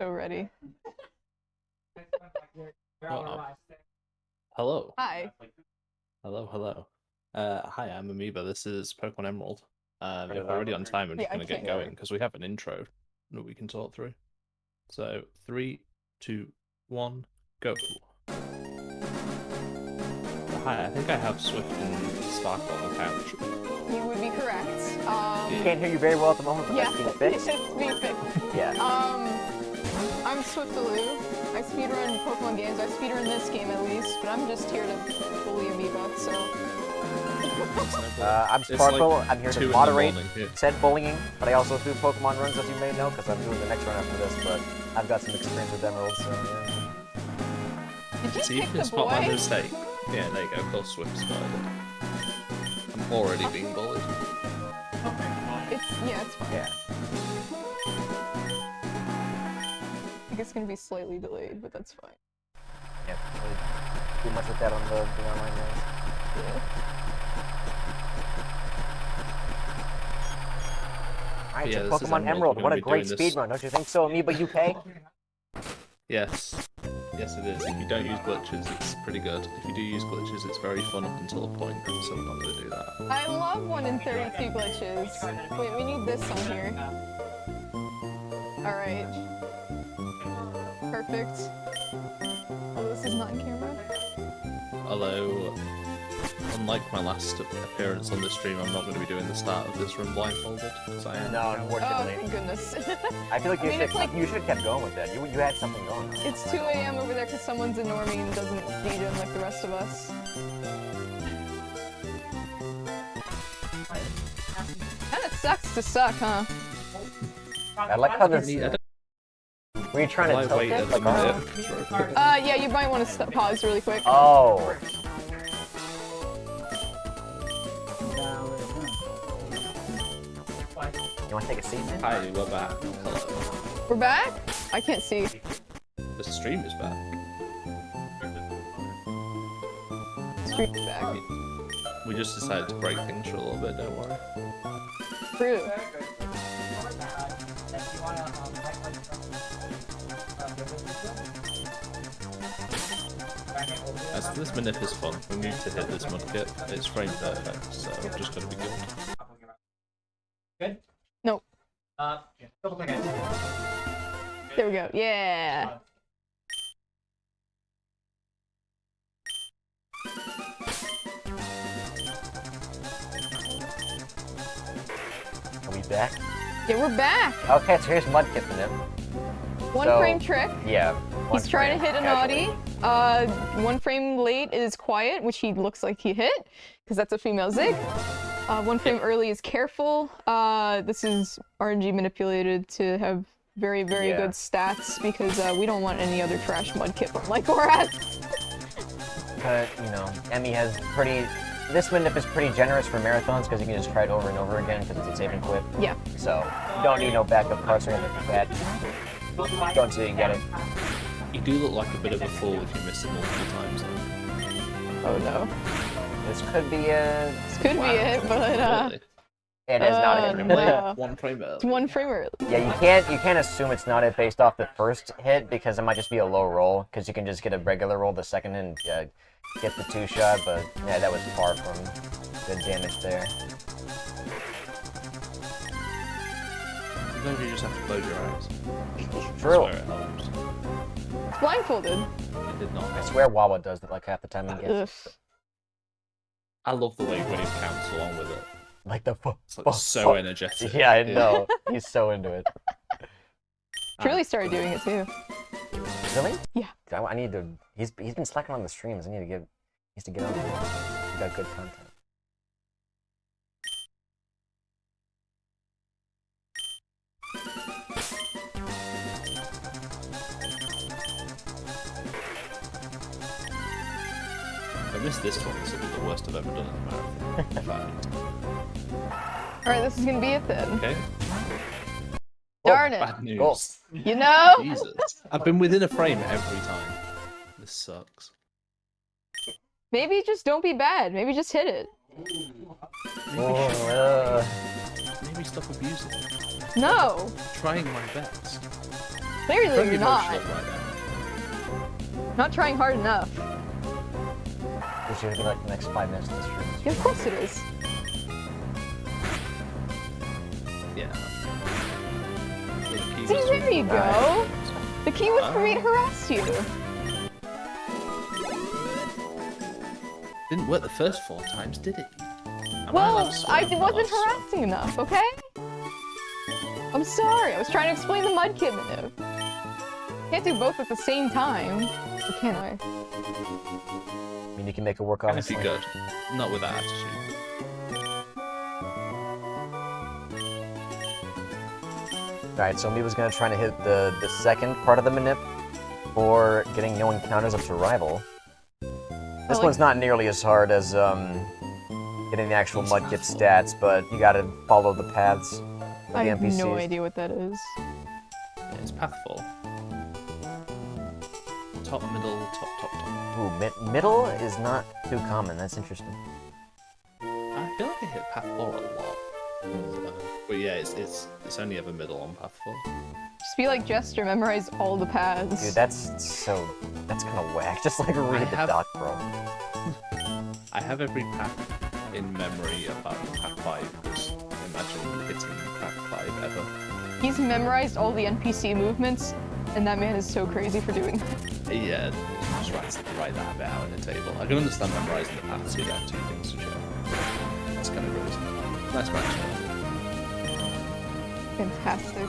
So ready. Hello. Hi. Hello. Hi, I'm Amoeba. This is Pokemon Emerald. If we're already on time, we're just Yeah, going to get going because we have an intro that we can talk through. So, 3, 2, 1, go. Hi, I think I have Swift and Sparkle on the couch. You would be correct. Can't hear you very well at the moment, but Yeah, that's being fixed. it's being fixed. Yeah. I'm Swiftaloo. I speedrun Pokemon games. I speedrun this game at least, but I'm just here to bully Amoeba, so... I'm Sparkle. Like I'm here to moderate said bullying, but I also do Pokemon runs, as you may know, because I'm doing the next run after this, but I've got some experience with Emerald, so yeah. Did you See, you pick can the spot my boy? mistake. Yeah, there you go. Of course, Swift spotted it. I'm already being bullied. It's fine. Yeah. I think it's gonna be slightly delayed, but that's fine. Yeah, really do much with that on the online runs. Yeah. Alright, Yeah, so this is Pokemon Emerald. We're What gonna a be great doing this- speedrun, don't you think so, AmoebaUK? Yes. Yes, it is. If you don't use glitches, it's pretty good. If you do use glitches, it's very fun up until a point, so we're not going to do that. I love 1 in 32 glitches. Wait, we need this on here. Alright. Perfect. Oh, this is not in camera? Although, unlike my last appearance on this stream, I'm not going to be doing the start of this run blindfolded, because I am. No, Oh, unfortunately. thank goodness. I feel like you, it's like- you should have kept going with that. You had something going on. It's 2 a.m. over there because someone's a normie and doesn't need him like the rest of us. Kinda sucks to suck, huh? I like how this... I don't Were you trying know to why I tilt waited it? Like, a minute. Yeah, you might want to pause really quick. oh. You want to take a seat, man? Hi, we're back. Hello. We're back? I can't see. The stream is back. Stream's back. We just decided to break things for a little bit, don't worry. True. As this Minif is fun, we need to hit this mudkip. It's frame perfect, so we're just going to be good. Good? Nope. Double click it. There we go. Yeah. Are we back? Yeah, we're back. Okay, so here's Mudkip and him. One So- frame trick. Yeah. He's trying to hit a naughty. 1 frame late is quiet, which he looks like he hit, because that's a female Zig. 1 frame early is careful. This is RNG manipulated to have very, very Yeah. good stats, because we don't want any other trash Mudkip like Horaz. You know, Emmy has pretty... This Minif is pretty generous for marathons because you can just try it over and over again because it's a save and quit. Yeah. So, you don't need no backup parts or anything like that. Go until you get it. You do look like a bit of a fool if you miss it multiple times, though. Oh no. This could be a... This could be it, but Really? It is not a hit. no. 1 frame early. It's 1 frame early. Yeah, you can't assume it's not it based off the first hit because it might just be a low roll because you can just get a regular roll the second and get the 2-shot, but yeah, that was far from good damage there. Sometimes you just have to close your eyes. True. I swear it helps. It's blindfolded. It did not. I swear Wawa does that like half the time he gets. Ugh. I love the way when he counts along with it. Like the It's like so energetic. Yeah, I know. He's so into it. Truly started doing it too. Really? Yeah. I need to. He's been slacking on the streams. I need to get. He needs to get on there. He's got good content. If I missed this one, this will be the worst I've ever done in a marathon. Alright, this is gonna be it then. Okay. Darn it. Bad news. Cool. You know? Jesus. I've been within a frame every time. This sucks. Maybe just don't be bad. Maybe just hit it. Oh, Maybe stop abusing it. No. Trying my best. Clearly Very you're not. emotional right now. Not trying hard enough. This is gonna be like the next 5 minutes of the stream. Yeah, of course it is. Yeah. So the key See, was to- there you go. The key was for me to harass you. Didn't work the first 4 times, did it? Am Well, lost? I I'm wasn't lost. harassing enough, okay? I'm sorry, I was trying to explain the Mudkip maneuver. Can't do both at the same time, or can I? I mean, you can make it work, That'd honestly. be good. Not with that attitude. Alright, so Amoeba's gonna try to hit the second part of the manip for getting no encounters up to rival. This like- one's not nearly as hard as getting the actual It's Mudkip not. stats, but you gotta follow the paths of I the have NPCs. no idea what that is. Yeah, it's pathful. Top, middle, top, top, top. Ooh, middle is not too common. That's interesting. I feel like I hit path 4 a lot. But yeah, it's only ever middle on path 4. Just be like Jester, memorize all the paths. Dude, that's kind of whack. Just like read the have- doc, bro. I have every path in memory apart from path 5, because imagine hitting path 5 ever. He's memorized all the NPC movements, and that man is so crazy for doing that. Yeah, just write that bit out in the table. I can understand memorizing the paths, so you have 2 things to show. That's kind of gross. Nice match. Fantastic.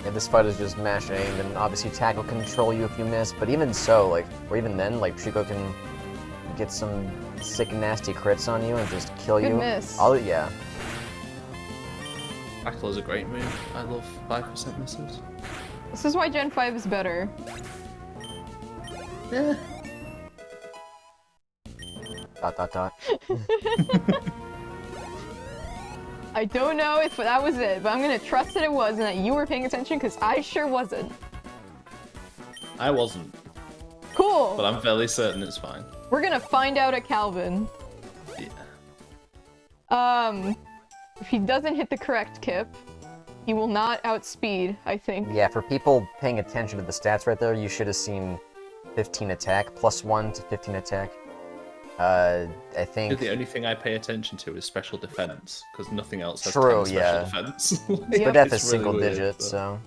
Yeah, this fight is just mash aim, and obviously tackle can control you if you miss. But even so, like, or even then, like Trico can get some sick, nasty crits on you and just kill Good you. miss. Yeah. Tackle is a great move. I love 5% misses. This is why Gen 5 is better. Yeah. Dot. I don't know if that was it, but I'm gonna trust that it was and that you were paying attention because I sure wasn't. I wasn't, Cool. but I'm fairly certain it's fine. We're gonna find out at Calvin. Yeah. If he doesn't hit the correct kip, he will not outspeed, I think. Yeah, for people paying attention to the stats right there, you should have seen 15 attack, +1 to 15 attack. I think. The only thing I pay attention to is special defense, because nothing else has True, 10 yeah. special defense. Yeah. But death It's is single really weird, digit, but- so.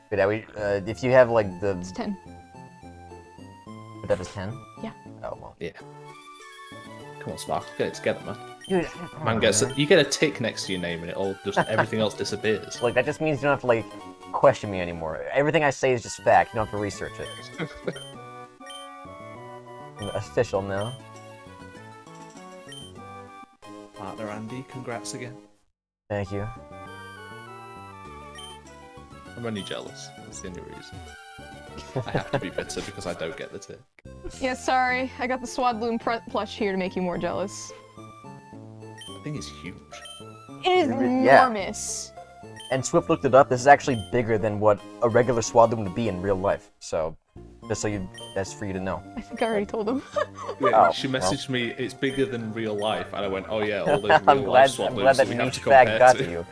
But yeah, if you have like It's the 10. death is 10. Yeah. Oh well. Yeah. Come on, Spark, get it together, man. Dude, Man you get a tick next to your name and it all just everything else disappears. like that just means you don't have to like question me anymore. Everything I say is just fact. You don't have to research it. Official now. Partner Andy, congrats again. Thank you. I'm only jealous. That's the only reason. I have to be bitter because I don't get the tick. Yeah, sorry. I got the Swadloon plush here to make you more jealous. I think it's huge. It is Yeah. enormous. And Swift looked it up. This is actually bigger than what a regular Swadloon would be in real life. So, just so that's for you to know. I think I already told him. Yeah, Oh, she well. messaged me, it's bigger than real life, and I went, oh yeah, all those real I'm glad, life I'm Swadloons glad that we have niche to fact compare got to. to you.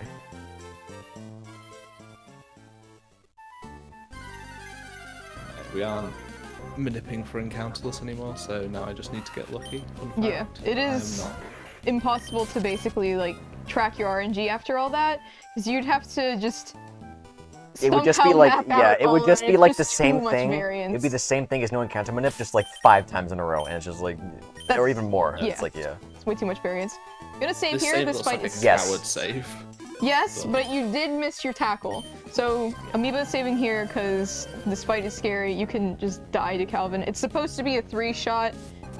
We aren't manipping for encounterless anymore, so now I just need to get lucky. Fun fact, Yeah, it I am is not. impossible to basically like track your RNG after all that, because you'd have to just. It would just be somehow like, map yeah, out it would all just that, be and like it's the just same too much thing. variance. It'd be the same thing as no encounter manip, just like 5 times in a row, and it's just like, or even more. yeah. It's like, yeah. It's way too much variance. I'm gonna save This here. save This looks fight like is a Yes. coward save. yes, but you did miss your tackle. So Amoeba is saving here because this fight is scary. You can just die to Calvin. It's supposed to be a 3-shot.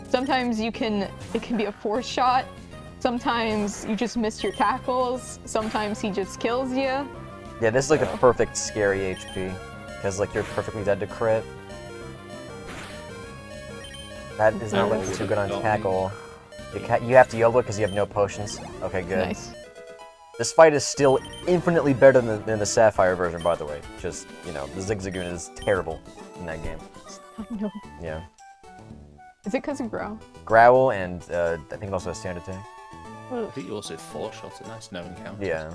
Sometimes it can be a 4-shot. Sometimes you just miss your tackles. Sometimes he just kills you. Yeah, this is like the perfect scary HP. Because like you're perfectly dead to crit. That is not looking too good on tackle. You have to YOLO because you have no potions. Okay, good. Nice. This fight is still infinitely better than the Sapphire version, by the way. Just, you know, the Zigzagoon is terrible in that game. Oh, no. Yeah. Is it because of Growl? Growl and I think also a standard attack. I think you also 4-shot it, nice no encounter. Yeah.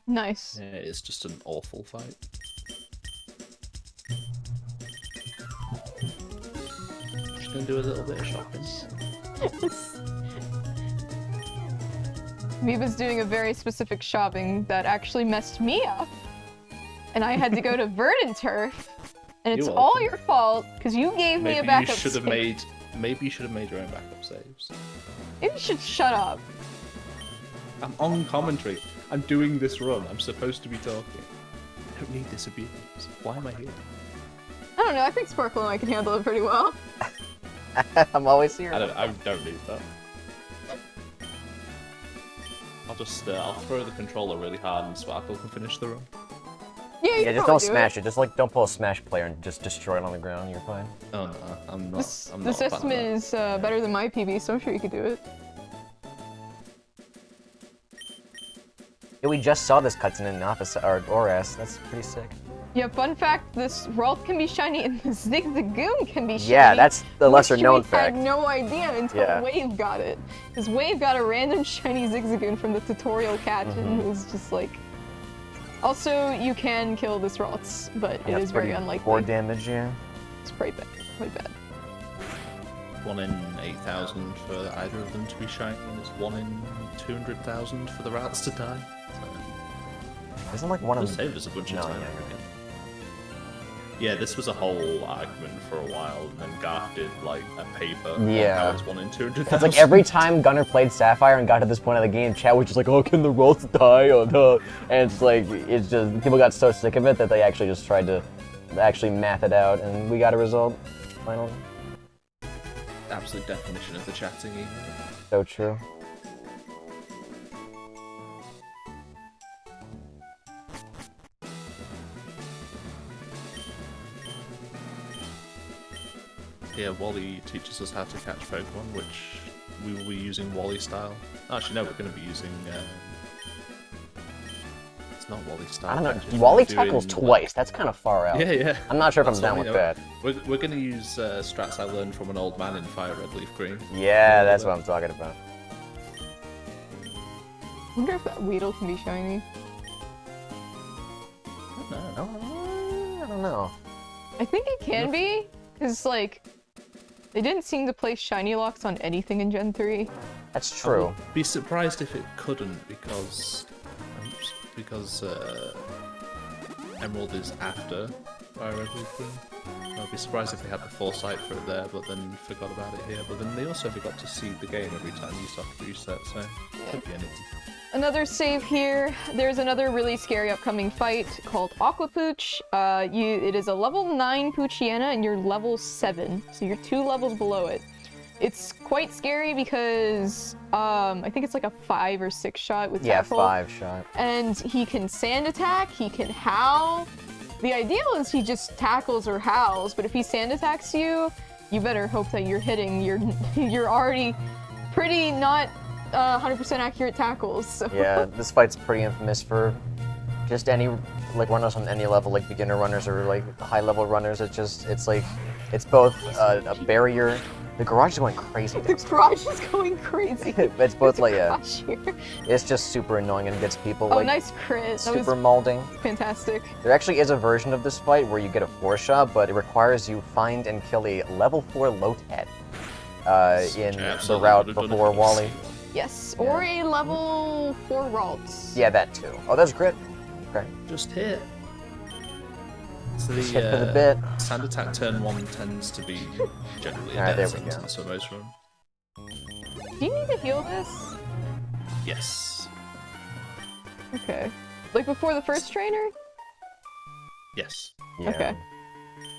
Nice. Yeah, it's just an awful fight. Just gonna do a little bit of shopping. Amoeba's doing a very specific shopping that actually messed me up. And I had to go to Verdant Turf. And it's You're all welcome. your fault, because you gave me a Maybe you backup should have save. made. Maybe you should have made your own backup saves. Maybe you should shut up. I'm on commentary. I'm doing this run. I'm supposed to be talking. I don't need this abuse. Why am I here? I don't know, I think Sparkle and I can handle it pretty well. I'm always here. I don't need that. I'll throw the controller really hard and Sparkle can finish the run. Yeah, you Yeah, can just probably don't do smash it. Just like don't pull a smash player and just destroy it on the ground. You're fine. Oh no, I'm not. This, I'm this not a fan of estimate that. is better than my PB, so I'm sure you could do it. Yeah, we just saw this cutscene in Oras. That's pretty sick. Yeah, fun fact, this Ralph can be shiny and the Zigzagoon can be shiny. Yeah, that's the lesser known which we fact. had no idea until Yeah. Wave got it. Because Wave got a random shiny Zigzagoon from the tutorial catch and it was just like... Also, you can kill this Ralts, but it Yeah, is very pretty unlikely. poor damage, yeah. It's pretty bad. Quite bad. 1 in 8,000 for either of them to be shiny, and it's 1 in 200,000 for the rats to die. So, Isn't like one we'll of save us a bunch of No, time. yeah, you're Yeah, this was a whole argument for a while, and then Garth did like a paper. Yeah. That was 1 in 200,000. It's like every time Gunnar played Sapphire and got to this point of the game, chat was just like, "Oh, can the Ralts die?" Oh no, and it's like it's just people got so sick of it that they actually just tried to actually math it out, and we got a result finally. Absolute definition of the chatting email. So true. Yeah, Wally teaches us how to catch Pokemon, which we will be using Wally style. Actually, no, we're going to be using. It's not Wally style. I don't know. actually. Wally We're doing, tackles like- twice. That's kind of far out. Yeah, yeah. I'm not sure if I'm That's down what with we that. know. We're going to use strats I learned from an old man in Fire Red Leaf Green. Yeah, that's what I'm talking about. I wonder if that Weedle can be shiny. I don't know. I think it can be, because like, they didn't seem to place shiny locks on anything in Gen 3. That's I true. would be surprised if it couldn't because Emerald is after Fire Red Leaf Green. I'd be surprised if they had the foresight for it there, but then forgot about it here. But then they also forgot to seed the game every time you soft reset, so could be anything. Another save here. There's another really scary upcoming fight called Aqua Pooch. It is a level 9 Poochiana and you're level 7, so you're 2 levels below it. It's quite scary because I think it's like a 5 or 6 shot with Yeah, tackle. 5 shot. And he can sand attack, he can howl. The ideal is he just tackles or howls, but if he sand attacks you, you better hope that you're hitting you're already pretty not 100% accurate tackles. So. Yeah, this fight's pretty infamous for just any like runners on any level, like beginner runners or like high level runners. It's both a barrier. The garage is going crazy. The garage is going crazy. It's both like Garage here. it's just super annoying and gets people Oh, like nice crit. That was super molding. fantastic. There actually is a version of this fight where you get a 4-shot, but it requires you find and kill a level 4 Lotad in the Absolutely route would've done it before for Wally. Yes, or a level 4 Ralts. Yeah, that too. Oh, that's grit. Okay. Just hit. So the, Just hit for the bit. Sand attack turn 1 tends to be generally a Alright, death there we go. sentence for most run. Do you need to heal this? Yes. Okay. Like before the first trainer? Yes. Yeah. Okay.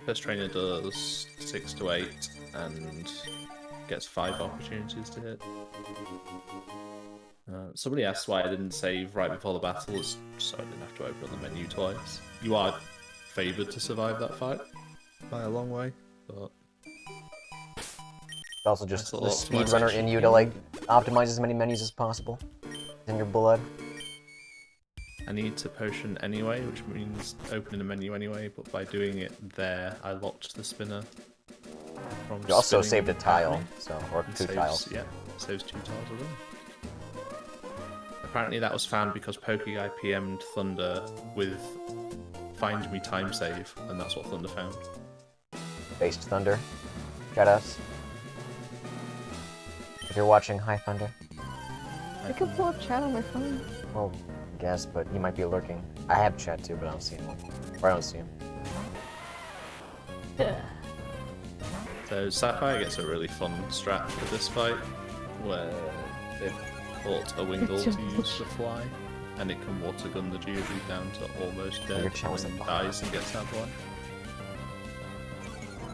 First trainer does 6 to 8 and gets 5 opportunities to hit. Somebody asked why I didn't save right before the battle, it's so I didn't have to open the menu twice. You are favoured to survive that fight by a long way, but It's also just That's a the lot of speedrunner optimization. in you to like optimize as many menus as possible in your blood. I need to potion anyway, which means opening the menu anyway, but by doing it there, I locked the spinner from You also spinning saved a at tile, me. so or It 2 saves, tiles. Yeah, saves 2 tiles a run. apparently that was found because PokeGuy PM'd Thunder with Find Me Time Save, and that's what Thunder found. Based Thunder. Shoutouts. If you're watching, hi Thunder. I could pull up chat on my phone. Well, I guess, but he might be lurking. I have chat too, but I don't see him. Or I don't see him. So Sapphire gets a really fun strat for this fight, where they've bought a Wingull to use to fly, and it can water gun the Geodude down to almost Your dead, chat was and like, dies and gets out of life.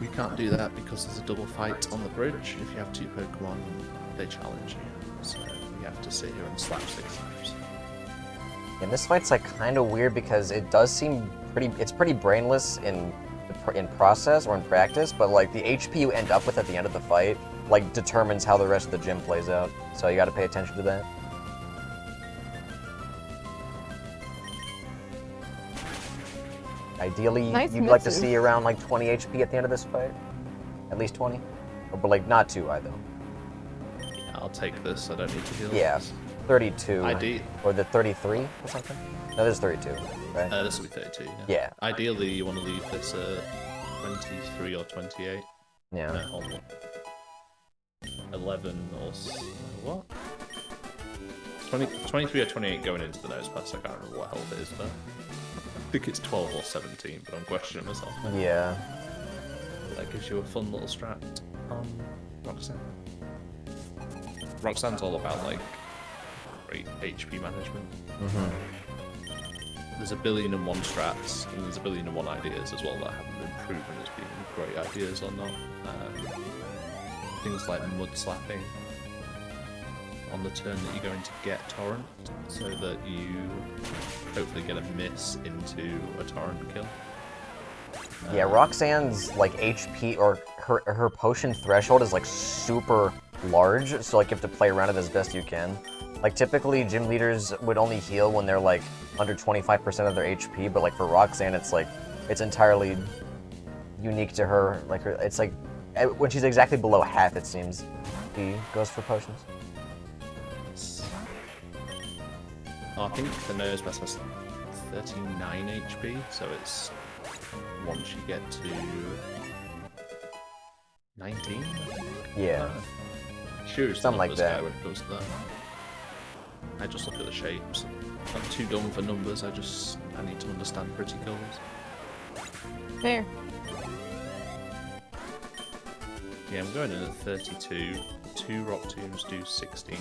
We can't do that because there's a double fight on the bridge. If you have two Pokemon, they challenge you. So we have to sit here and slap 6 times. And this fight's like kind of weird because it does seem it's pretty brainless in process or in practice, but like the HP you end up with at the end of the fight like determines how the rest of the gym plays out. So you got to pay attention to that. Ideally, Nice you'd like to misses. see around like 20 HP at the end of this fight. At least 20. But like not too high though. Yeah, I'll take this. I don't need to heal. Yeah, this. 32. ID. Or the 33 or something? No, this is 32, right? This will be 32. Yeah. Ideally, you want to leave this at 23 or 28. Yeah. No, hold on. 11 or what? 23 or 28 going into the nose pass. I can't remember what health it is, but I think it's 12 or 17. But I'm questioning myself. Yeah. That gives you a fun little strat on Roxanne. Roxanne's all about like great HP management. There's a billion and one strats, and there's a billion and one ideas as well that haven't been proven as being great ideas or not. Things like mud slapping on the turn that you're going to get Torrent, so that you hopefully get a miss into a Torrent kill. Yeah, Roxanne's like HP or her potion threshold is like super large, so like you have to play around it as best you can. Like typically gym leaders would only heal when they're like under 25% of their HP, but like for Roxanne it's like it's entirely unique to her. Like it's like when she's exactly below half, it seems, she goes for potions. Oh, I think the nose pass has 39 HP, so it's once you get to 19. Yeah. Sure, Something like that. Guy when it comes to that. I just look at the shapes. I'm too dumb for numbers. I need to understand pretty colours. There. Yeah, I'm going in at 32. 2 Rock Tombs do 16.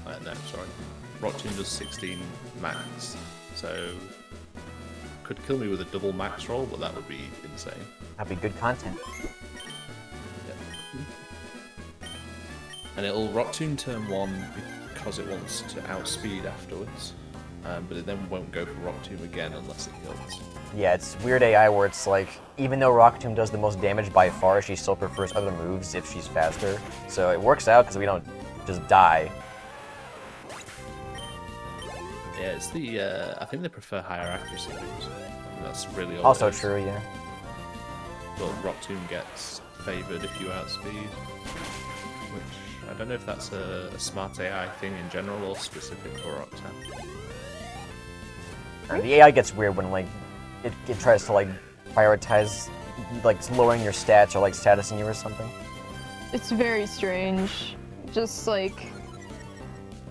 No, sorry. Rock Tomb does 16 max. So could kill me with a double max roll, but that would be insane. That'd be good content. Yeah. And it'll Rock Tomb turn 1 because it wants to outspeed afterwards. But it then won't go for Rock Tomb again unless it kills. Yeah, it's weird AI where it's like, even though Rock Tomb does the most damage by far, she still prefers other moves if she's faster. So it works out because we don't just die. Yeah, it's the, I think they prefer higher accuracy moves. That's really all Also it is. true, yeah. But Rock Tomb gets favoured if you outspeed. Which, I don't know if that's a smart AI thing in general or specific for Roxanne. And the AI gets weird when like it tries to like prioritize like lowering your stats or like statusing you or something. It's very strange. Just like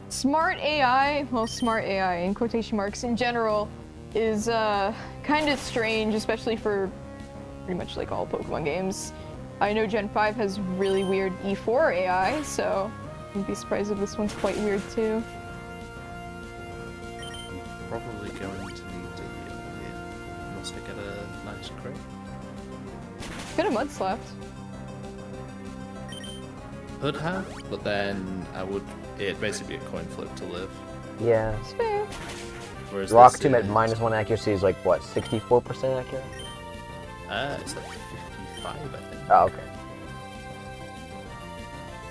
smart AI, well, smart AI in quotation marks in general, is kind of strange, especially for pretty much like all Pokemon games. I know Gen 5 has really weird E4 AI, so I wouldn't be surprised if this one's quite weird too. Probably going to need to heal here. Unless I get a nice crit. Could have mud slapped. Could have, but then it'd basically be a coin flip to live. Yeah. It's fair. Whereas Rock this Tomb at is- -1 accuracy is like what, 64% accurate? It's like 55, I think. Oh, okay.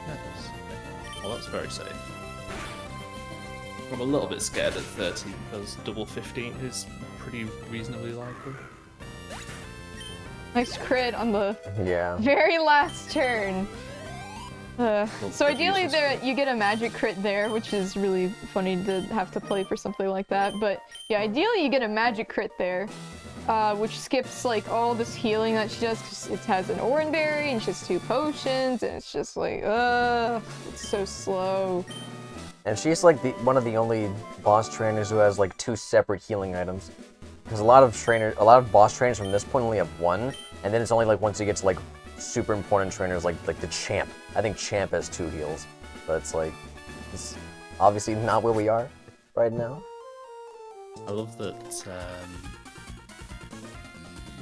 Yes. Well, that's very safe. I'm a little bit scared at 30 because double 15 is pretty reasonably likely. Nice crit on the Yeah. very last turn. So ideally there you get a magic crit there, which is really funny to have to play for something like that. But yeah, ideally you get a magic crit there, which skips like all this healing that she does. 'Cause it has an Oran Berry and she has 2 potions, and it's just like, it's so slow. And she's like one of the only boss trainers who has like 2 separate healing items. Because a lot of boss trainers from this point only have 1, and then it's only like once you get to like super important trainers like the Champ. I think Champ has 2 heals, but it's obviously not where we are right now. I love that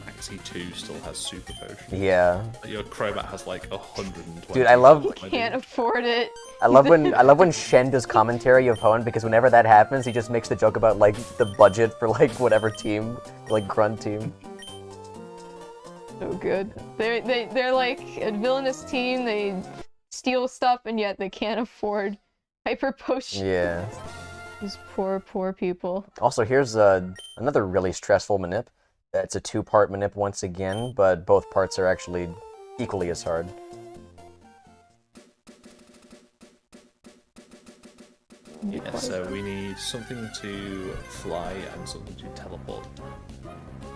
Maxi 2 still has super potion. Yeah. Your Crobat has like 120. Dude, I love. Can't afford it. I love when Shen does commentary of Hoenn, because whenever that happens, he just makes the joke about like the budget for like whatever team, like Grunt team. So good. They're like a villainous team. They steal stuff and yet they can't afford hyper potions. Yeah. These poor people. Also, here's another really stressful manip. It's a 2-part manip once again, but both parts are actually equally as hard. Yeah, so we need something to fly and something to teleport,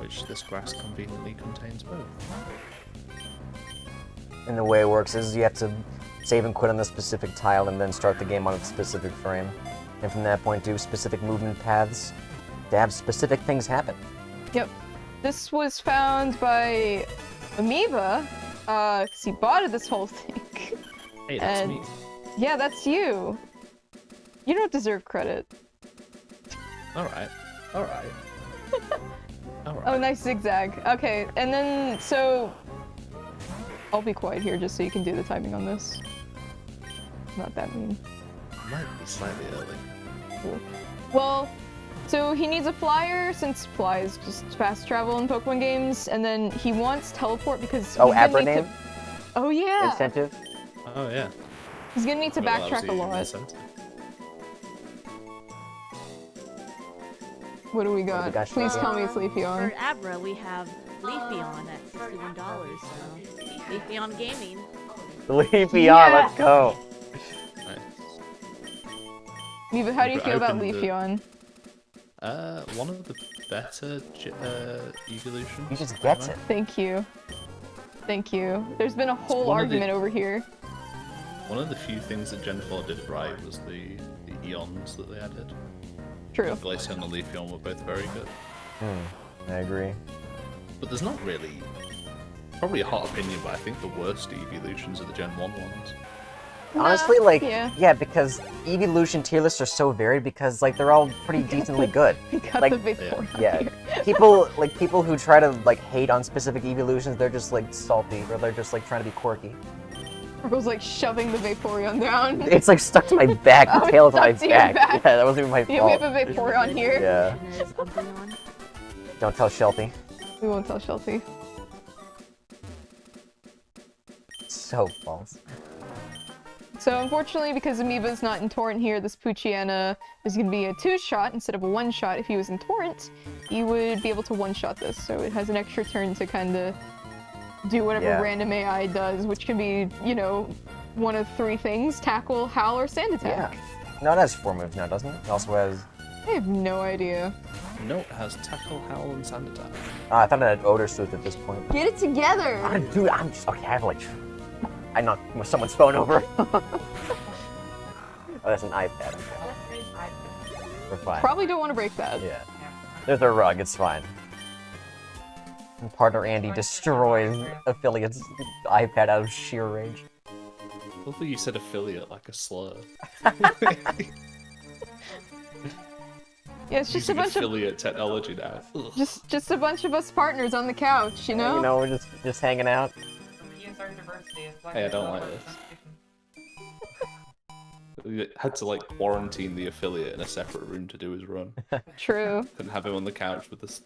which this grass conveniently contains both. And the way it works is you have to save and quit on the specific tile and then start the game on a specific frame. And from that point do specific movement paths to have specific things happen. Yep. This was found by Amoeba, because he bought this whole thing. Hey, that's And- me. Yeah, that's you. You don't deserve credit. Alright. Alright. Alright. Oh, nice zigzag. Okay, and then, so... I'll be quiet here just so you can do the timing on this. Not that mean. Might be slightly early. Cool. Well, so he needs a flyer, since fly is just fast travel in Pokemon games, and then he wants teleport because Oh, he's gonna Abra need to- name? Oh yeah! Incentive? Oh yeah. He's gonna need to Well, that was backtrack a the lot. incentive. What do we got? got, Please Shania? tell me it's Leafeon. For Abra, we have Leafeon at $61, so Leafeon Gaming. Leafeon, Yeah. let's go. Nice. Neva, how do you feel about Open the- Leafeon? One of the better evolutions. He just gets it. Thank you. Thank you. There's been a whole one of the- argument over here. One of the few things that Gen 4 did right was the Eons that they added. True. Glaceon and Leafeon were both very good. I agree. But there's not really... Probably a hot opinion, but I think the worst evolutions are the Gen 1 ones. Honestly, like, yeah. because evolution tier lists are so varied because, like, they're all pretty decently good. We got Like, the Vaporeon Yeah, here. people who try to, like, hate on specific evolutions, they're just, like, salty, or they're just, like, trying to be quirky. Virgo's like shoving the Vaporeon down. It's, like, stuck to my back, Oh, the it's tail to my stuck to your back. back. Yeah, that wasn't even my fault. Yeah, we have a Vaporeon here. Yeah. And there's Umbreon. Don't tell Shelty. We won't tell Shelty. So false. So unfortunately, because Amoeba's not in Torrent here, this Poochyena is going to be a 2-shot instead of a 1-shot. If he was in Torrent, he would be able to 1-shot this. So it has an extra turn to kind of do whatever Yeah. random AI does, which can be, you know, one of 3 things: Tackle, Howl, or Sand Attack. Yeah. No, it has 4 moves now, doesn't it? It also has... I have no idea. No, it has Tackle, Howl, and Sand Attack. I thought it had Odor Sleuth at this point. Get it together! Dude, I'm just... Okay, I have, like... I knocked someone's phone over. Oh, that's an iPad. Okay. We're fine. Probably don't want to break that. Yeah. There's a rug, it's fine. And partner Andy destroys affiliate's iPad out of sheer rage. Hopefully you said affiliate like a slur. Yeah, it's just a Using bunch of affiliate technology now. Ugh. just a bunch of us partners on the couch, you know? You know, we're just hanging out. Hey, I don't like this. We had to like quarantine the affiliate in a separate room to do his run. True. Couldn't have him on the couch with this.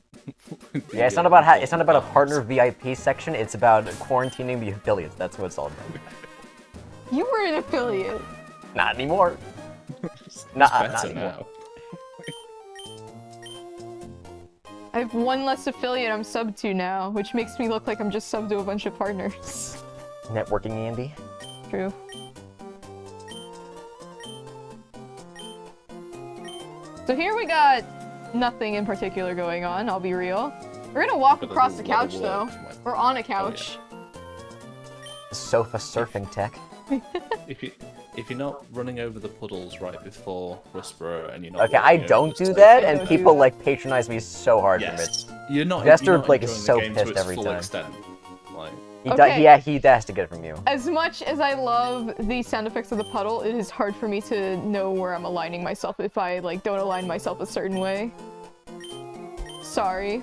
Yeah, it's not about it's not about a partner VIP section. It's about quarantining the affiliates. That's what it's all about. You were an affiliate. Not anymore. It's Not better anymore. now. I have 1 less affiliate I'm subbed to now, which makes me look like I'm just subbed to a bunch of partners. Networking Andy. True. So here we got nothing in particular going on, I'll be real. We're gonna walk But across the there's a lot of couch work, though. like- We're on a couch. Sofa surfing tech. If you're not running over the puddles right before Whisperer and you're not Okay, I walking over don't the do sofa- that, I and don't do people that. like patronize me so hard for Yes. it. You're not. Jester, you're not like, is enjoying so the game to pissed its every full time. extent. Like, Okay. He has to get it from you. As much as I love the sound effects of the puddle, it is hard for me to know where I'm aligning myself if I like don't align myself a certain way. Sorry.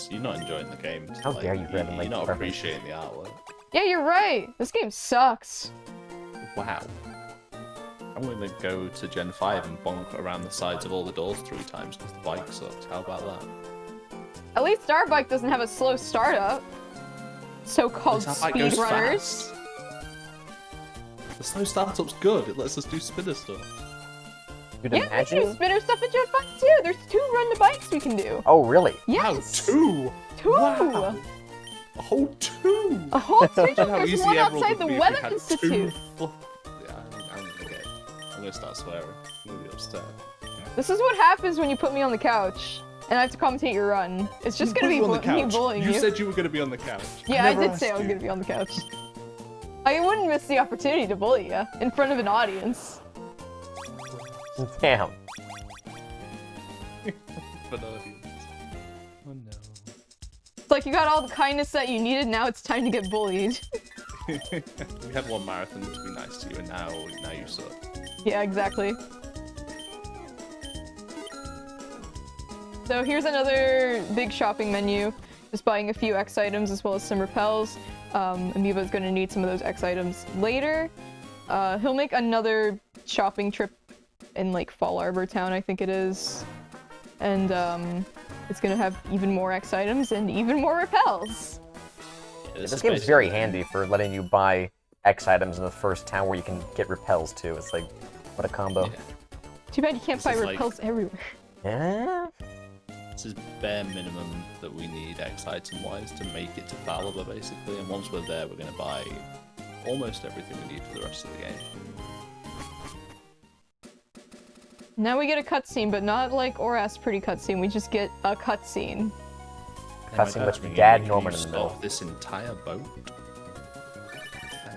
you're not enjoying the game. How like, dare you, Brandon, You're like, not reference- appreciating the artwork. Yeah, you're right. This game sucks. Wow. I'm gonna go to Gen 5 and bonk around the sides of all the doors 3 times because the bike sucks. How about that? At least our bike doesn't have a slow startup. So-called This bike goes speedrunners. fast. The slow startup's good. It lets us do spinner stuff. You'd Yeah, we can do imagine? spinner stuff in Gen 5 too. There's 2 run-to-bikes we can do. Oh, really? Yes. Wow, 2! 2! Wow. A whole 2! A whole 2? Imagine how There's easy one everyone outside would the be if we Weather had Institute. 2 Yeah, I'm gonna start swearing. I'm gonna be upset. This is what happens when you put me on the couch. And I have to commentate your run. It's just gonna be on the me couch. bullying You you. said you were gonna be on the couch. Yeah, I never did say I asked was you. gonna be on the couch. I wouldn't miss the opportunity to bully you in front of an audience. Damn. But audience. Oh no. It's like you got all the kindness that you needed, now it's time to get bullied. We had one marathon to be nice to you, and now you suck. Yeah, exactly. So here's another big shopping menu. Just buying a few X items as well as some repels. Amoeba's gonna need some of those X items later. He'll make another shopping trip in like Fall Arbor Town, I think it is. And it's gonna have even more X items and even more repels. Yeah, This is game is very basically- handy for letting you buy X items in the first town where you can get repels too. It's like, what a combo. Yeah. Too bad you can't This buy is like- repels everywhere. Yeah? This is bare minimum that we need X item wise to make it to Fall Arbor basically, and once we're there, we're gonna buy almost everything we need for the rest of the game. Now we get a cutscene, but not like Ora's pretty cutscene. We just get a cutscene. Cutscene with Can Dad you Norman in the stop middle. this entire boat.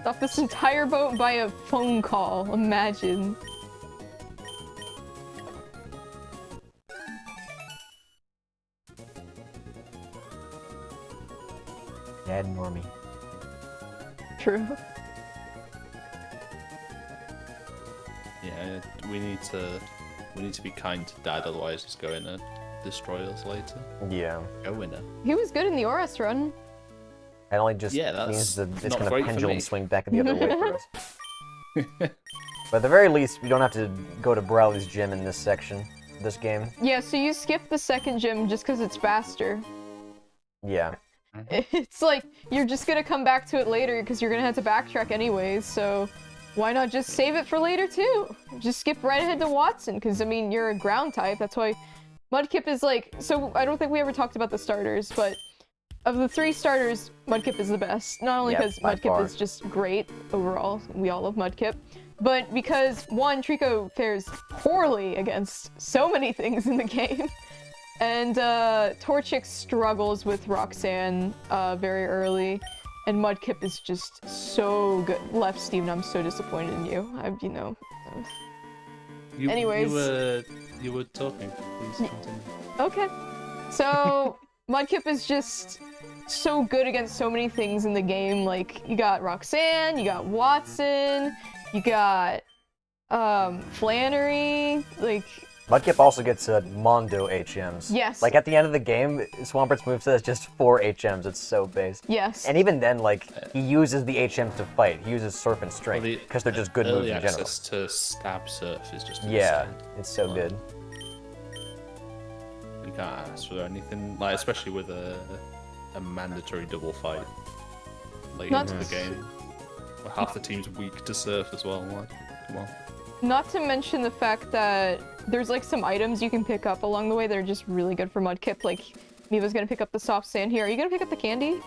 Stop this entire boat by a phone call. Imagine. Dad Normie. True. Yeah, we need to be kind to Dad, otherwise he's going to destroy us later. Yeah. Go winner. He was good in the Oras run. It only just Yeah, that's means that it's not gonna great for pendulum me. swing back the other way for us. But at the very least, we don't have to go to Brawley's gym in this section, this game. Yeah, so you skip the second gym just because it's faster. Yeah. It's like, you're just gonna come back to it later because you're gonna have to backtrack anyways, so why not just save it for later too? Just skip right ahead to Watson, because I mean, you're a ground type, that's why Mudkip is like, so I don't think we ever talked about the starters, but of the 3 starters, Mudkip is the best. Not only Yep, because by Mudkip far. is just great overall, we all love Mudkip, but because, one, Trico fares poorly against so many things in the game, and Torchic struggles with Roxanne very early, and Mudkip is just so good. Left, Steven, I'm so disappointed in you. You know. Anyways. You were talking. Please continue. Okay. So, Mudkip is just so good against so many things in the game. Like, you got Roxanne, you got Watson, you got Flannery, like, Mudkip also gets Mondo HMs. Yes. Like at the end of the game, Swampert's moveset is just 4 HMs. It's so based. yes. And even then, like, he uses the HMs to fight. He uses Surf and Strength Well, because they're just good moves early in general. access to stab surf is just Yeah, insane. it's so good. You can't ask for anything, like especially with a mandatory double fight late Not into the to- game. Where half the team's weak to surf as well. Like, come on. Not to mention the fact that there's like some items you can pick up along the way that are just really good for Mudkip. Like, Miva's gonna pick up the soft sand here. Are you gonna pick up the candy?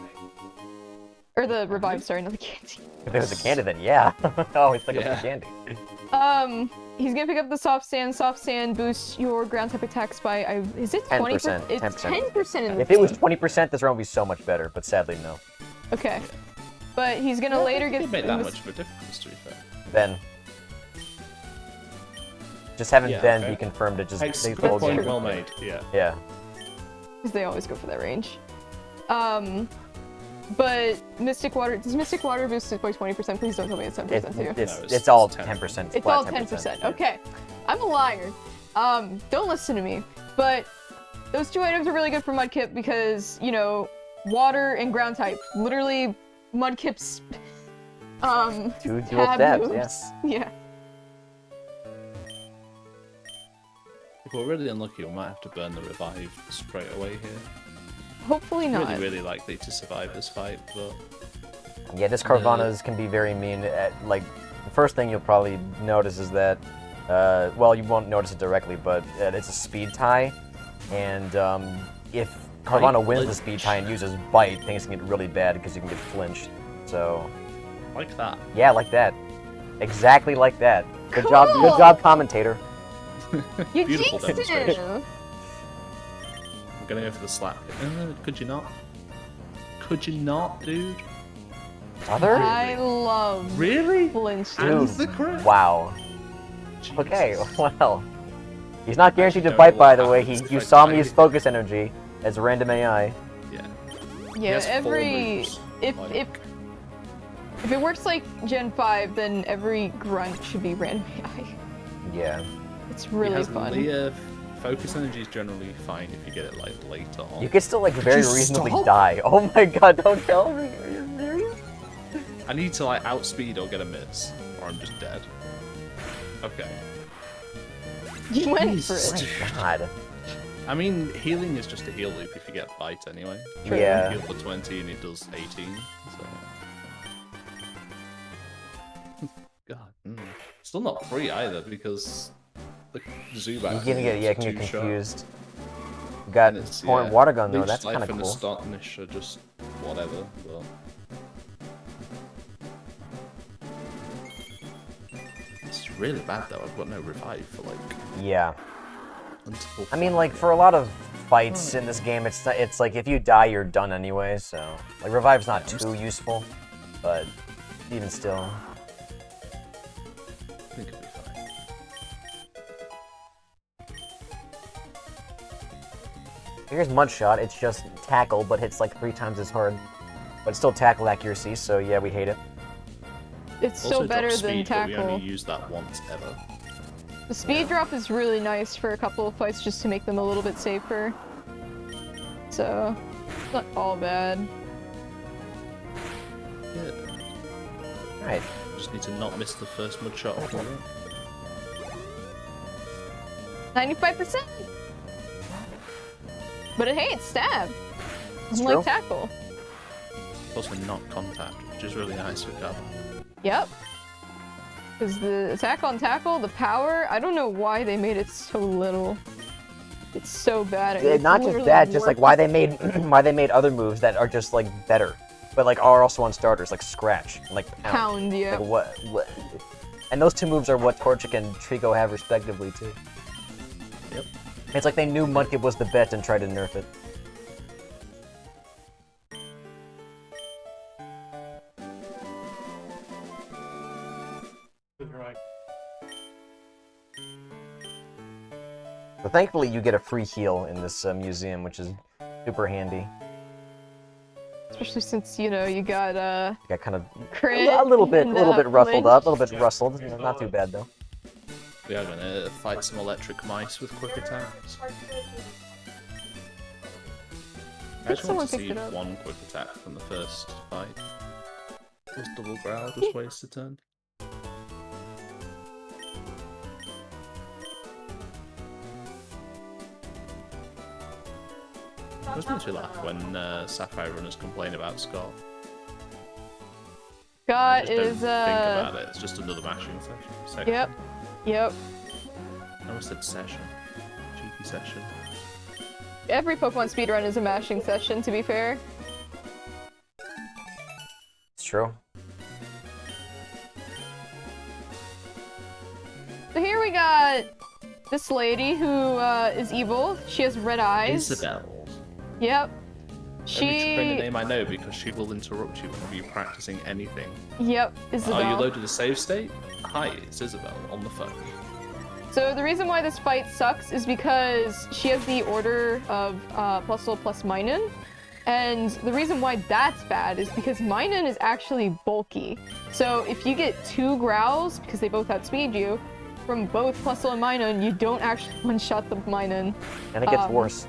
Or the revive, sorry, not the candy. If it was a candy, then yeah. I always think of Yeah. the candy. he's gonna pick up the soft sand. Soft sand boosts your ground type attacks by, is it 20%? 10%. It's 10% in the If it was 20%, this round would be so much better, but sadly, no. Okay. But he's gonna later get... It made that much of a difference, to be fair. Ben. Just having Yeah, Ben okay. be confirmed, it just Good makes the whole point, game. well made, yeah. Yeah. Because they always go for that range. But Mystic Water... Does Mystic Water boost it by 20%? Please don't tell me it's 10% too. It's all 10%. It's all 10%. Okay. I'm a liar. Don't listen to me. But those two items are really good for Mudkip because, you know, water and ground type. Literally, Mudkip's Two dual tab stabs, moves. yeah. Yeah. If we're really unlucky, we might have to burn the revive straight away here. Hopefully not. Really, really likely to survive this fight, but... Yeah, this Carvanha's can be very mean. Like, the first thing you'll probably notice is that, well, you won't notice it directly, but it's a speed tie, and if Carvanha wins the speed tie and uses Bite, things can get really bad because you can get flinched. So, Like that. yeah, like that. Exactly like that. Good Cool. job, commentator. You Beautiful jinxed demonstration. it! I'm gonna go for the slap. Could you not? Could you not, dude? Other? I love Really? flinch. And Dude, the crit? wow. Jesus. Okay, well. He's not guaranteed to Don't bite, know by what the way. happens if You I saw me die. use focus energy as a random AI. Yeah. He Yeah, has four every... moves, If it works like Gen 5, then every grunt should be random AI. Yeah. It's He really has fun. focus energy is generally fine if you get it like later on. You could still like very you reasonably stop? die. Oh my god, don't tell me. Are you serious? I need to like outspeed or get a miss, or I'm just dead. Okay. You went for Jesus. it. Oh my god. I mean, healing is just a heal loop if you get bite anyway. Yeah. You heal for 20 and he does 18. So. God. Still not free either because the Zubat. You can get, yeah, is can get two-shot. confused. You got And it's, Torrent yeah, Water Gun though, Leech that's Life kind of and cool. Astonish are just whatever, but... It's really bad though, I've got no revive for like... Yeah. Until I mean, like, for a lot of fights in this game, it's like if you die, you're done anyway, so... Like, Revive's not too useful, but even still... I think it'll be fine. Here's Mudshot, it's just tackle, but hits like 3 times as hard. But it's still tackle accuracy, so yeah, we hate it. It's Also still better drop than speed, but we tackle. only use that once ever. The speed drop is really nice for a couple of fights just to make them a little bit safer. So, it's not all bad. Yeah. Alright. Just need to not miss the first mud shot off the run. 95%! But hey, it's stab! It's Unlike true. tackle. It's also not contact, which is really nice for Gab. Yep. Because the attack on tackle, the power, I don't know why they made it so little. It's so bad. It's Not just literally that, just like worth- why they made why they made other moves that are just like better, but like are also on starters, like Scratch, and, like Pound. Pound, yeah. Like what? And those two moves are what Torchic and Trico have respectively too. Yep. It's like they knew Mudkip was the bet and tried to nerf it. But thankfully, you get a free heal in this museum, which is super handy. Especially since, you know, you got, Got kind of crit. a little bit and, rustled flinch. up, a little bit rustled. Not too bad though. We are gonna fight some electric mice with quick attacks. I just someone want to picked see it up. one quick attack from the first fight. Those double growl just waste a turn. It was makes me laugh when Sapphire runners complain about Scott. I Scott just don't is, think about it. It's just another mashing section. Yep. Yep. I almost said session. Cheeky session. Every Pokemon speedrun is a mashing session, to be fair. It's true. So here we got this lady who is evil. She has red eyes. Isabel. Yep. Every trainer name I know because she will interrupt you when you're practicing anything. Yep, Isabel. Are you loaded a save state? Hi, it's Isabel on the phone. So the reason why this fight sucks is because she has the order of Plusle plus Minun. And the reason why that's bad is because Minun is actually bulky. So if you get 2 growls, because they both outspeed you, from both Plusle and Minun, you don't actually one-shot the Minun. And it gets worse.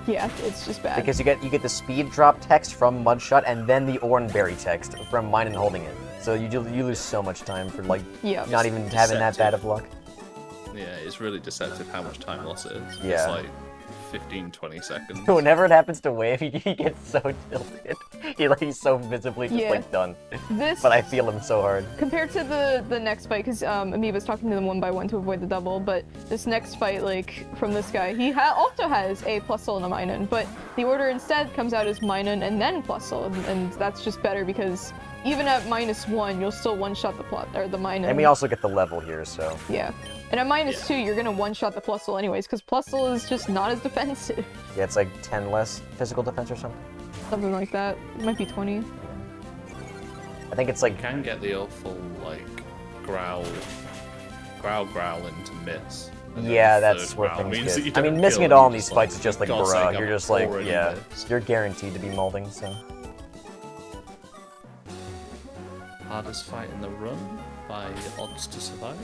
Yeah, it's just bad. Because you get the speed drop text from Mudshot and then the Oranberry text from Minun holding it. So you lose so much time for like not even having that bad of luck. Yeah, it's really deceptive how much time loss it is. Yeah. It's like 15-20 seconds. Whenever it happens to Wave, he gets so tilted. He's so visibly just like done. But I feel him so hard. Compared to the next fight, because Amoeba's talking to them 1 by 1 to avoid the double, but this next fight, like, from this guy, he also has a Plusle and a Minun, but the order instead comes out as Minun and then Plusle, and that's just better because even at -1, you'll still one-shot the Minun. And we also get the level here, so... Yeah. And at -2, you're gonna one-shot the Plusle anyways, because Plusle is just not as defensive. Yeah, it's like 10 less physical defense or something. Something like that. It might be 20. I think it's like... You can get the awful, like, growl into miss. Yeah, that's where things get... I mean, missing it all in these fights is just like, bruh. You're just like, yeah, you're guaranteed to be molding, so... Hardest fight in the run by odds to survive.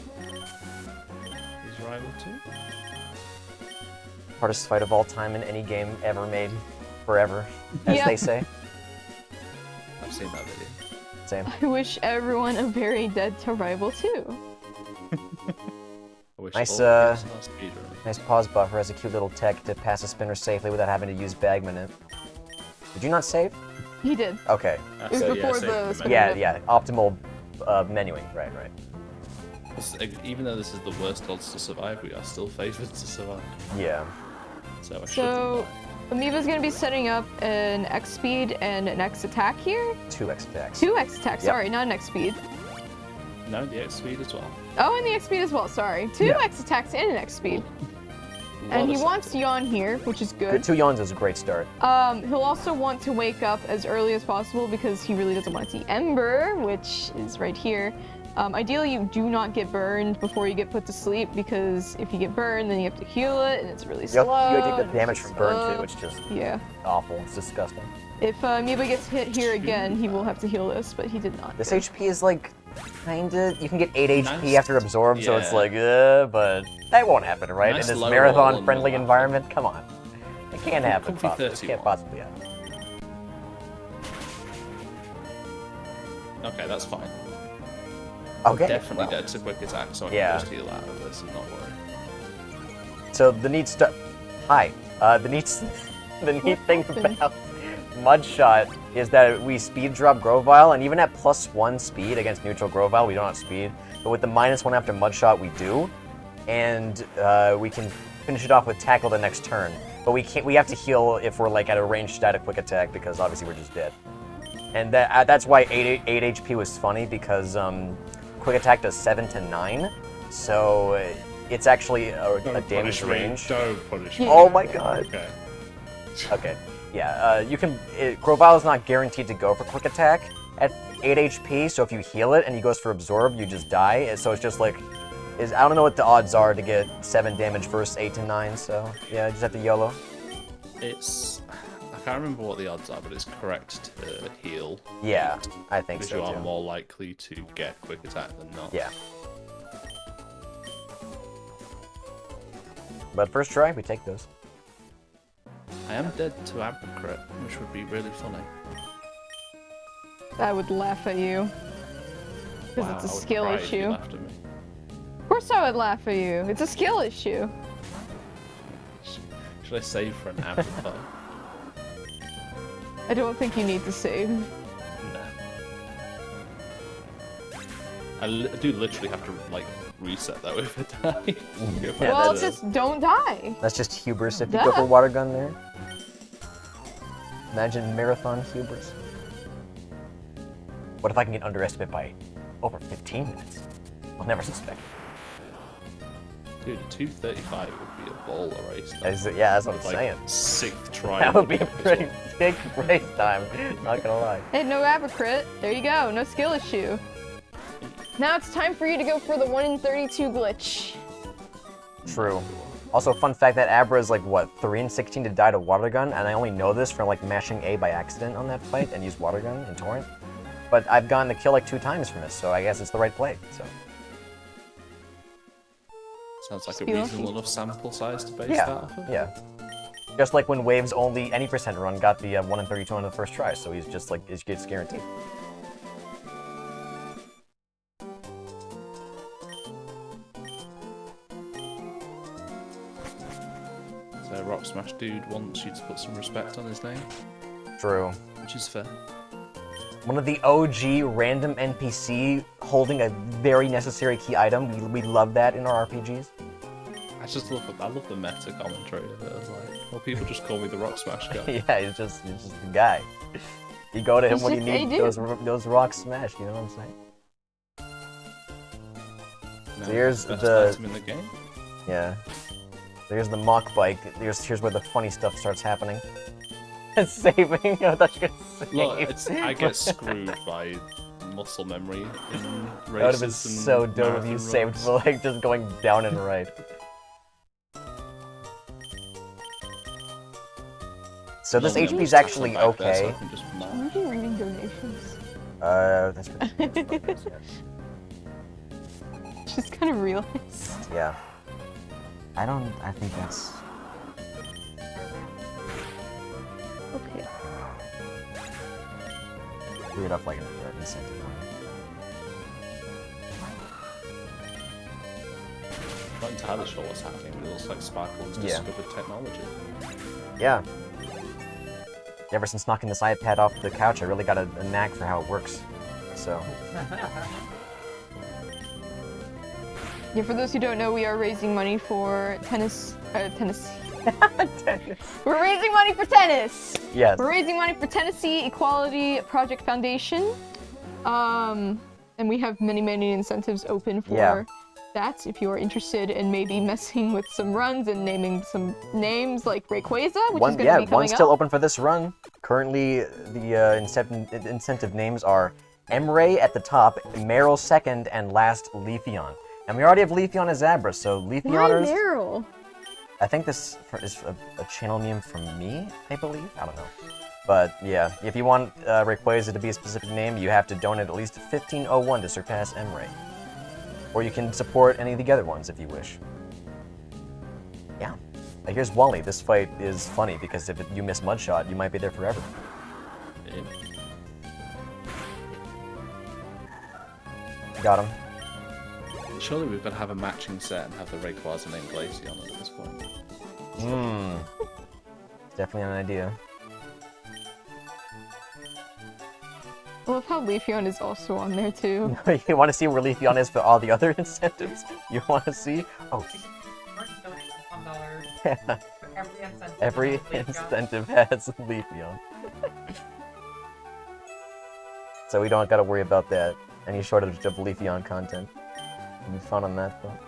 Is rival 2. Hardest fight of all time in any game ever made, forever, as they say. I've seen that video. Same. I wish everyone a very dead to rival 2. Nice, nice pause buffer has a cute little tech to pass a spinner safely without having to use Bagman it. Did you not save? He did. Okay. It was before the spinner. Yeah, optimal menuing, right. Even though this is the worst odds to survive, we are still favored to survive. Yeah. So Amoeba's gonna be setting up an X speed and an X attack here. 2 X attacks. 2 X attacks, sorry, not an X speed. No, the X speed as well. Oh, and the X speed as well, sorry. 2 X attacks and an X speed. And he wants Yawn here, which is good. 2 Yawns is a great start. He'll also want to wake up as early as possible because he really doesn't want to see Ember, which is right here. Ideally, you do not get burned before you get put to sleep because if you get burned, then you have to heal it, and it's really slow. You have to take the damage from burn too, which is just awful. It's disgusting. If Amoeba gets hit here again, he will have to heal this, but he did not. This HP is like kinda. You can get 8 HP after absorb, so it's like, but that won't happen, right? In this marathon-friendly environment, come on, it can't happen. It can't possibly happen. Okay, that's fine. Okay. Definitely dead to quick attack, so I can just heal out of this and not worry. So the neat stuff. The neat thing about Mudshot is that we speed drop Grovyle, and even at +1 speed against neutral Grovyle, we don't have speed. But with the -1 after Mudshot, we do, and we can finish it off with Tackle the next turn. But we can't. We have to heal if we're like at a ranged static quick attack because obviously we're just dead. And that's why 8 HP was funny because quick attack does 7 to 9, so it's actually a damage range. Don't punish me. Oh my god. Okay. Okay. Yeah, you can. Grovyle is not guaranteed to go for quick attack at 8 HP, so if you heal it and he goes for absorb, you just die. So it's just like, I don't know what the odds are to get 7 damage versus 8 to 9. So yeah, you just have to YOLO. I can't remember what the odds are, but it's correct to heal. Yeah, I think because so you are too. more likely to get quick attack than not. Yeah. But first try, we take those. I am dead to Abracrit, which would be really funny. I would laugh at you. Because Wow, it's a I would skill cry if you issue. laughed at me. Of course I would laugh at you. It's a skill issue. Should I save for an avatar? I don't think you need to save. No. I do literally have to, like, reset though if I die. Well, just don't die. That's just hubris if you go for water gun there. Imagine marathon hubris. What if I can get underestimated by over 15 minutes? I'll never suspect. Dude, a 235 would be a baller race. Yeah, that's what I'm With, like, saying. 6th try. That would be a as pretty well. big race time. Not gonna lie. Hey, no Abacrit. There you go. No skill issue. Now it's time for you to go for the 1 in 32 glitch. True. Also, fun fact that Abra is like what 3 in 16 to die to water gun, and I only know this from like mashing A by accident on that fight and use water gun in Torrent. But I've gotten the kill like 2 times from this, so I guess it's the right play. So. Sounds like a Skill. reasonable enough sample size to base Yeah. that off of. Yeah. Just like when Wave's only any percent run got the 1 in 32 on the first try, so he's just like it's guaranteed. So Rock Smash Dude wants you to put some respect on his name, True. which is fair. One of the OG random NPC holding a very necessary key item. We love that in our RPGs. I love the meta commentary of it. I was like, well, people just call me the Rock Smash guy. Yeah, he's just the guy. You go to him He's when you just a need dude. those rocks smashed. You know what I'm saying? Now, So here's best the- item in the game. Yeah. There's the mock bike. Here's where the funny stuff starts happening. Saving. I thought you were gonna save. Look, I get screwed by muscle memory in races. That would have been so dope if you saved for like just going down and right. So this HP is actually okay. I'm usually reading donations. That's pretty Just kind of realized. yeah. I think that's... Okay. weird up like an incentive one. Not entirely sure what's happening, but it looks like Sparkle's Yeah. discovered technology. Yeah. Ever since knocking this iPad off the couch, I really got a knack for how it works. So, Yeah, for those who don't know, we are raising money for tennis. tennis. We're raising money for tennis. Yes. We're raising money for Tennessee Equality Project Foundation. And we have many incentives open for Yeah. that. If you are interested in maybe messing with some runs and naming some names like Rayquaza, which is going to be coming one's still up. open for this run. Currently, the incentive names are Emray at the top, Meryl second, and last Leafeon. And we already have Leafeon as Abra, so Why Leafeoners... Meryl? I think this is a channel name from me, I believe? I don't know. But yeah, if you want Rayquaza to be a specific name, you have to donate at least 1501 to surpass Emray. Or you can support any of the other ones if you wish. Yeah. Here's Wally. This fight is funny because if you miss Mudshot, you might be there forever. Yeah. Got him. Surely we've got to have a matching set and have the Rayquaza named Glaceon at this point. Hmm. Definitely an idea. I love how Leafeon is also on there too. You want to see where Leafeon is for all the other incentives? You want to see? Oh, $1 for every incentive. every Leafeon. incentive has Leafeon. So we don't got to worry about that. Any shortage of Leafeon content. It'll be fun on that front.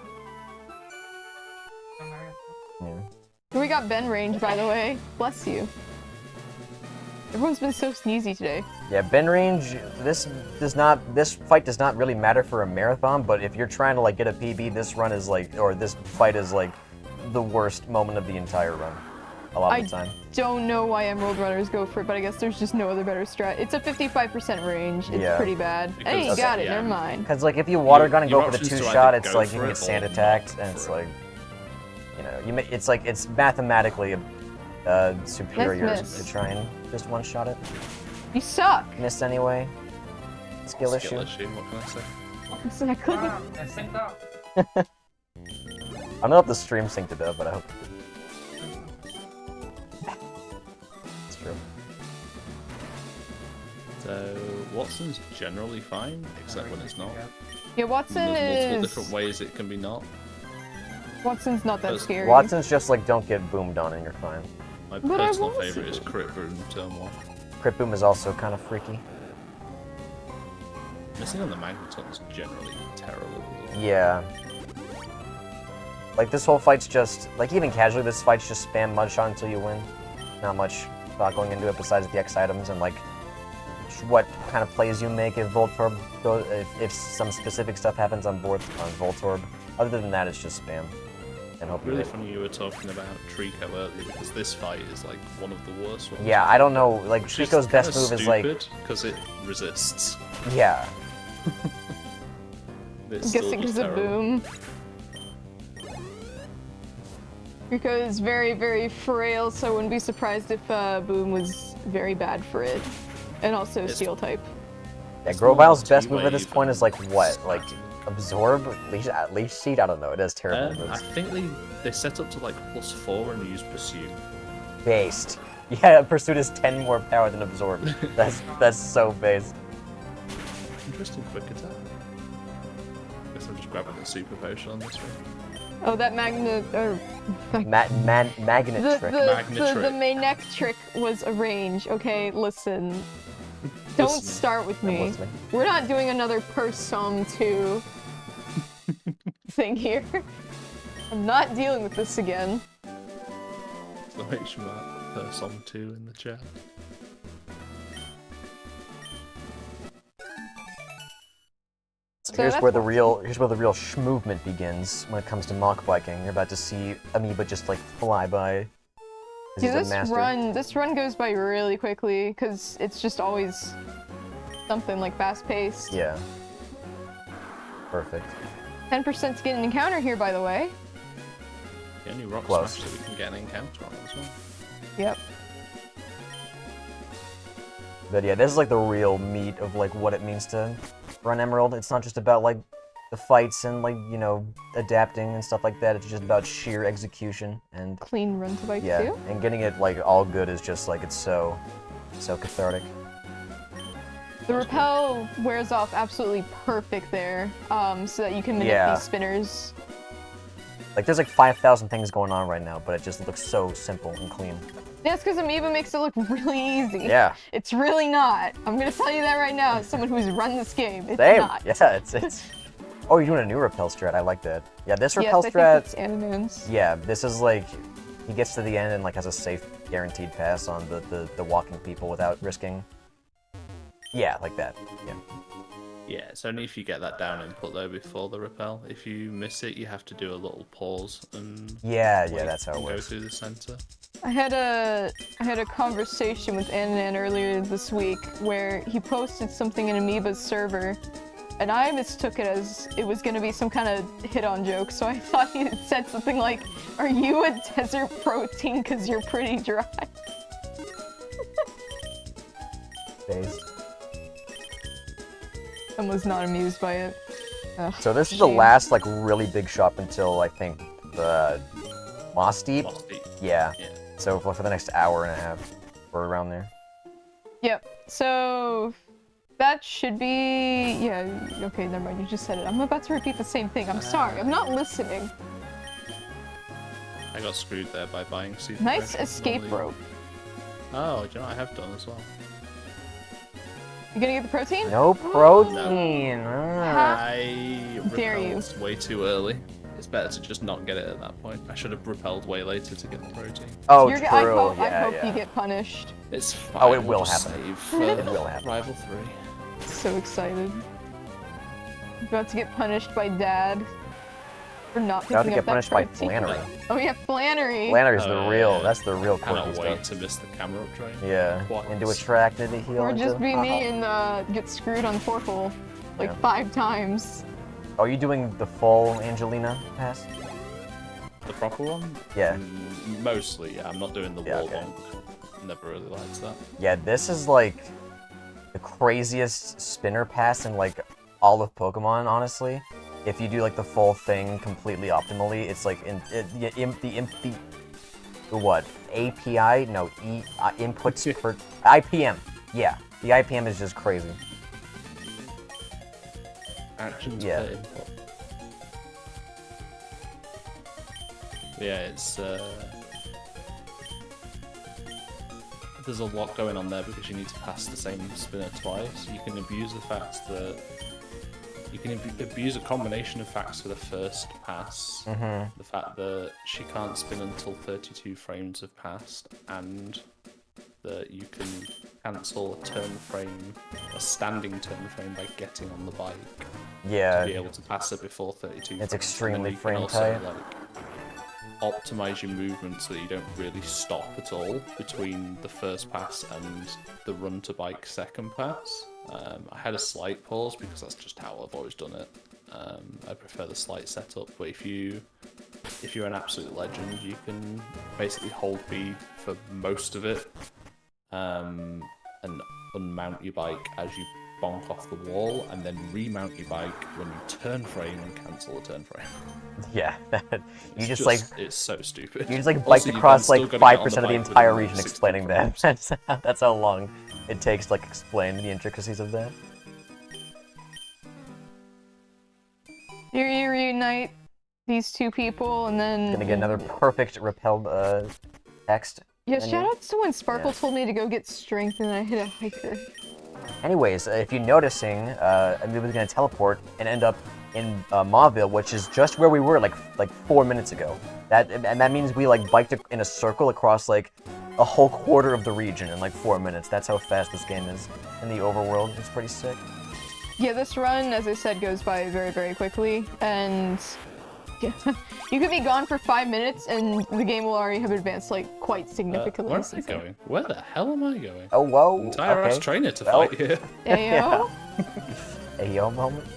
Yeah. We got Ben range, by the way. Bless you. Everyone's been so sneezy today. Yeah, Ben range. This fight does not really matter for a marathon, but if you're trying to like get a PB, this run is like, or this fight is like, the worst moment of the entire run. A lot of the time. Don't know why Emerald Runners go for it, but I guess there's just no other better strat. It's a 55% range. It's Yeah. pretty bad. Because- Hey, you got it. yeah. Never mind. Because like if you water gun and Your go for the options to 2-shot, either it's go like you for can it get sand or attacked, not and it's for it. like, you know, it's mathematically superior miss. to try and just one-shot it. You suck. Missed anyway. Skill issue. Skill issue, what can I say? Exactly. Ah, they're synced up. I don't know if the stream synced it up, but I hope it did. It's true. So Watson's generally fine, except when it's not. Yeah, Watson There's multiple is. different ways it can be not. Watson's not that Because scary. Watson's just like, don't get boomed on and you're fine. My But I personal want favourite to. is Crit Boom Turn 1. Crit boom is also kind of freaky. Missing on the Magneton's generally terrible. Yeah. Like, this whole fight's just, like, even casually, this fight's just spam Mudshot until you win. Not much thought going into it besides the X items and, like, what kind of plays you make if Voltorb goes, if some specific stuff happens on Voltorb. Other than that, it's just spam. And hope Really funny you were talking about Trico earlier, because this fight is, like, one of the worst ones. Yeah, I don't know, like, Which is Trico's best kinda move is, like... because it resists. Yeah. It's I'm still guessing just because of terrible. Boom. Rico is very, very frail, so I wouldn't be surprised if Boom was very bad for it. And also It's- Steel type. Yeah, It's more Grovile's of a best move at this two-wave point is, like, and what? Like, smacking. Absorb? Leash Seed? I don't know, it has terrible I moves. think they set up to, like, +4 and use Pursue. Based. Yeah, Pursuit is 10 more power than Absorb. That's so based. Interesting quick attack. Guess I'm just grabbing the super potion on this one. Oh, that magnet, or Magnet the trick. Magnet trick. main neck trick was a range. Okay, listen. Don't Listen. start with I'm me. listening. We're not doing another Persum 2 thing here. I'm not dealing with this again. Exclamation mark per song 2 in the chat. So So here's that's where the what- real schmovement begins when it comes to mock biking. You're about to see Amoeba just like fly by. 'Cause See, he's a this master. run goes by really quickly because it's just always something like fast-paced. Yeah. Perfect. 10% to get an encounter here, by the way. The only rock Close. smash that we can get an encounter on as well. Yep. But yeah, this is like the real meat of like what it means to run Emerald. It's not just about like the fights and like, you know, adapting and stuff like that. It's just about sheer execution and Clean run to bike yeah, too. and getting it like all good is just like it's so cathartic. The repel wears off absolutely perfect there, so that you can manipulate Yeah. these spinners. Like there's like 5,000 things going on right now, but it just looks so simple and clean. That's because Amoeba makes it look really easy. Yeah. It's really not. I'm gonna tell you that right now, as someone who's run this game. It's Same. not. Yeah, it's. Oh, you're doing a new repel strat. I like that. Yeah, this repel Yes, I strat. think it's Animan's. Yeah, this is like he gets to the end and like has a safe, guaranteed pass on the walking people without risking. Yeah, like that. Yeah. Yeah, it's only if you get that down input though before the repel. If you miss it, you have to do a little pause and Yeah, wait that's how it and go works. through the center. I had a conversation with Anan earlier this week where he posted something in Amoeba's server, and I mistook it as it was gonna be some kind of hit-on joke. So I thought he had said something like, "Are you a desert protein? 'Cause you're pretty dry." Based. I was not amused by it. Ugh, So this is the shame. last like really big shop until I think the Moss Deep. Lost deep. Yeah. Yeah. So for the next hour and a half, we're around there. Yep. So that should be okay. Never mind. You just said it. I'm about to repeat the same thing. I'm sorry. I'm not listening. I got screwed there by buying super Nice potions. escape Normally- rope. Oh, do you know what I have done as well? You gonna get the protein? No protein. Ah. I Dare you. repelled way too early. It's better to just not get it at that point. I should have repelled way later to get the protein. Oh, You're, true. I hope, yeah, I hope yeah. you get punished. It's fine. Oh, it we'll will just happen. Save for It will happen. Rival 3. So excited. About to get punished by Dad for not About to picking get up that punished by protein. Flannery. Oh yeah, Flannery. Flannery's Oh, the yeah, real. yeah. That's the real quirky Cannot stuff. wait to miss the camera up train. Yeah. Twice. Into a track that heal Or into. just be me Uh-huh. and get screwed on Forkle like Yeah. 5 times. Are you doing the full Angelina pass? The proper one? Yeah. Mostly, yeah. I'm not doing the Yeah, wall okay. bonk. Never really liked that. Yeah, this is like the craziest spinner pass in like all of Pokemon, honestly. If you do like the full thing completely optimally, it's like the what? API? No, inputs per IPM. Yeah, the IPM is just crazy. Actions Yeah. per input. Yeah, it's there's a lot going on there because you need to pass the same spinner twice. You can abuse the fact that You can abuse a combination of facts for the first pass. The fact that she can't spin until 32 frames have passed, and that you can cancel a standing turn frame by getting on the bike. Yeah. To be able to pass it before 32 It's frames. extremely And frame you can also, tight. like, optimize your movement so that you don't really stop at all between the first pass and the run to bike second pass. I had a slight pause because that's just how I've always done it. I prefer the slight setup, but if you're an absolute legend, you can basically hold B for most of it, and unmount your bike as you bonk off the wall, and then remount your bike when you turn frame and cancel the turn frame. Yeah. It's just like it's so stupid. you just like Also, biked you've across then like still gotta get on 5% of the bike entire within, like, region 60 explaining that. frames. That's how long it takes to like explain the intricacies of that. You reunite these two people, and then Gonna get another perfect repelled text. Yeah, menu. shout out to when Sparkle Yeah. told me to go get strength, and I hit a hiker. Anyways, if you're noticing, Amoeba's gonna teleport and end up in Mauville, which is just where we were like 4 minutes ago. That means we like biked in a circle across like a whole quarter of the region in like 4 minutes. That's how fast this game is in the overworld. It's pretty sick. Yeah, this run, as I said, goes by very, very quickly, and yeah, you could be gone for 5 minutes, and the game will already have advanced like quite significantly. Where am I since then. going? Where the hell am I going? Oh whoa! Entire ass Okay. trainer to Well. fight here. Ayo. Ayo moment.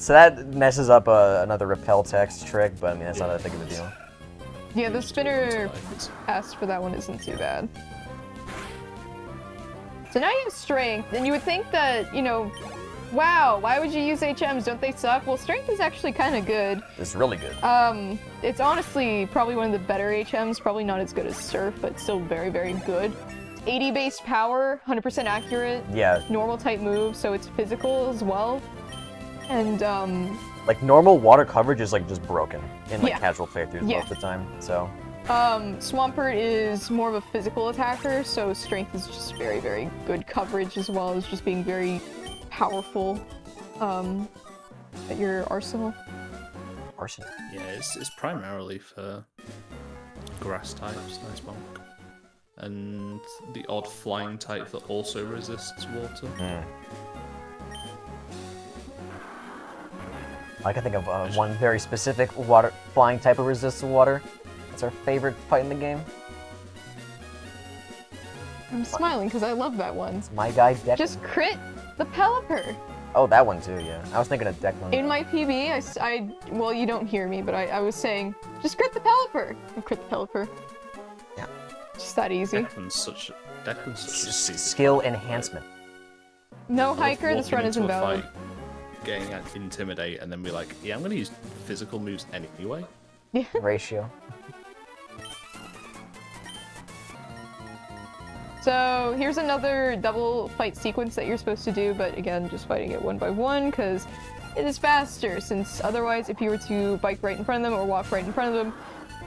So that messes up another repel text trick, but I mean that's not that big of a deal. Yeah, the Just do it spinner until I hit. pass for that one isn't too bad. So now you have strength, and you would think that, you know, wow, why would you use HMs? Don't they suck? Well, strength is actually kind of good. It's really good. It's honestly probably one of the better HMs, probably not as good as Surf, but still very, very good. 80 base power, 100% accurate, Yeah, normal type move, so it's physical as well. And, like normal water coverage is like just broken in like Yeah. casual playthroughs Yeah. most of the time. So Swampert is more of a physical attacker, so strength is just very, very good coverage as well as just being very powerful at your arsenal. arsenal. Yeah, it's primarily for grass types, nice bonk. And the odd flying type that also resists water. I can think of one very specific water flying type of resists water. It's our favorite fight in the game. I'm smiling because I love that one. It's my guy Declan. Just crit the Pelipper. Oh, that one too. Yeah, I was thinking of Declan. In my PB, well, you don't hear me, but I was saying, just crit the Pelipper. And crit the Pelipper. Yeah. Just that easy. Declan's such a stupid. Skill enhancement. No I love hiker, this walking run is into a invalid. fight, getting at intimidate, and then be like, yeah, I'm gonna use physical moves anyway. Ratio. So here's another double fight sequence that you're supposed to do, but again, just fighting it one by one because it is faster, since otherwise if you were to bike right in front of them or walk right in front of them,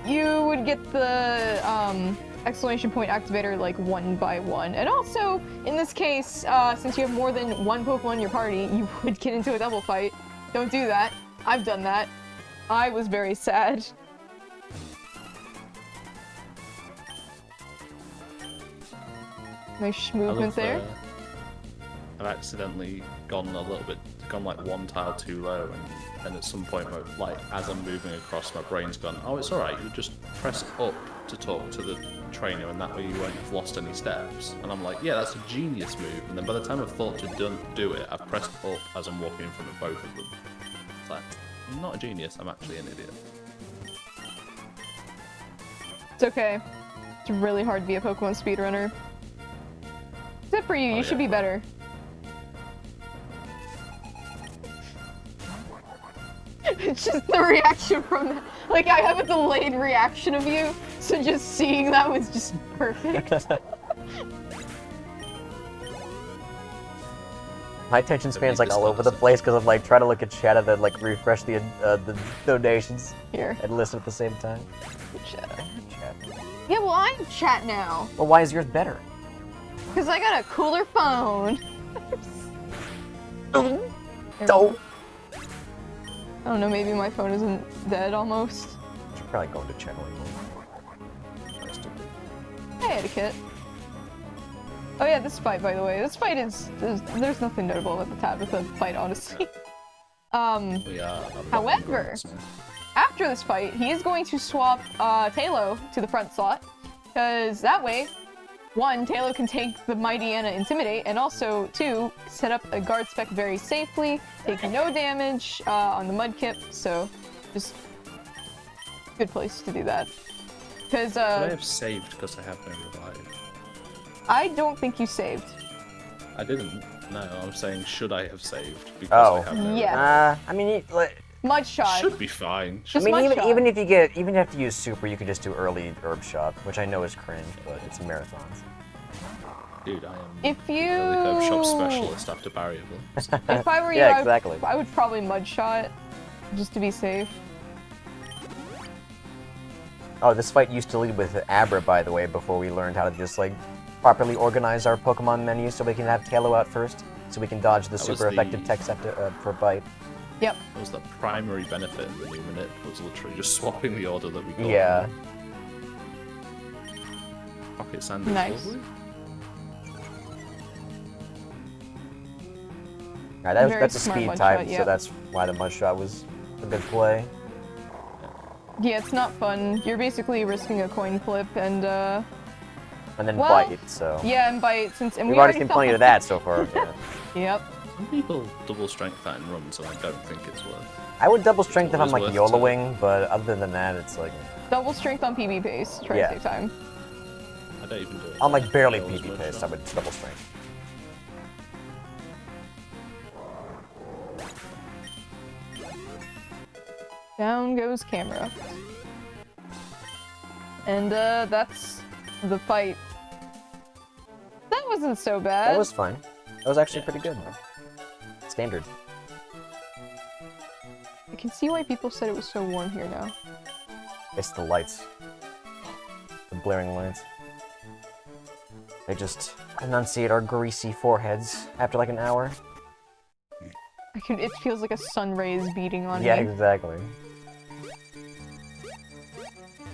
you would get the exclamation point activator like one by one. And also, in this case, since you have more than one Pokemon in your party, you would get into a double fight. Don't do that. I've done that. I was very sad. Nice movement there. I've accidentally gone like one tile too low, and at some point, like as I'm moving across, my brain's gone, oh, it's alright, you just press up to talk to the trainer, and that way you won't have lost any steps. And I'm like, yeah, that's a genius move. And then by the time I've thought to do it, I've pressed up as I'm walking in front of both of them. It's like, I'm not a genius, I'm actually an idiot. It's okay. It's really hard to be a Pokemon speedrunner. Except for you, you should be better. It's just the reaction from that. Like, I have a delayed reaction of you, so just seeing that was just perfect. My attention span's like all over the place because I'm like trying to look at chat and then like refresh the donations Here. and listen at the same time. Chat. Chat. Yeah, well, I'm chat now. Well, why is yours better? Because I got a cooler phone. There we Don't. go. I don't know, maybe my phone isn't dead almost. Should probably go into channel. Hey, etiquette. Oh yeah, this fight, by the way. This fight is... There's nothing notable about the Tabitha fight, honestly. We are. However, after this fight, he is going to swap Talo to the front slot, because that way, 1, Talo can take the Mighty Anna Intimidate, and also 2, set up a guard spec very safely, take no damage on the Mudkip, so just good place to do that. Because Should I have saved because I have no revive? I don't think you saved. I didn't. No, I'm saying should I have saved because I have no Yeah. revive. I mean, like, Mud shot. Should be fine. I Just mean, mud even shot. even if you have to use super, you can just do early herb shot, which I know is cringe, but it's marathons. Dude, I am If you... early herb shop specialist after barrier blocks. If I were you, Yeah, exactly. I would probably mud shot, just to be safe. Oh, this fight used to lead with Abra, by the way, before we learned how to just like properly organize our Pokemon menu, so we can have Talo out first, so we can dodge the That was super effective the- tech sector for bite. Yep. That was the primary benefit in the new minute, was literally just swapping the order that we got. Yeah. Pocket Sand is Nice. lovely. Alright, that's, Very that's a smart speed mud type, shot, so yep. that's why the mud shot was a good play. Yeah, it's not fun. You're basically risking a coin flip and And then Well, bite, so yeah, and bite since and we've we already seen saw- plenty of that so far. Yeah. Yep. Some people double strength that in runs, and I don't think it's worth. I would double strength if I'm always like worth to- YOLOing, but other than that, it's like Double strength on PB pace. Try Yeah. to save time. I don't even do it. on like barely I always PB merge pace, shot. I would double strength. Down goes camera. And that's the fight. That wasn't so bad. That was fine. That was actually pretty good. Standard. I can see why people said it was so warm here now. It's the lights. The blaring lights. They just enunciate our greasy foreheads after like an hour. It feels like a sun ray is beating on Yeah, me. exactly.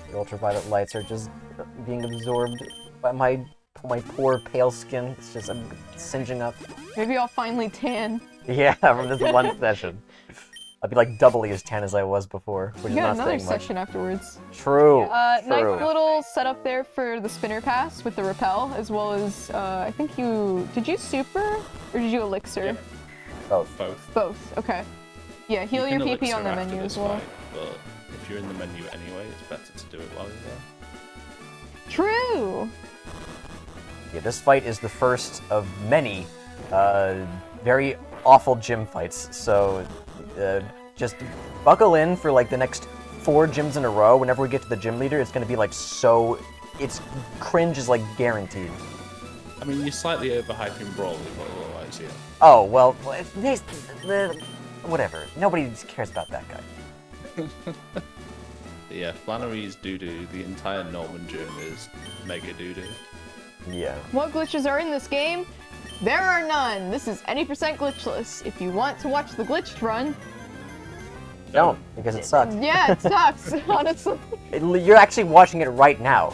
The ultraviolet lights are just being absorbed by my poor pale skin. It's just I'm singeing up. Maybe I'll finally tan. Yeah, from this one session. I'll be like doubly as tan as I was before, which We is got not another saying much. session afterwards. True. Nice True. little setup there for the spinner pass with the repel, as well as I think did you super or did you elixir? Yeah. Both. Both. Both. Okay. Yeah, heal You your can PP on the elixir menu after as this well. fight, but if you're in the menu anyway, it's better to do it while you're there. True. Yeah, this fight is the first of many very awful gym fights. So just buckle in for like the next 4 gyms in a row. Whenever we get to the gym leader, it's going to be like it's cringe is like guaranteed. I mean, you're slightly overhyping Brawl with otherwise, yeah. Oh well, whatever. Nobody cares about that guy. But yeah, Flannery's doo-doo, the entire Norman gym is mega doo-doo. Yeah. What glitches are in this game? There are none. This is any percent glitchless. If you want to watch the glitched run, Don't, because it sucks. yeah, it sucks, honestly. You're actually watching it right now.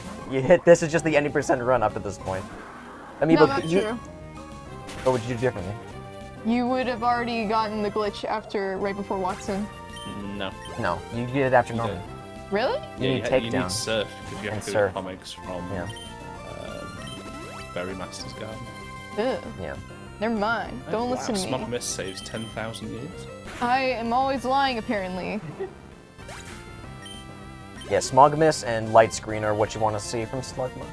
This is just the any percent run up to this point. I mean, No, but that's you, true. what would you do differently? You would have already gotten the glitch right before Watson. No. No, you get it after You Norman. don't. Really? You need you takedown. need Surf, because you And have to Surf. do comics from Yeah. Berry Master's Garden. Ugh. Yeah. Never mind. Don't Wow, listen to Smug me. Mist saves 10,000 years. I am always lying, apparently. Yeah, Smogmas and Light Screen are what you want to see from Slugma.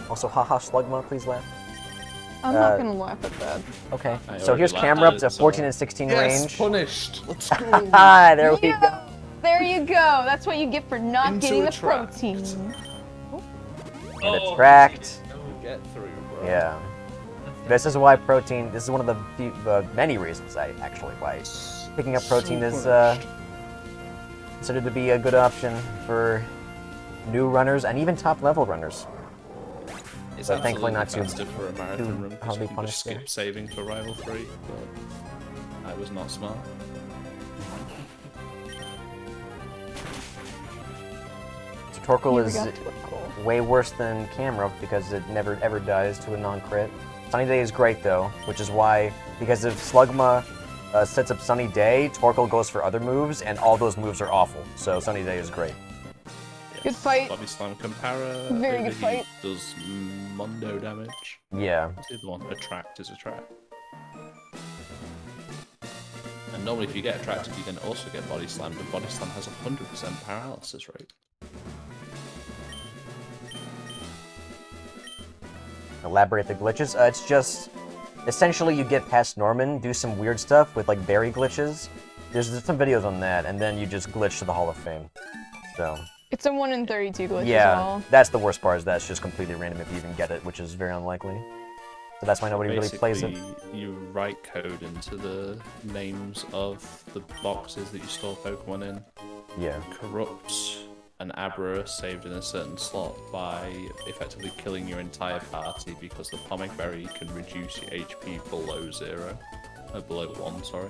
Also, haha, Slugma, please laugh. I'm not gonna laugh at that. Okay, I so already here's laughed camera at up to it, so- 14 and 16 range. punished. Let's go. Ah, there we Yeah, go. there you go. That's what you get for not Into getting a the trap. protein. And attract. Get through, bro. Yeah. This is why protein. This is one of the many reasons why picking up protein is considered to be a good option for new runners and even top level runners. It's But thankfully absolutely not too- faster for a marathon run because hardly you can just punished there. skip saving for Rival 3. But I was not smart. So Torkoal Here we is got Torkoal. way worse than Camera because it never ever dies to a non-crit. Sunny Day is great though, which is why, because if Slugma sets up Sunny Day, Torkoal goes for other moves, and all those moves are awful. So Sunny Day is great. Yes. Good fight. Body Slam Compara. Very good overheat fight. Does Mondo damage. Yeah. The other one, Attract is Attract. And normally if you get attracted, you can also get Body Slam, but Body Slam has 100% paralysis rate. Elaborate the glitches. It's just, essentially you get past Norman, do some weird stuff with like berry glitches. There's some videos on that, and then you just glitch to the Hall of Fame. So. It's a 1 in 32 glitch Yeah, as well. that's the worst part, is that's just completely random if you even get it, which is very unlikely. So that's why nobody really plays it. Basically, you write code into the names of the boxes that you store Pokemon in. Yeah. Corrupt an Abra saved in a certain slot by effectively killing your entire party because the Pomic Berry can reduce your HP below 0. Below 1, sorry.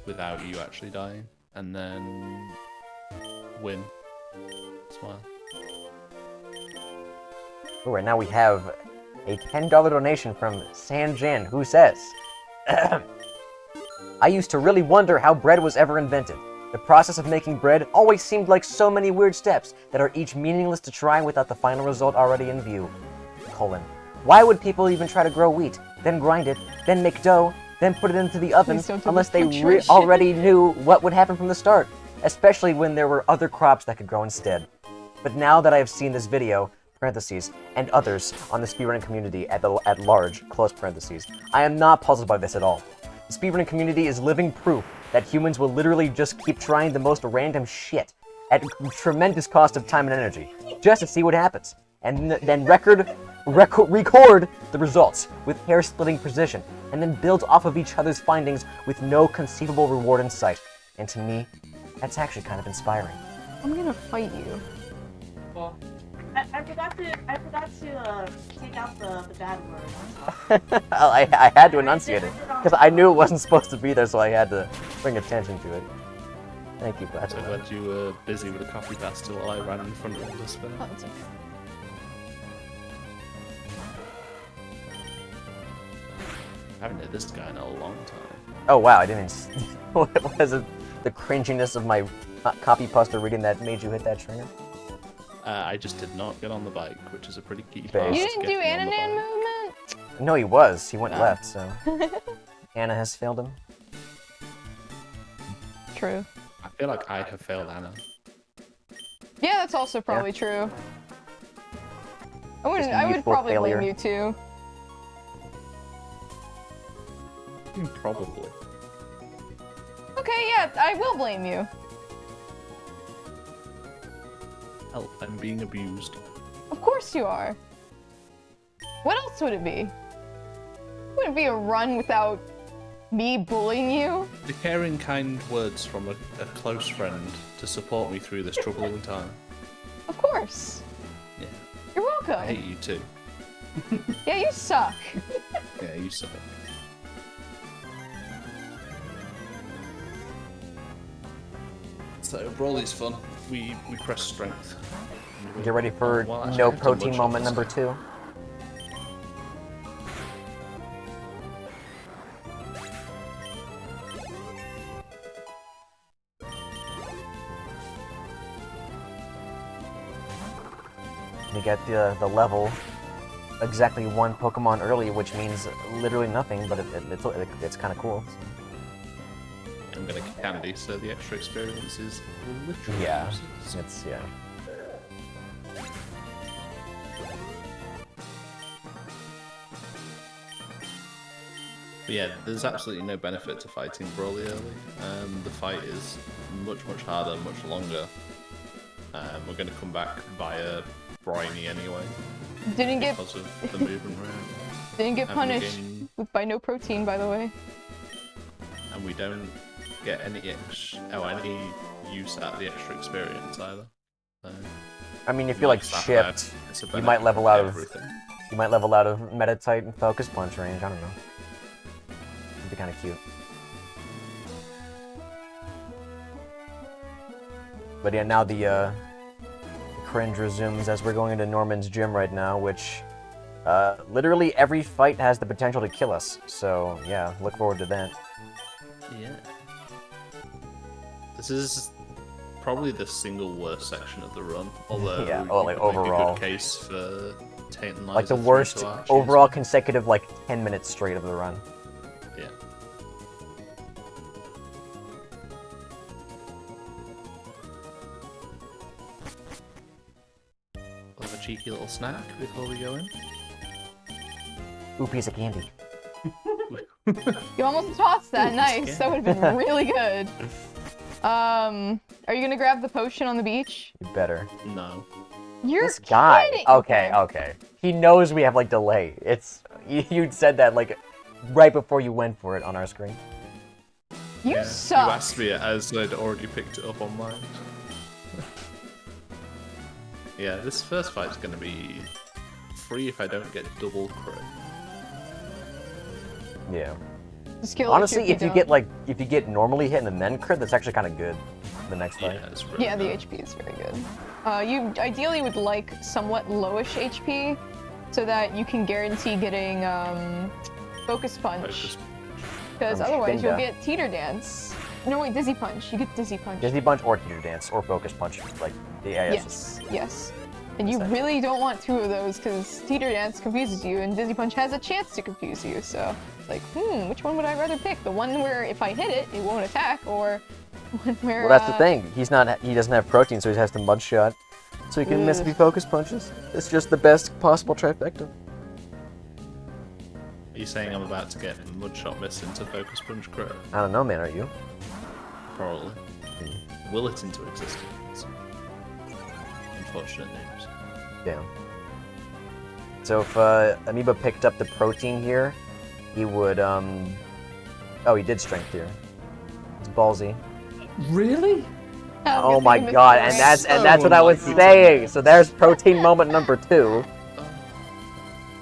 Without you actually dying. And then win. Smile. Oh, right now we have a $10 donation from Sanjan, who says, I used to really wonder how bread was ever invented. The process of making bread always seemed like so many weird steps that are each meaningless to try without the final result already in view. Colon. Why would people even try to grow wheat, then grind it, then make dough, then put it into the oven, Please don't do unless the they nutrition. already knew what would happen from the start, especially when there were other crops that could grow instead. But now that I have seen this video, parentheses, and others on the speedrunning community at large, close parentheses, I am not puzzled by this at all. The speedrunning community is living proof that humans will literally just keep trying the most random shit at tremendous cost of time and energy, just to see what happens, and then record the results with hair-splitting precision, and then build off of each other's findings with no conceivable reward in sight. And to me, that's actually kind of inspiring. I'm gonna fight you. Well, I forgot to take out the bad word. I had to enunciate it, because I knew it wasn't supposed to be there, so I had to bring attention to it. Thank you, Brad. So glad you were busy with the coffee bastard while I ran in front of the despair. Oh, it's okay. I haven't hit this guy in a long time. Oh wow, I didn't even... What was it? The cringiness of my copy paster reading that made you hit that trigger? I just did not get on the bike, which is a pretty key You part. You to didn't do getting on the Ananan bike. movement? No, he was. He went Oh. left, so... Anna has failed him. True. I feel like I have failed Anna. Yeah, that's also probably true. I would youthful probably failure. blame you too. Probably. Okay, yeah, I will blame you. Help, I'm being abused. Of course you are. What else would it be? Wouldn't be a run without me bullying you? The caring, kind words from a close friend to support me through this troubling time. Of course. Yeah. You're I welcome. hate you too. Yeah, you suck. Yeah, you suck. So Brawly's fun. We press strength. Get ready for Well, actually, I no haven't done protein much of moment this. number 2. We get the level exactly 1 Pokemon early, which means literally nothing, but it's kind of cool. I'm gonna candy, so the extra experience is literally Yeah, useless. yeah. But yeah, there's absolutely no benefit to fighting Brawly early. The fight is much harder, much longer. We're gonna come back via Briny anyway Didn't get because of the movement round. didn't get And we punished gain- by no protein, by the way. And we don't get any any use out of the extra experience either. So, I mean, if you're like it's not chipped, bad. It's a you benefit might level for out of everything. Metatite and Focus Punch range. I don't know. It'd be kind of cute. But yeah, now the cringe resumes as we're going into Norman's gym right now, which literally every fight has the potential to kill us. So yeah, look forward to that. Yeah. This is probably the single worst section of the run, although Yeah, you like, could make a overall. good case for Tainted Like the Lies worst through to Archie's. overall consecutive like 10 minutes straight of the run. Yeah. We'll have a cheeky little snack before we go in. Ooh, piece of candy. You almost tossed that. Ooh, Nice. That would have been really good. Are you gonna grab the potion on the beach? You better. No. You're This guy. kidding. Okay. He knows we have like delay. It's you said that like right before you went for it on our screen. You Yeah, suck. You asked me as I'd already picked it up on mine. Yeah, this first fight's gonna be free if I don't get double crit. Yeah. Just kill it Honestly, if you don't. get normally hit and then crit, that's actually kind of good. The next fight. Yeah, it's really Yeah, the good. HP is very good. You ideally would like somewhat lowish HP, so that you can guarantee getting Focus Punch. Focus. Because Punch, otherwise you'll Bingo. get Teeter Dance. No wait, Dizzy Punch. You get Dizzy Punch. Dizzy Punch or Teeter Dance or Focus Punch, like yeah. Yes. And you really don't want two of those because Teeter Dance confuses you and Dizzy Punch has a chance to confuse you. So, like, which one would I rather pick? The one where if I hit it, it won't attack, or one where? Well, that's the thing. He doesn't have protein, so he has to mud shot, so he can miss Ugh. me Focus Punches. It's just the best possible trifecta. Are you saying I'm about to get Mudshot Miss into Focus Punch crit? I don't know, man. Are you? Probably. Will it into existence? Unfortunate news. Damn. So if Amoeba picked up the protein here, he would oh, he did strength here. It's ballsy. Really? Oh my god, and that's what I was saying. So there's protein moment number 2.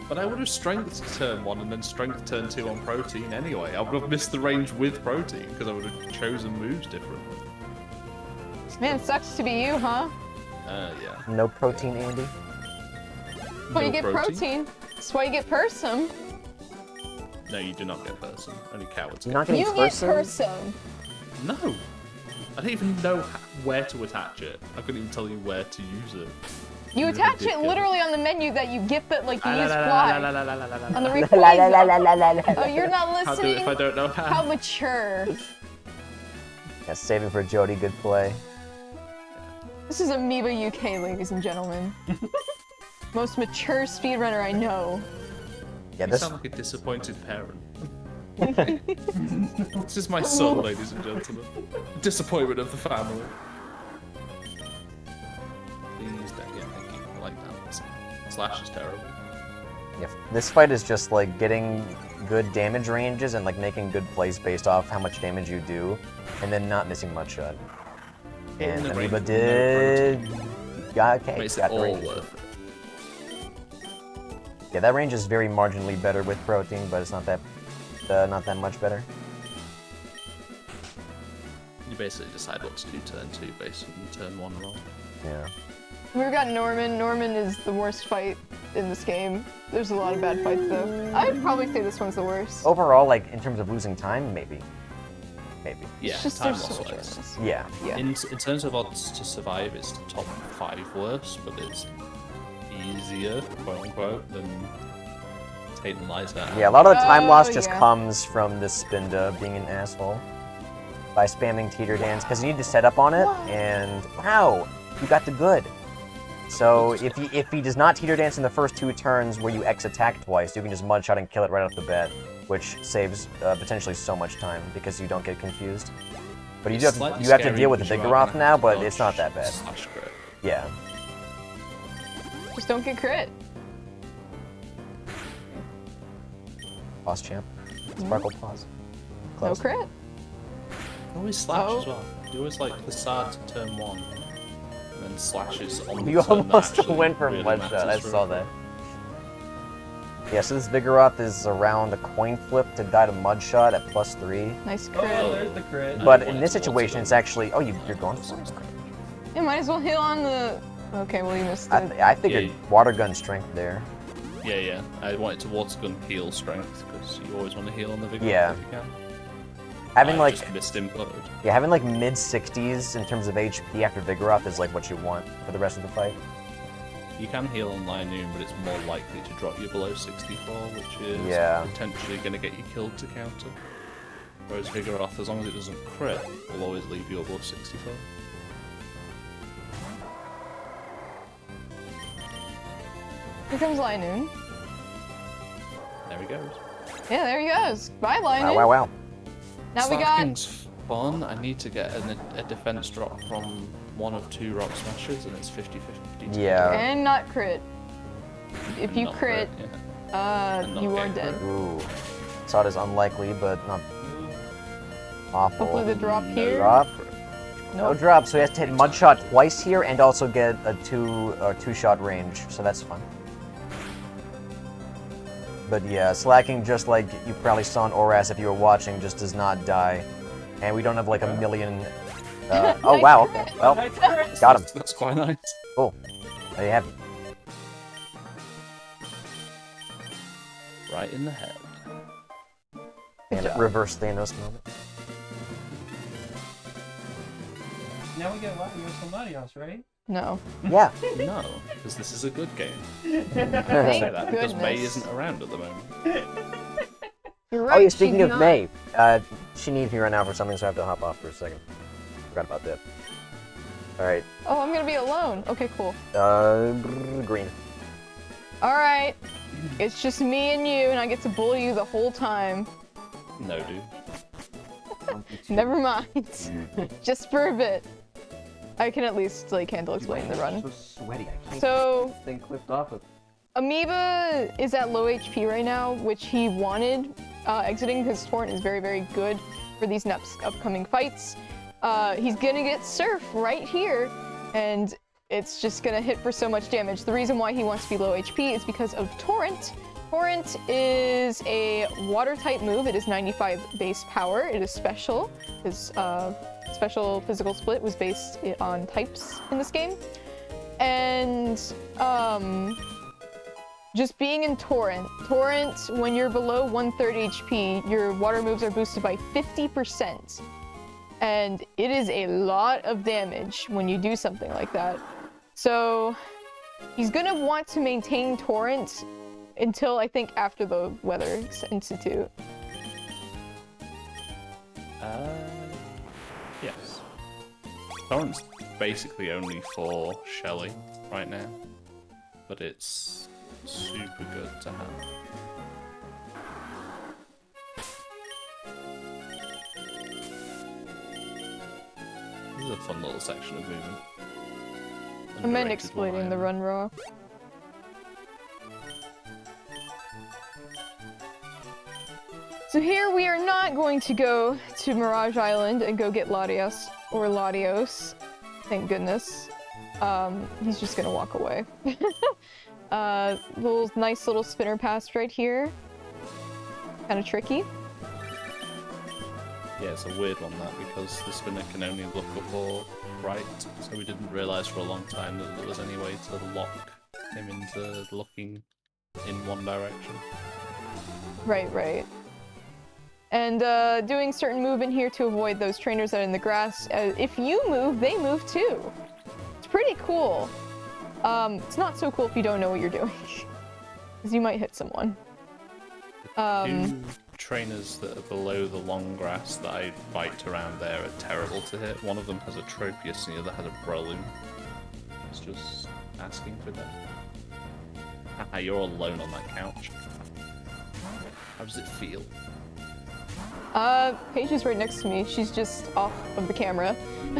But I would have strength turn 1 and then strength turn 2 on protein anyway. I would have missed the range with protein because I would have chosen moves differently. Man, sucks to be you, huh? Yeah. No protein, Andy. That's why you get protein. That's why you get Persum. No, you do not get person. Only cowards You're get not getting You get person? Persum. No! I don't even know where to attach it. I couldn't even tell you where to use it. You Really attach it ridiculous. literally on the menu that you get that like you use La, la, fly. la, la, la, la, la, la, On the la. replays. Oh, you're not Can't do it if I listening? don't know how. How mature. Yeah, saving for Jody. Good play. This is AmoebaUK, ladies and gentlemen. Most mature speedrunner I know. Yeah, You this. sound like a disappointed parent. This is my son, ladies and gentlemen. Disappointment of the family. Please don't get thank you. I like that. Slash is terrible. Yeah, this fight is just like getting good damage ranges and like making good plays based off how much damage you do, and then not missing much shot. And the Amoeba range, did. no Yeah, okay. Makes got it the all range. worth it. Yeah, that range is very marginally better with protein, but it's not that much better. You basically decide what to do turn 2 based on turn 1 roll. Yeah. We've got Norman. Norman is the worst fight in this game. There's a lot of bad fights though. I'd probably say this one's the worst. Overall, like in terms of losing time, maybe. Yeah, It's just time there's so loss much wise. worse. Yeah. Yeah. In terms of odds to survive, it's top 5 worst, but it's easier, quote unquote, than Tainted Lies are. Yeah, a lot of the time Oh, loss just yeah. comes from this Spinda being an asshole. By spamming Teeter Dance, because you need to set up on it, and wow, you got the good. So if he does not Teeter Dance in the first 2 turns where you X attack twice, you can just Mudshot and kill it right off the bat, which saves potentially so much time because you don't get confused. But you do have, Slightly you have to scary deal with the because you Vigoroth have to now, but dodge it's not that bad. slash crit. Yeah. Just don't get crit. Pause champ. Sparkle pause. No Close. crit. You always slash Oh. as well. You always like facade to turn 1, and then slashes on the You turn that almost actually went for really Mudshot, I matters for saw it. that. Yeah, so this Vigoroth is around a coin flip to die to Mudshot at +3. Nice Oh, crit. there's the crit. But I in wanted this to situation, also it's actually... Oh, you're going for it? Yeah, might as well heal on the... Okay, well you missed it. I figured Yeah. water gun strength there. Yeah. I wanted to water gun heal strength because you always want to heal on the vigor Yeah. if you can. Having I like just missed implode. having like mid 60s in terms of HP after Vigoroth is like what you want for the rest of the fight. You can heal on Linoon, but it's more likely to drop you below 64, which is Yeah. potentially going to get you killed to counter. Whereas Vigoroth, as long as it doesn't crit, will always leave you above 64. Here comes Linoon. There he goes. Yeah, there he goes. Bye, Linoon. Wow. Now we got... Slacking's fun. I need to get a defense drop from one of 2 rock smashes, and it's 50-50. Yeah. And not crit. If you Not crit, yeah. And not you are get dead. crit. Ooh. Thought is unlikely, but not awful. Hopefully the drop No here. Drop. crit. No Nope. drop, so he has to hit Mudshot twice here and also get a two-shot range, so that's fun. But yeah, Slacking, just like you probably saw in Oras if you were watching, just does not die. And we don't have like a million... oh wow, okay. Well, got him. That's quite nice. Cool. There you have it. Right in the head. And job. reverse Thanos moment. Now we get Latios from Latios, right? No. Yeah. No, because this is a good game. I Thank say that because May goodness. isn't around at the moment. You're Oh right. yeah, she's speaking of not. May, she needs me right now for something, so I have to hop off for a second. Forgot about that. Alright, Oh, I'm gonna be alone. Okay, cool. green. Alright. It's just me and you, and I get to bully you the whole time. No, dude. Never mind. Just for a bit. I can at least, like, handle explaining the run. So sweaty. I can't So, get this thing clipped off of. Amoeba is at low HP right now, which he wanted exiting because Torrent is very, very good for these next upcoming fights. He's gonna get Surf right here, and it's just gonna hit for so much damage. The reason why he wants to be low HP is because of Torrent. Torrent is a water-type move. It is 95 base power. It is special. His special physical split was based on types in this game. And just being in Torrent, when you're below 1/3 HP, your water moves are boosted by 50%. And it is a lot of damage when you do something like that. So he's gonna want to maintain Torrent until I think after the Weather Institute. Yes. Torrent's basically only for Shelly right now, but it's super good to have. This is a fun little section of movement. I meant Underrated exploiting the line. run raw. So here we are not going to go to Mirage Island and go get Latios or Latios. Thank goodness. He's just gonna walk away. Nice little spinner pass right here. Kind of tricky. Yeah, it's a weird one that because the spinner can only look up or right, so we didn't realise for a long time that there was any way to lock him into looking in one direction. Right. And doing certain movement here to avoid those trainers that are in the grass. If you move, they move too. It's pretty cool. It's not so cool if you don't know what you're doing. Because you might hit someone. Two trainers that are below the long grass that I biked around there are terrible to hit. One of them has a Tropius and the other has a Breloom. It's just asking for them. Haha, you're all alone on that couch. How does it feel? Paige is right next to me. She's just off of the camera. I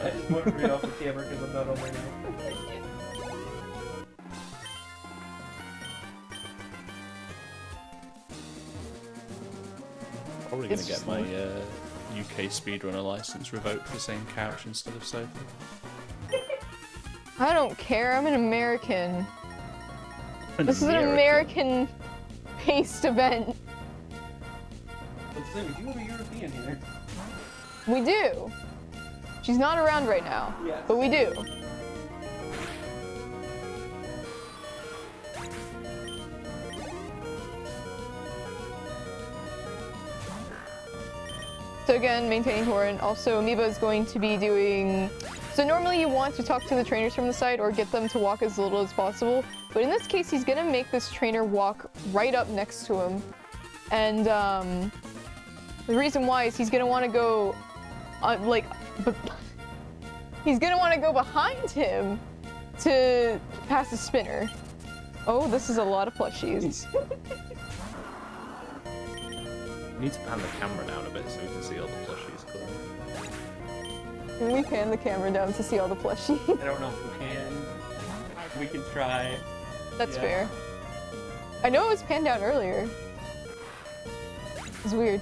just want to read off the camera because I'm not on my now. Probably gonna get my UK speedrunner license revoked for saying couch instead of sofa. I don't care. I'm an American. This is an American-based event. Let's say we do have a European here. We do. She's not around right now, Yes. but we do. So again, maintaining torrent. Also, Amoeba is going to be doing... So normally you want to talk to the trainers from the side or get them to walk as little as possible. But in this case, he's going to make this trainer walk right up next to him. And the reason why is he's going to want to go... he's going to want to go behind him to pass the spinner. Oh, this is a lot of plushies. We need to pan the camera down a bit so we can see all the plushies clearly. Can we pan the camera down to see all the plushies? I don't know if we can. We can try. That's Yeah. fair. I know it was panned down earlier. It's weird.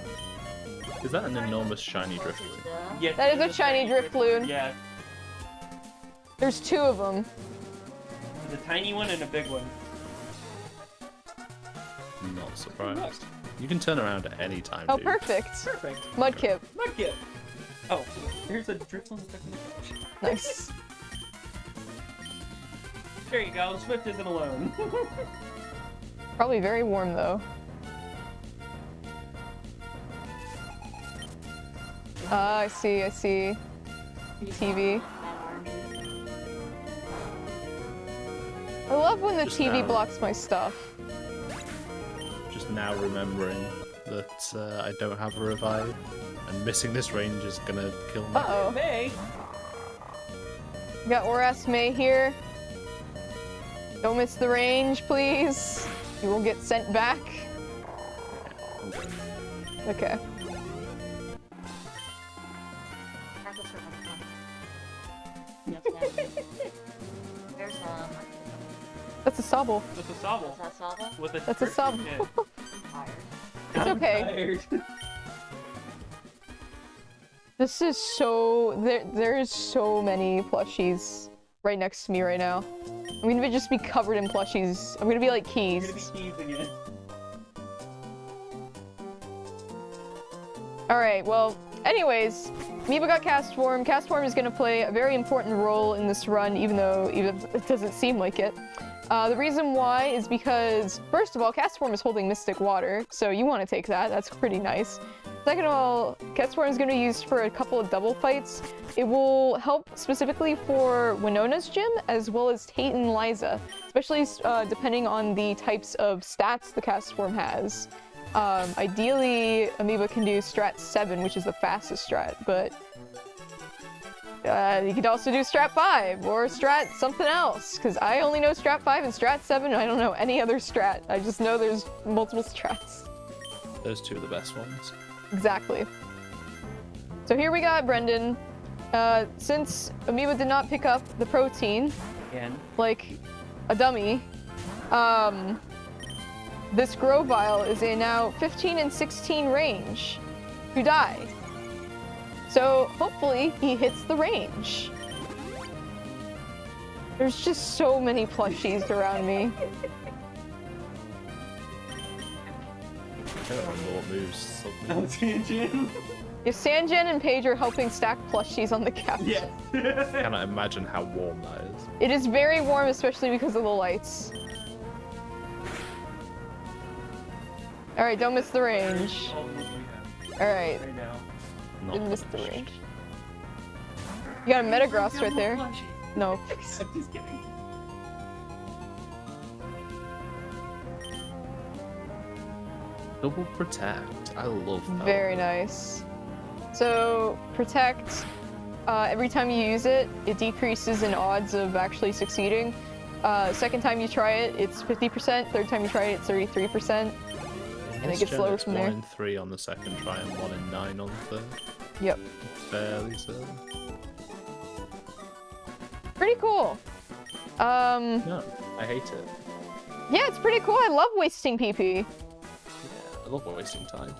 Is that an enormous shiny driftwood? Yeah, That is there's a shiny Driftloon. Yeah, There's two of them. there's a tiny one and a big one. Not surprised. You can turn around at any time, Oh, dude. perfect. Perfect. Mudkip. Mudkip. Oh, here's a Driftloon stuck in the couch. Nice. There you go. Swift isn't alone. Probably very warm though. Ah, I see, I see. TV. I love when the Just TV now. blocks my stuff. Just now remembering that I don't have a revive, and missing this range is gonna kill me. Uh-oh. May. We got Oras May here. Don't miss the range, please. You will get sent back. I'm good. Okay. There's That's a Sobble. That's a Sobble. that Saba? With a That's a Driftloon Sobble. head. Tired. It's I'm okay. tired. This is so... There's so many plushies right next to me right now. I'm gonna just be covered in plushies. I'm gonna be like You're Keys. gonna be teasing it. Alright, well, anyways, Amoeba got Cast Form. Cast Form is gonna play a very important role in this run, even it doesn't seem like it. The reason why is because, first of all, Cast Form is holding Mystic Water, so you want to take that. That's pretty nice. Second of all, Cast Form is going to be used for a couple of double fights. It will help specifically for Winona's gym, as well as Tate and Liza, especially depending on the types of stats the Cast Form has. Ideally, Amoeba can do Strat 7, which is the fastest strat, but you could also do Strat 5 or Strat something else, because I only know Strat 5 and Strat 7, and I don't know any other strat. I just know there's multiple strats. Those two are the best ones. Exactly. So here we got Brendan. Since Amoeba did not pick up the protein, Again. like a dummy, this Grovile is a now 15 and 16 range to die. So hopefully he hits the range. There's just so many plushies around me. I don't remember what moves suddenly. Oh, Tangent. If Sanjen and Paige are helping stack plushies on the couch. Yes. I cannot imagine how warm that is. It is very warm, especially because of the lights. Alright, don't miss the range. All the moves we have Alright, right now. Not didn't miss the punished. range. You got a Metagross right there. No. I'm just kidding. Double protect. I love that. Very nice. So, Protect, every time you use it, it decreases in odds of actually succeeding. Second time you try it, it's 50%. Third time you try it, it's 33%. And it gets lower It's from 1 there. in 3 on the second try and 1 in 9 on the third. Yep. Fairly certain. Pretty cool. No, I hate it. Yeah, it's pretty cool. I love wasting PP. Yeah, I love wasting time.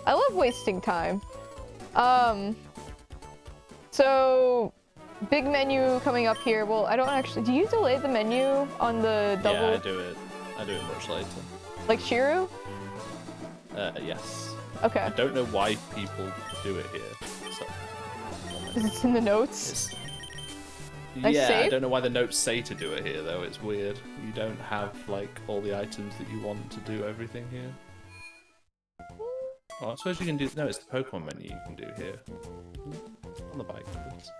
I love wasting time. So big menu coming up here. Well, I don't actually. Do you delay the menu on the double? Yeah, I do it. I do it much later. Like Shiru? Yes. Okay. I don't know why people do it here. So, Because it's in the notes. It's... Nice Yeah, I save. don't know why the notes say to do it here though. It's weird. You don't have like all the items that you want to do everything here. Well, I suppose you can do. No, it's the Pokemon menu you can do here. On the bike, please.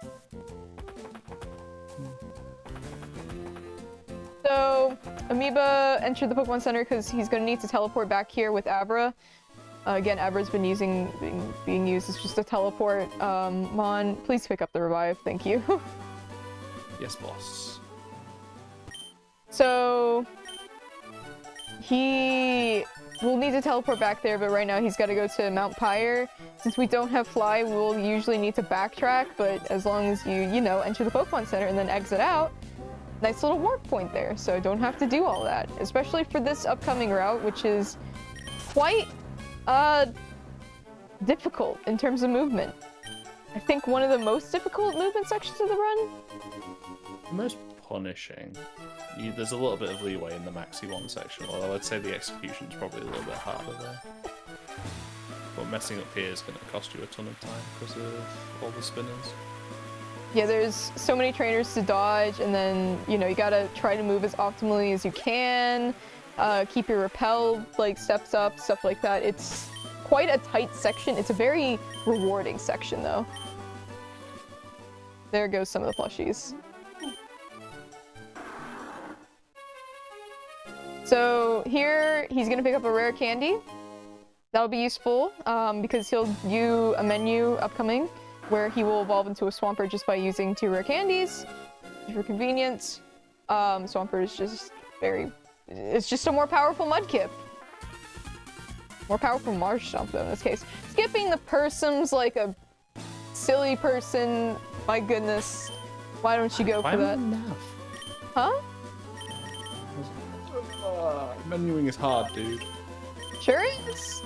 So, Amoeba entered the Pokemon Center because he's going to need to teleport back here with Abra. Again, Abra's been being used as just a teleport. Mon, please pick up the revive. Thank you. Yes, boss. So, he will need to teleport back there, but right now he's got to go to Mount Pyre. Since we don't have Fly, we'll usually need to backtrack, but as long as you know, enter the Pokemon Center and then exit out, nice little warp point there, so don't have to do all that. Especially for this upcoming route, which is quite, difficult in terms of movement. I think one of the most difficult movement sections of the run. Most punishing. There's a little bit of leeway in the Maxi 1 section, although I'd say the execution's probably a little bit harder there. But messing up here is going to cost you a ton of time because of all the spinners. Yeah, there's so many trainers to dodge, and then, you know, you gotta try to move as optimally as you can, keep your repel, like, steps up, stuff like that. It's quite a tight section. It's a very rewarding section, though. There goes some of the plushies. So here, he's gonna pick up a rare candy. That'll be useful, because he'll do a menu upcoming where he will evolve into a Swampert just by using 2 rare candies for convenience. Swampert is just it's just a more powerful Mudkip. More powerful Marshtomp, though, in this case. Skipping the Persums like a silly person. My goodness. Why don't you go for that? Huh? Menuing is hard, dude. Sure is.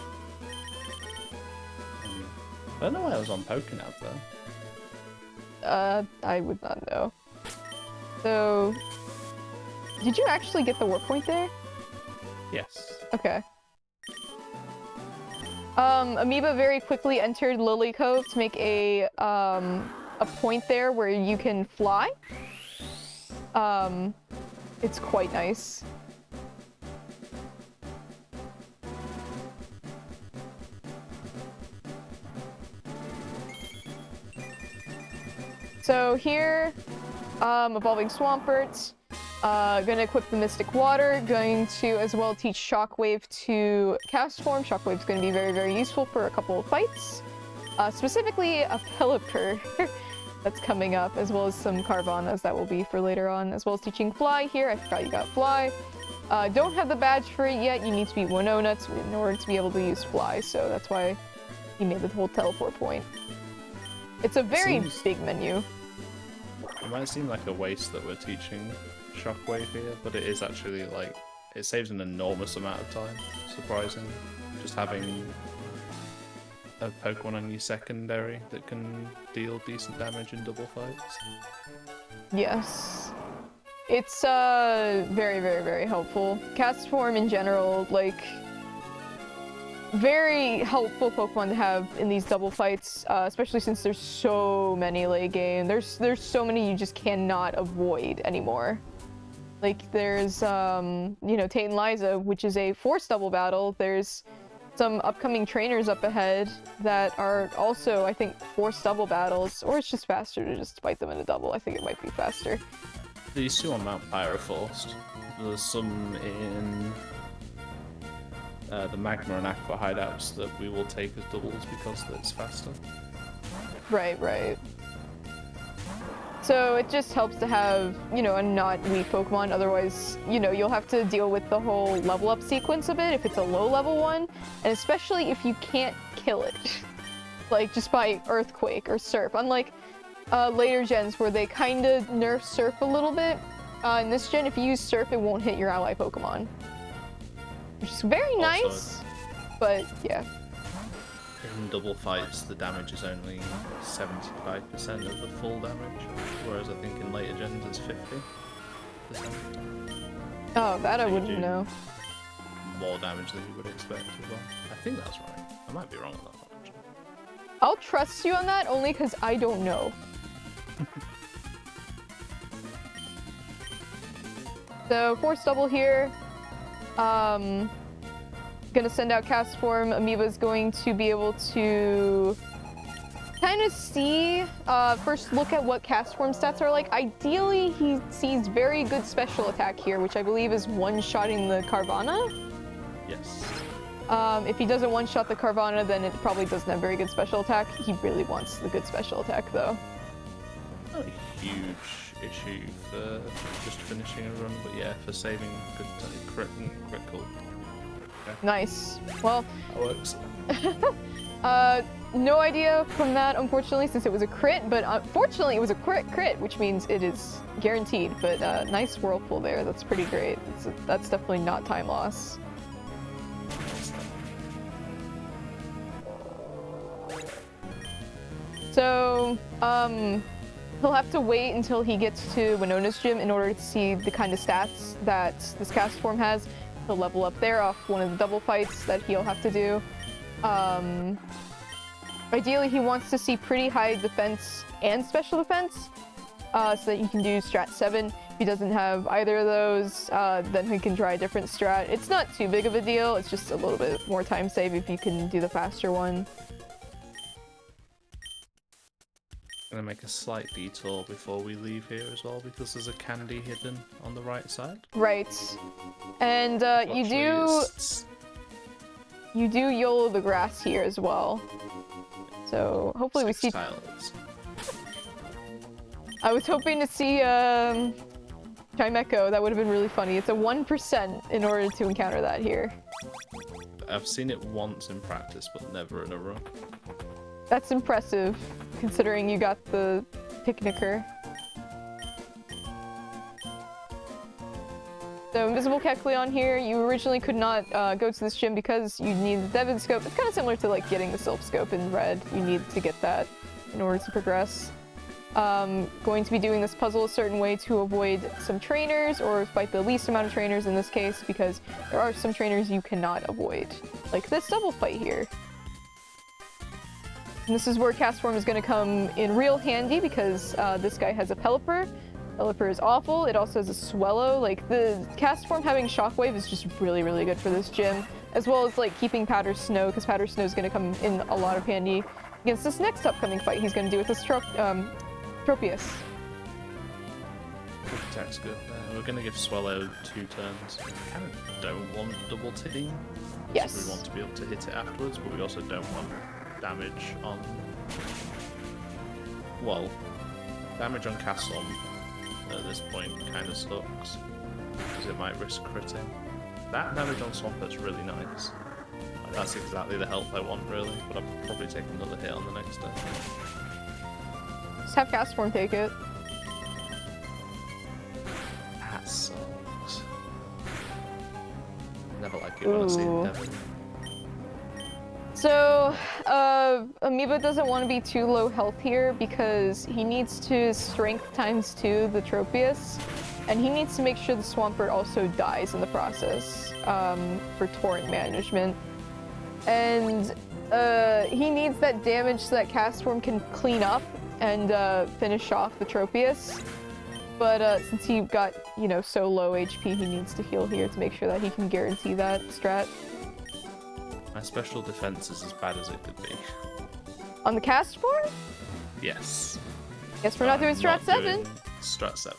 I don't know why I was on Pokénav though. I would not know. So, did you actually get the warp point there? Yes. Okay. Amoeba very quickly entered Lily Cove to make a point there where you can fly. It's quite nice. So here, evolving Swampert, gonna equip the Mystic Water, going to as well teach Shockwave to cast form. Shockwave's gonna be very, very useful for a couple of fights. Specifically a Pelipper that's coming up, as well as some Carvanhas that will be for later on, as well as teaching Fly here. I forgot you got Fly. Don't have the badge for it yet. You need to be Winona in order to be able to use Fly, so that's why he made the whole teleport point. It's a very big menu. It might seem like a waste that we're teaching Shockwave here, but it is actually like, it saves an enormous amount of time, surprisingly. Just having a Pokemon on your secondary that can deal decent damage in double fights. Yes. It's very, very, very helpful. Cast form in general, like, very helpful Pokemon to have in these double fights, especially since there's so many late game. There's so many you just cannot avoid anymore. Like, there's, you know, Tate and Liza, which is a forced double battle. There's some upcoming trainers up ahead that are also, I think, forced double battles, or it's just faster to just fight them in a double. I think it might be faster. These 2 on Mount Pyre are forced. There's some in the Magma and Aqua hideouts that we will take as doubles because it's faster. Right, right. So it just helps to have, you know, a not weak Pokemon. Otherwise, you know, you'll have to deal with the whole level up sequence of it if it's a low level one, and especially if you can't kill it. Like, just by Earthquake or Surf. Unlike later gens where they kind of nerf Surf a little bit. In this gen, if you use Surf, it won't hit your ally Pokemon. Which is very nice, but yeah. In double fights, the damage is only 75% of the full damage, whereas I think in later gens it's 50%. Oh, that I So you wouldn't do know. More damage than you would expect as well. I think that's right. I might be wrong on that one, I'll trust you on that only because I don't know. So force double here. Gonna send out cast form. Amoeba's going to be able to kind of see, first look at what cast form stats are like. Ideally, he sees very good special attack here, which I believe is one-shotting the Carvana. Yes. If he doesn't one-shot the Carvana, then it probably doesn't have very good special attack. He really wants the good special attack, though. Not a huge issue for just finishing a run, but yeah, for saving good crit and critical. Okay. Nice. Well, That works. no idea from that, unfortunately, since it was a crit, but fortunately it was a crit, which means it is guaranteed. But nice whirlpool there. That's pretty great. That's definitely not time loss. So, he'll have to wait until he gets to Winona's gym in order to see the kind of stats that this cast form has. He'll level up there off one of the double fights that he'll have to do. Ideally, he wants to see pretty high defense and special defense, so that he can do strat 7. If he doesn't have either of those, then he can try a different strat. It's not too big of a deal, it's just a little bit more time save if you can do the faster one. I'm gonna make a slight detour before we leave here as well, because there's a candy hidden on the right side. Right. And you do YOLO the grass here as well. So hopefully we see... Tiles. I was hoping to see Chimecho. That would have been really funny. It's a 1% in order to encounter that here. I've seen it once in practice, but never in a run. That's impressive, considering you got the picnicker. So Invisible Kecleon here, you originally could not go to this gym because you need the Devon Scope. It's kind of similar to like getting the Sylph Scope in red. You need to get that in order to progress. Going to be doing this puzzle a certain way to avoid some trainers, or fight the least amount of trainers in this case, because there are some trainers you cannot avoid. Like this double fight here. And this is where cast form is going to come in real handy, because this guy has a Pelipper. Pelipper is awful. It also has a Swellow. Like, the cast form having Shockwave is just really, really good for this gym. As well as, like, keeping Powder Snow, because Powder Snow is going to come in a lot of handy against this next upcoming fight he's going to do with this Tropius. Quick attack's good there. We're going to give Swallow 2 turns. We kind of don't want double team. Yes. We want to be able to hit it afterwards, but we also don't want damage on... Well, damage on cast form at this point kind of sucks, because it might risk critting. That damage on Swampert really nice. Like, that's exactly the health I want, really, but I'll probably take another hit on the next day. Just have cast form take it. That sucks. Never like it when I see the devil. So, Amoeba doesn't want to be too low health here because he needs to strength ×2 the Tropius, and he needs to make sure the Swampert also dies in the process for torrent management. And he needs that damage so that cast form can clean up and finish off the Tropius. But since he got, you know, so low HP, he needs to heal here to make sure that he can guarantee that strat. My special defense is as bad as it could be. On the cast form? Yes. Guess we're not doing strat 7. Strat 7.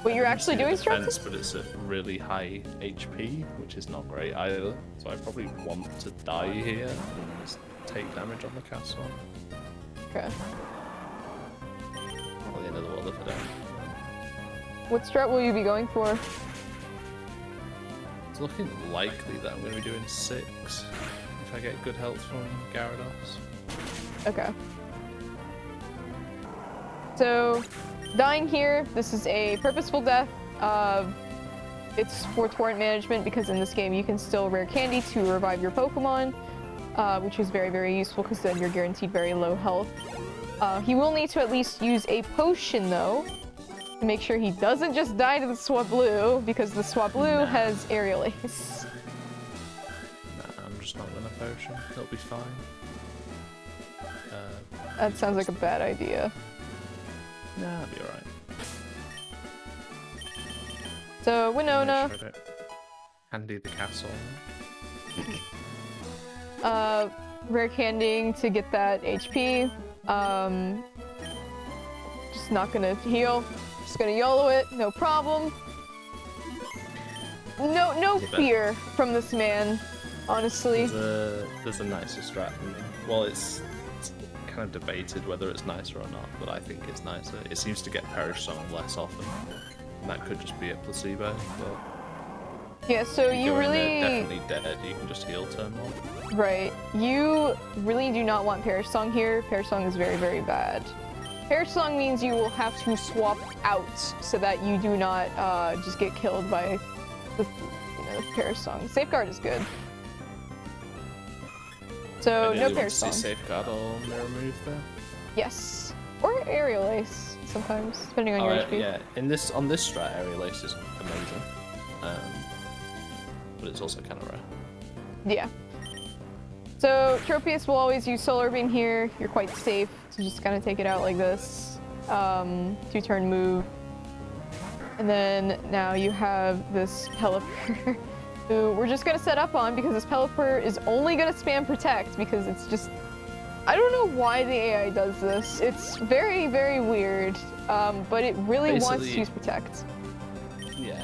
But you're actually doing strat defense, 7? but it's at really high HP, which is not great either. So I probably want to die here and just take damage on the cast one. Okay. Not the end of the world if I don't. What strat will you be going for? It's looking likely that I'm going to be doing 6 if I get good health from Gyarados. Okay. So, dying here, this is a purposeful death. It's for torrent management because in this game you can still rare candy to revive your Pokemon, which is very, very useful because then you're guaranteed very low health. He will need to at least use a potion though, to make sure he doesn't just die to the Swablu, because the Swablu has Aerial Ace. Nah, I'm just not win a potion. It'll be fine. That sounds like a bad idea. Nah, it'll be alright. So, Winona, Handy the castle. rare candying to get that HP. Just not gonna heal. Just gonna YOLO it, no problem. No fear from this man, honestly. There's a nicer strat. Well, it's kind of debated whether it's nicer or not, but I think it's nicer. It seems to get Perish Song less often, and that could just be a placebo. But Yeah, so if you go in really... there definitely dead, you can just heal turn 1. Right. You really do not want Perish Song here. Perish Song is very, very bad. Perish Song means you will have to swap out so that you do not just get killed by the Perish Song. Safeguard is good. So no Perish Song. Safeguard or Mirror Move there. Yes. Or Aerial Ace sometimes, depending on your HP. Yeah, on this strat, Aerial Ace is amazing. But it's also kind of rare. Yeah. So Tropius will always use Solar Beam here. You're quite safe to just kind of take it out like this. 2-turn move. And then now you have this Pelipper who we're just going to set up on because this Pelipper is only going to spam Protect because it's just... I don't know why the AI does this. It's very, very weird, but it really wants to use Protect. Yeah,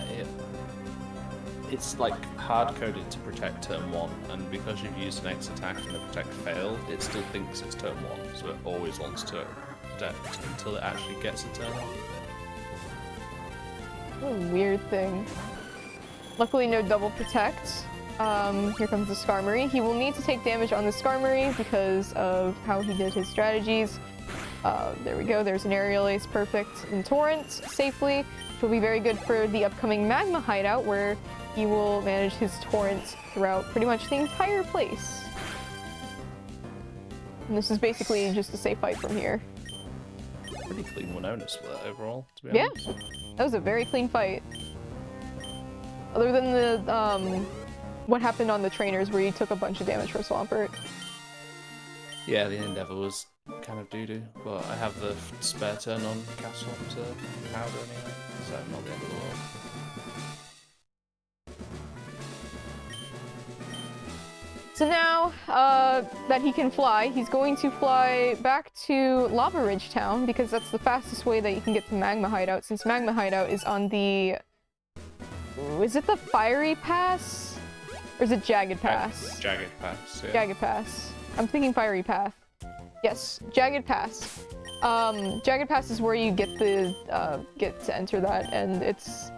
it's like hard-coded to protect turn 1, and because you've used an X attack and the protect failed, it still thinks it's turn 1, so it always wants to protect until it actually gets a turn on. What a weird thing. Luckily, no double protect. Here comes the Skarmory. He will need to take damage on the Skarmory because of how he did his strategies. There we go, there's an Aerial Ace perfect in Torrent safely, which will be very good for the upcoming Magma hideout where he will manage his Torrent throughout pretty much the entire place. And this is basically just a safe fight from here. Pretty clean Winona split overall, to be Yeah, honest. that was a very clean fight. Other than the, what happened on the trainers where he took a bunch of damage for Swampert. Yeah, the Endeavor was kind of doo-doo, but I have the spare turn on Castle to powder anyway, so not the end of the world. So now that he can fly, he's going to fly back to Lava Ridge Town because that's the fastest way that you can get to Magma Hideout, since Magma Hideout is on the... Is it the Fiery Pass? Or is it Jagged Pass? Jagged Pass, yeah. Jagged Pass. I'm thinking Fiery Path. Yes, Jagged Pass. Jagged Pass is where you get the get to enter that, and it's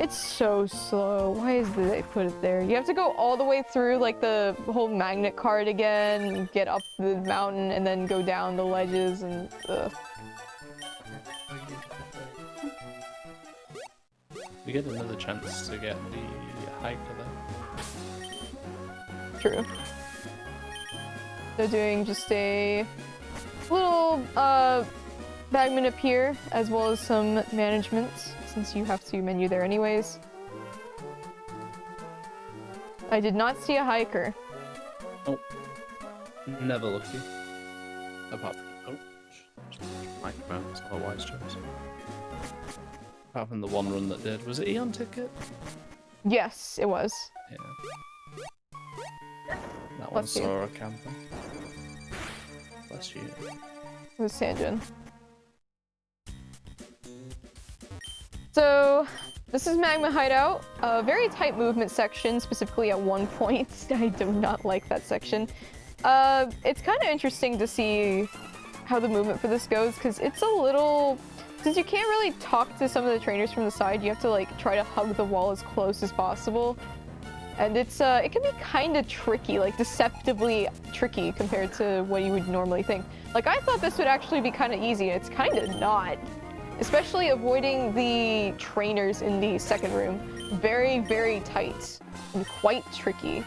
so slow. Why did they put it there? You have to go all the way through like the whole magnet card again, get up the mountain, and then go down the ledges, and ugh. We get another chance to get the hiker there. True. They're doing just a little bagman up here, as well as some management, since you have to menu there anyways. I did not see a hiker. Oh. Never lucky. Apart from... Oh. Microphone, it's not a wise choice. Apart from the one run that did. Was it Eon Ticket? Yes, it was. Yeah. That one Bless you. saw a camper. Bless you. It was Sanjin. So, this is Magma Hideout. A very tight movement section, specifically at one point. I do not like that section. It's kind of interesting to see how the movement for this goes, because it's a little... Since you can't really talk to some of the trainers from the side, you have to like try to hug the wall as close as possible. And it's it can be kind of tricky, like deceptively tricky compared to what you would normally think. Like I thought this would actually be kind of easy, it's kind of not. Especially avoiding the trainers in the second room. Very, very tight and quite tricky.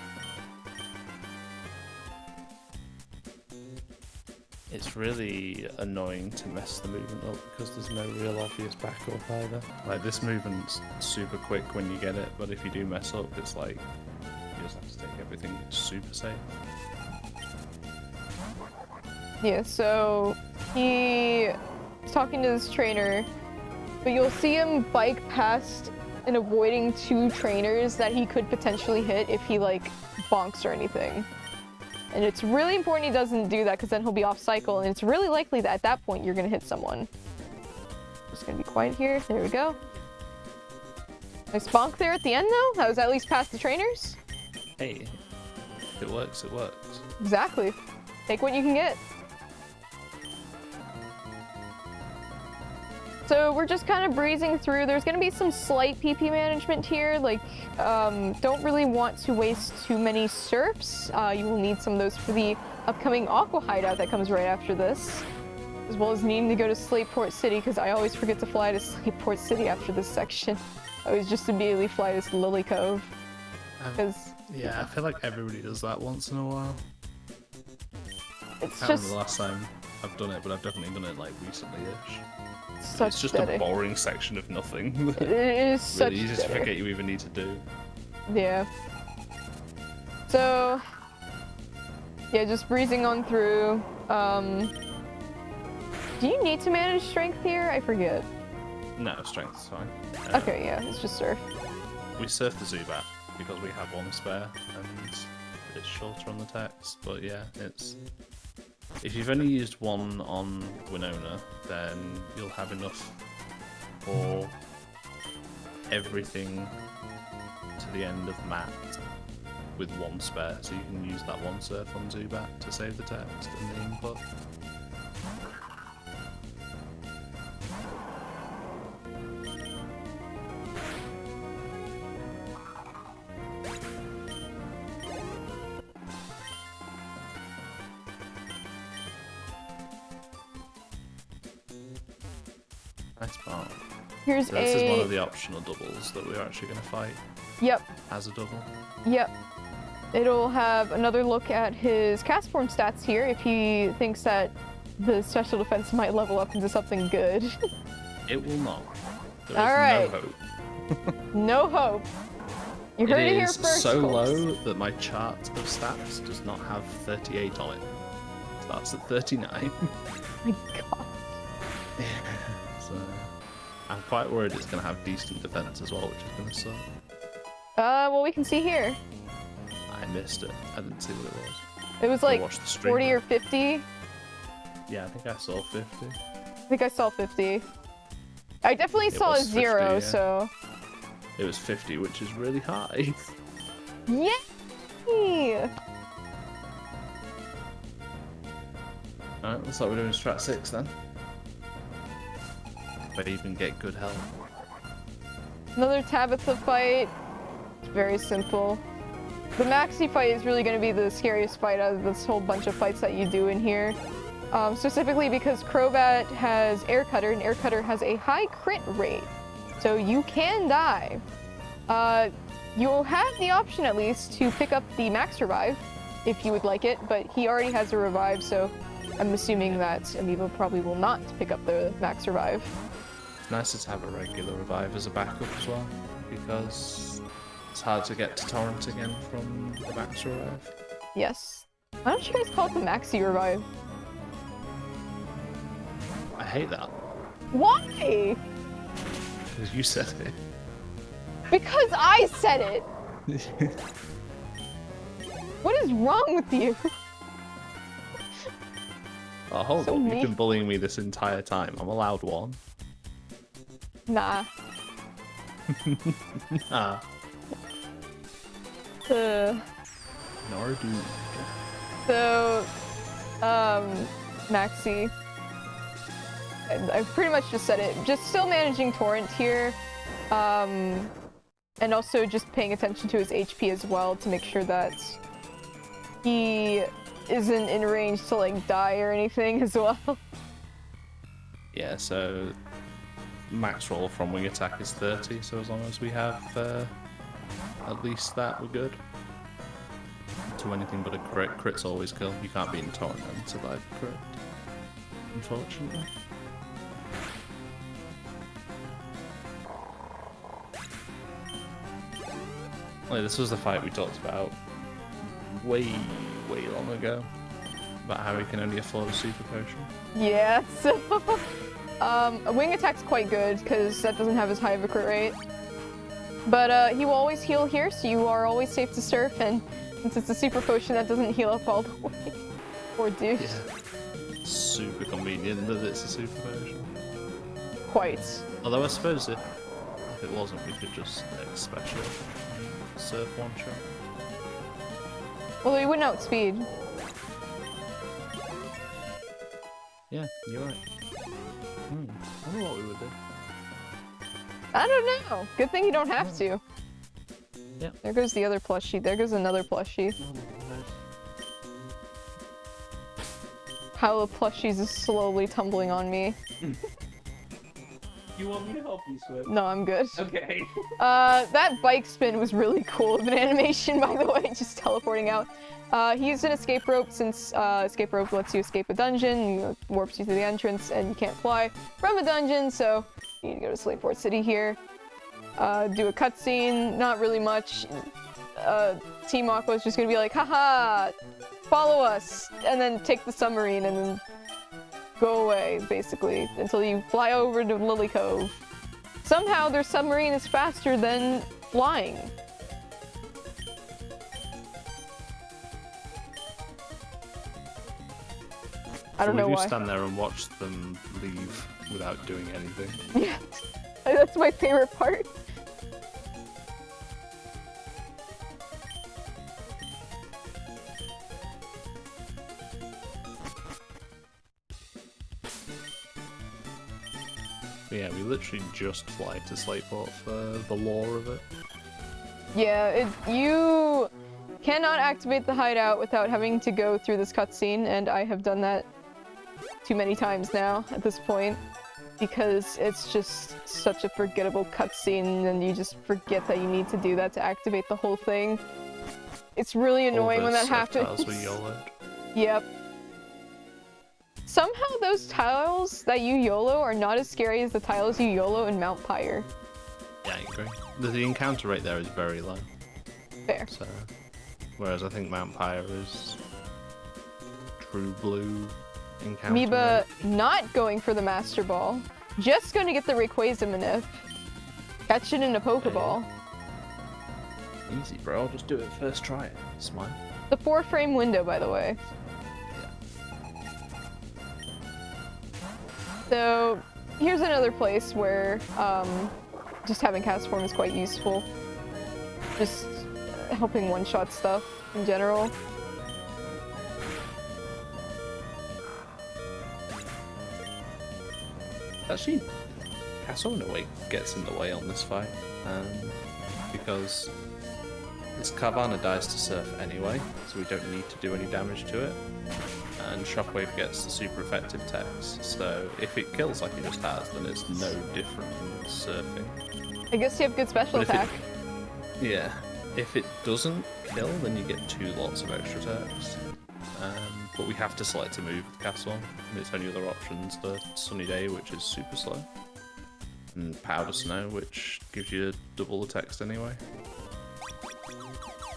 It's really annoying to mess the movement up because there's no real obvious backup either. Like this movement's super quick when you get it, but if you do mess up, it's like you just have to take everything super safe. Yeah, so he's talking to his trainer, but you'll see him bike past and avoiding 2 trainers that he could potentially hit if he like bonks or anything. And it's really important he doesn't do that because then he'll be off cycle, and it's really likely that at that point you're gonna hit someone. Just gonna be quiet here. There we go. Nice bonk there at the end though. That was at least past the trainers. Hey, if it works, it works. Exactly. Take what you can get. So we're just kind of breezing through. There's going to be some slight PP management here. Like, don't really want to waste too many serps. You will need some of those for the upcoming Aqua hideout that comes right after this. As well as needing to go to Slateport City, because I always forget to fly to Slateport City after this section. I always just immediately fly to Lily Cove. Yeah, I feel like everybody does that once in a while. It's I can't remember just the last time I've done it, but I've definitely done it like recently-ish. such It's just steady. a boring section of nothing. It is such Really, you just steady. forget you even need to do. Yeah. So, yeah, just breezing on through. Do you need to manage strength here? I forget. No, strength's fine. Okay, yeah, it's just surf. We surf the Zubat because we have 1 spare and it's shorter on the text, but yeah, it's... If you've only used 1 on Winona, then you'll have enough for everything to the end of Mat with 1 spare, so you can use that 1 surf on Zubat to save the text and the input. Nice part. Here's So this is one of the optional doubles that we're actually going to fight Yep, as a double. yep. It'll have another look at his cast form stats here if he thinks that the special defense might level up into something good. It will not. There is Alright. no hope. No hope. You heard it It here is first, so folks. low that my chart of stats does not have 38 on it. Starts at 39. My god. So I'm quite worried it's going to have decent defense as well, which is going to suck. Well, we can see here. I missed it. I didn't see what it was. It was I like watched the stream. 40 or 50. Yeah, I think I saw 50. I think I saw 50. I definitely It saw a was 50, 0, yeah. so... It was 50, which is really high. Yay! Alright, looks like we're doing strat 6 then. If I even get good health. Another Tabitha fight. It's very simple. The Maxi fight is really going to be the scariest fight out of this whole bunch of fights that you do in here. Specifically because Crobat has Air Cutter, and Air Cutter has a high crit rate. So you can die. You'll have the option at least to pick up the Max Revive if you would like it, but he already has a Revive, so I'm assuming that Amiibo probably will not pick up the Max Revive. It's nicer to have a regular revive as a backup as well, because it's hard to get to Torrent again from the Max Revive. Yes. Why don't you guys call it the Maxi Revive? I hate that, Why? because you said it. Because I said it! What is wrong with you? Oh, hold So on, mean. you've been bullying me this entire time. I'm allowed 1. Nah. Ah, Nardu. So, Maxi. I pretty much just said it. Just still managing Torrent here. And also just paying attention to his HP as well to make sure that he isn't in range to like die or anything as well. Yeah, so max roll from wing attack is 30, so as long as we have at least that, we're good. To anything but a crit. Crit's always kill. You can't be in Torrent and survive a crit, unfortunately. Like, this was the fight we talked about way long ago. About how he can only afford a super potion. Yeah, so a wing attack's quite good because that doesn't have as high of a crit rate. But he will always heal here, so you are always safe to surf, and since it's a super potion that doesn't heal up all the way. Poor dude. Yeah. Super convenient that it's a super potion. Quite. Although I suppose if it wasn't, we could just special surf one shot. Well, he wouldn't outspeed. Yeah, you're right. I wonder what we would do. I don't know. Good thing you don't have to. Yeah. There goes the other plushie. There goes another plushie. How the plushies is slowly tumbling on me. You want me to help you, Swift? No, I'm good. Okay. That bike spin was really cool of an animation, by the way, just teleporting out. He used an escape rope since escape rope lets you escape a dungeon, warps you to the entrance, and you can't fly from a dungeon, so you need to go to Slateport City here. Do a cutscene, not really much. Team Aqua is just gonna be like, haha, follow us, and then take the submarine and then go away, basically, until you fly over to Lily Cove. Somehow their submarine is faster than flying. I don't know We why. do stand there and watch them leave without doing anything. Yeah, that's my favorite part. But yeah, we literally just fly to Slateport for the lore of it. Yeah, you cannot activate the hideout without having to go through this cutscene, and I have done that too many times now at this point, because it's just such a forgettable cutscene, and you just forget that you need to do that to activate the whole thing. It's really annoying when that happens. We YOLO'd. Yep. Somehow those tiles that you YOLO are not as scary as the tiles you YOLO in Mount Pyre. Yeah, I agree. The encounter rate there is very low. Fair. So, whereas I think Mount Pyre is true blue encounter Amoeba rate. not going for the Master Ball. Just going to get the Rayquaza Manip. Catch it in a Pokeball. Easy, bro. I'll just do it first try. Smile. The 4-frame window, by the way. So, here's another place where just having cast form is quite useful. Just helping one-shot stuff in general. Actually, Castle in a way gets in the way on this fight, because this Carvana dies to Surf anyway, so we don't need to do any damage to it, and Shockwave gets the super effective text, so if it kills like it just has, then it's no different from Surfing. I guess you have good special But if it- attack. Yeah, if it doesn't kill, then you get 2 lots of extra attacks. But we have to select a move with Castle, and its only other options the Sunny Day, which is super slow, and Powder Snow, which gives you double the text anyway.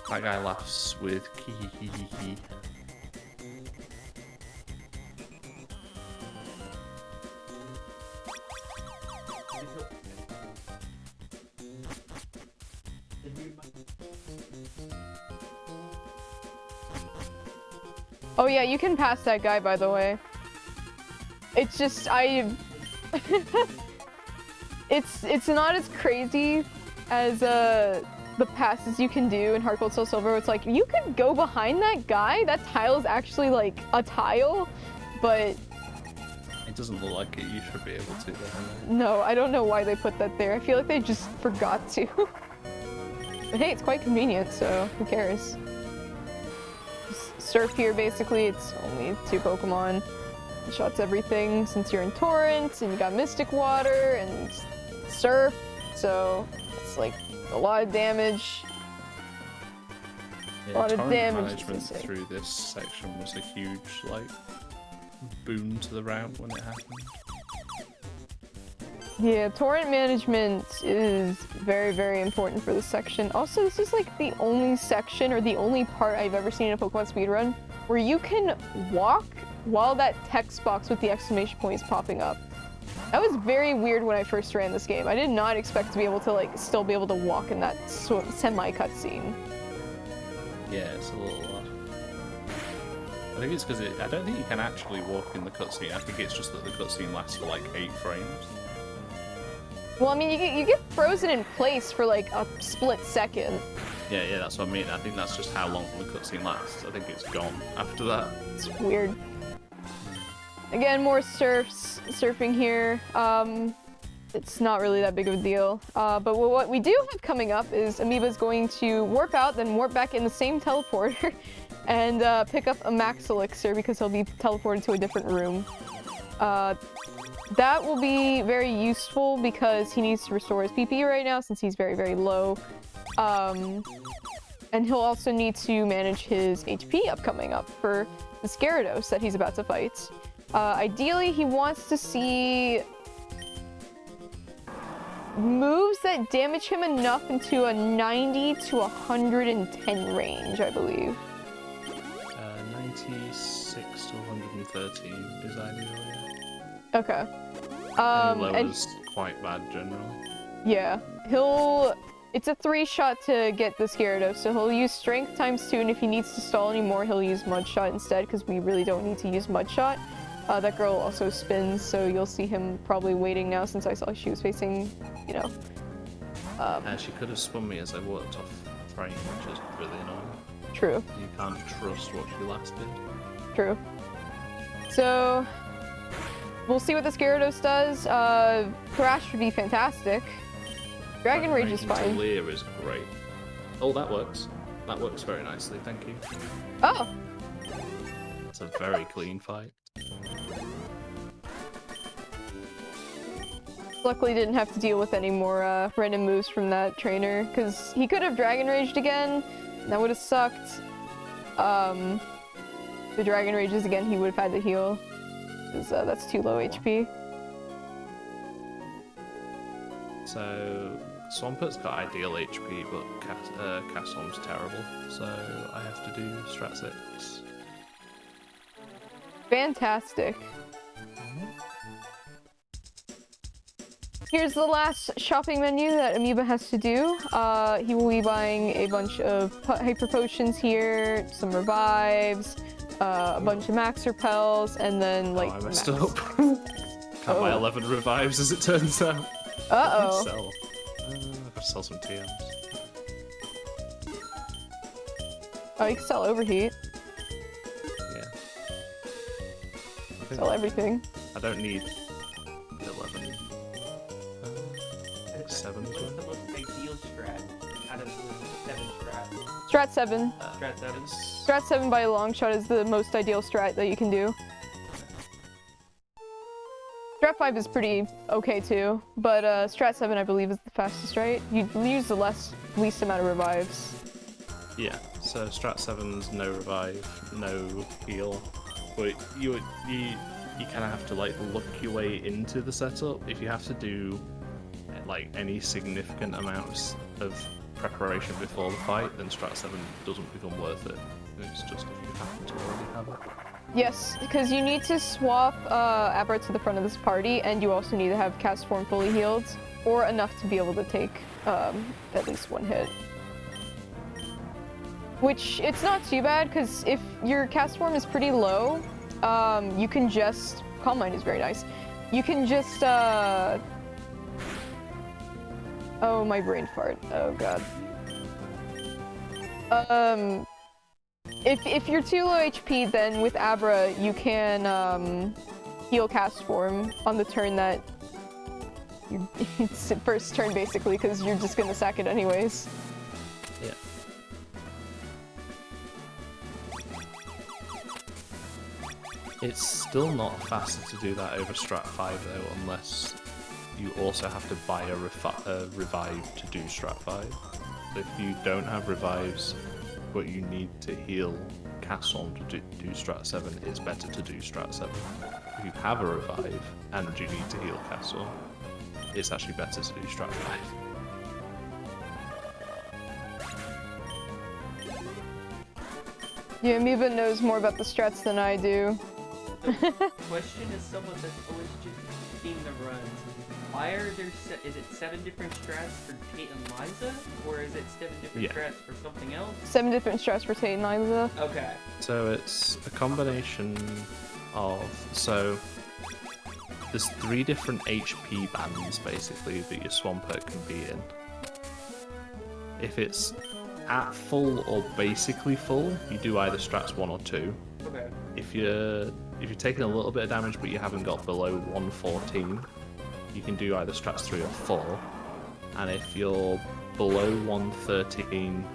That guy laughs with kee. Oh yeah, you can pass that guy, by the way. It's just, it's not as crazy as the passes you can do in Heart Gold Soul Silver. It's like, you could go behind that guy. That tile is actually like a tile, but It doesn't look like it, you should be able to though. no, I don't know why they put that there. I feel like they just forgot to. But hey, it's quite convenient, so who cares? Just surf here, basically. It's only 2 Pokemon. It shots everything since you're in Torrent, and you got Mystic Water, and Surf, so it's like a lot of damage. Yeah, A lot of torrent damage, management it's insane. through this section was a huge, like, boon to the route when it happened. Yeah, torrent management is very, very important for this section. Also, this is like the only section or the only part I've ever seen in a Pokemon speedrun where you can walk while that text box with the exclamation point is popping up. That was very weird when I first ran this game. I did not expect to be able to like still be able to walk in that semi-cutscene. Yeah, it's a little odd. I think it's because I don't think you can actually walk in the cutscene. I think it's just that the cutscene lasts for like 8 frames. Well, I mean, you get frozen in place for like a split second. Yeah, that's what I mean. I think that's just how long the cutscene lasts. I think it's gone after that. It's weird. Again, more surfing here. It's not really that big of a deal. But what we do have coming up is Amoeba's going to warp out, then warp back in the same teleporter, and pick up a Max Elixir because he'll be teleported to a different room. That will be very useful because he needs to restore his PP right now since he's very, very low. And he'll also need to manage his HP coming up for the Gyarados that he's about to fight. Ideally, he wants to see moves that damage him enough into a 90 to 110 range, I believe. 96 to 113 is ideal, yeah. Okay. And is quite bad generally. Yeah, it's a 3-shot to get this Gyarados, so he'll use Strength times 2, and if he needs to stall anymore, he'll use Mudshot instead, because we really don't need to use Mudshot. That girl also spins, so you'll see him probably waiting now since I saw she was facing, you know. She could have spun me as I walked off frame, which is really annoying. True. You can't trust what she last did. True. So, we'll see what this Gyarados does. Thrash would be fantastic. Dragon Rage is fine. Leer is great. Oh, that works. That works very nicely, thank you. Oh! It's a very clean fight. Luckily didn't have to deal with any more random moves from that trainer, because he could have Dragon Raged again, and that would have sucked. The Dragon Rages again, he would have had to heal, because that's too low HP. So, Swampet's got ideal HP, but Castorm's terrible, so I have to do Strat 6. Fantastic. Here's the last shopping menu that Amoeba has to do. He will be buying a bunch of Hyper Potions here, some Revives, a bunch of Max Repels, and then like. I messed up. Can't buy 11 Revives as it turns out. Uh-oh. Sell. I've got to sell some TMs. Oh, you can sell Overheat. Yeah. Sell everything. I don't need 11. 7 as What's well. the most ideal strat out of the 7 strats? Strat 7. Strat 7? Strat 7 by a long shot is the most ideal strat that you can do. Strat 5 is pretty okay too, but Strat 7 I believe is the fastest, right? You use the least amount of revives. Yeah, so Strat 7's no revive, no heal, but you kind of have to like look your way into the setup. If you have to do like any significant amounts of preparation before the fight, then Strat 7 doesn't become worth it. It's just if you happen to already have it. Yes, because you need to swap Abra to the front of this party, and you also need to have Cast Form fully healed, or enough to be able to take at least one hit. Which, it's not too bad, because if your Cast Form is pretty low, you can just... Calm Mind is very nice. You can just, Oh, my brain fart. Oh, God. If you're too low HP, then with Abra, you can, heal Cast Form on the turn that... It's the first turn, basically, because you're just gonna sack it anyways. Yeah. It's still not faster to do that over Strat 5, though, unless you also have to buy a revive to do Strat 5. So if you don't have revives, but you need to heal Casson to do Strat 7, it's better to do Strat 7. If you have a revive and you need to heal Casson, it's actually better to do strat 5. Yeah, Amoeba knows more about the strats than I do. Question is someone that's always just seen the runs. Why are there is it 7 different strats for Tate and Liza? Or is it 7 different strats for something else? 7 different strats for Tate and Liza. Okay. So it's a combination of... So there's 3 different HP bands, basically, that your Swampert can be in. If it's at full or basically full, you do either strats 1 or 2. Okay. If you're taking a little bit of damage but you haven't got below 114, you can do either strats 3 or 4. And if you're below 113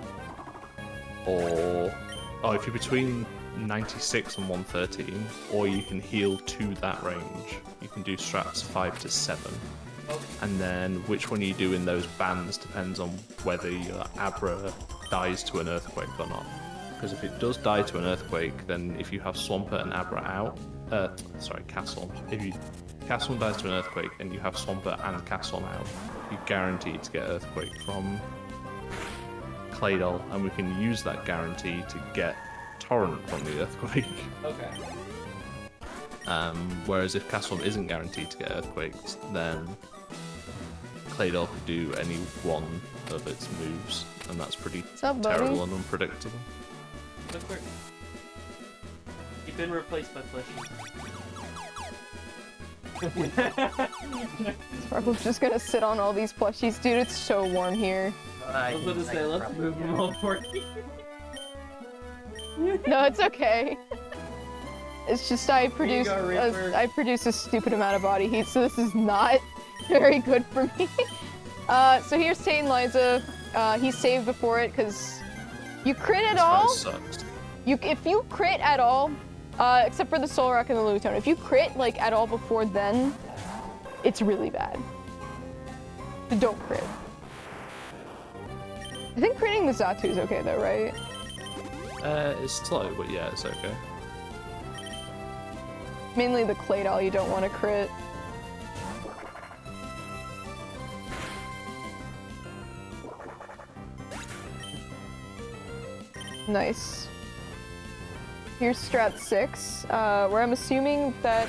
or if you're between 96 and 113, or you can heal to that range, you can do strats 5 to 7. Okay. And then which one you do in those bands depends on whether your Abra dies to an earthquake or not. Because if it does die to an earthquake, then if you have Swampert and Abra out, Castle. If Castle dies to an earthquake and you have Swampert and Castle out, you're guaranteed to get earthquake from Claydol, and we can use that guarantee to get Torrent from the earthquake. Okay. Whereas if Castle isn't guaranteed to get earthquakes, then Claydol could do any one of its moves, and that's pretty What's up, buddy? terrible and unpredictable. Look where... You've been replaced by Fleshy. Sparkle's just gonna sit on all these plushies. Dude, it's so warm here. I was gonna say, let's move them all for you. No, it's okay. It's just I produce go, Reaper. I produce a stupid amount of body heat, so this is not very good for me. So here's Tate and Liza. He saved before it because you crit at all. Sucks. If you crit at all, except for the Soul Rock and the Lutone, if you crit like at all before then, it's really bad. So don't crit. I think critting the Zatu is okay though, right? It's slow, but yeah, it's okay. Mainly the Claydol you don't want to crit. Nice. Here's strat 6, where I'm assuming that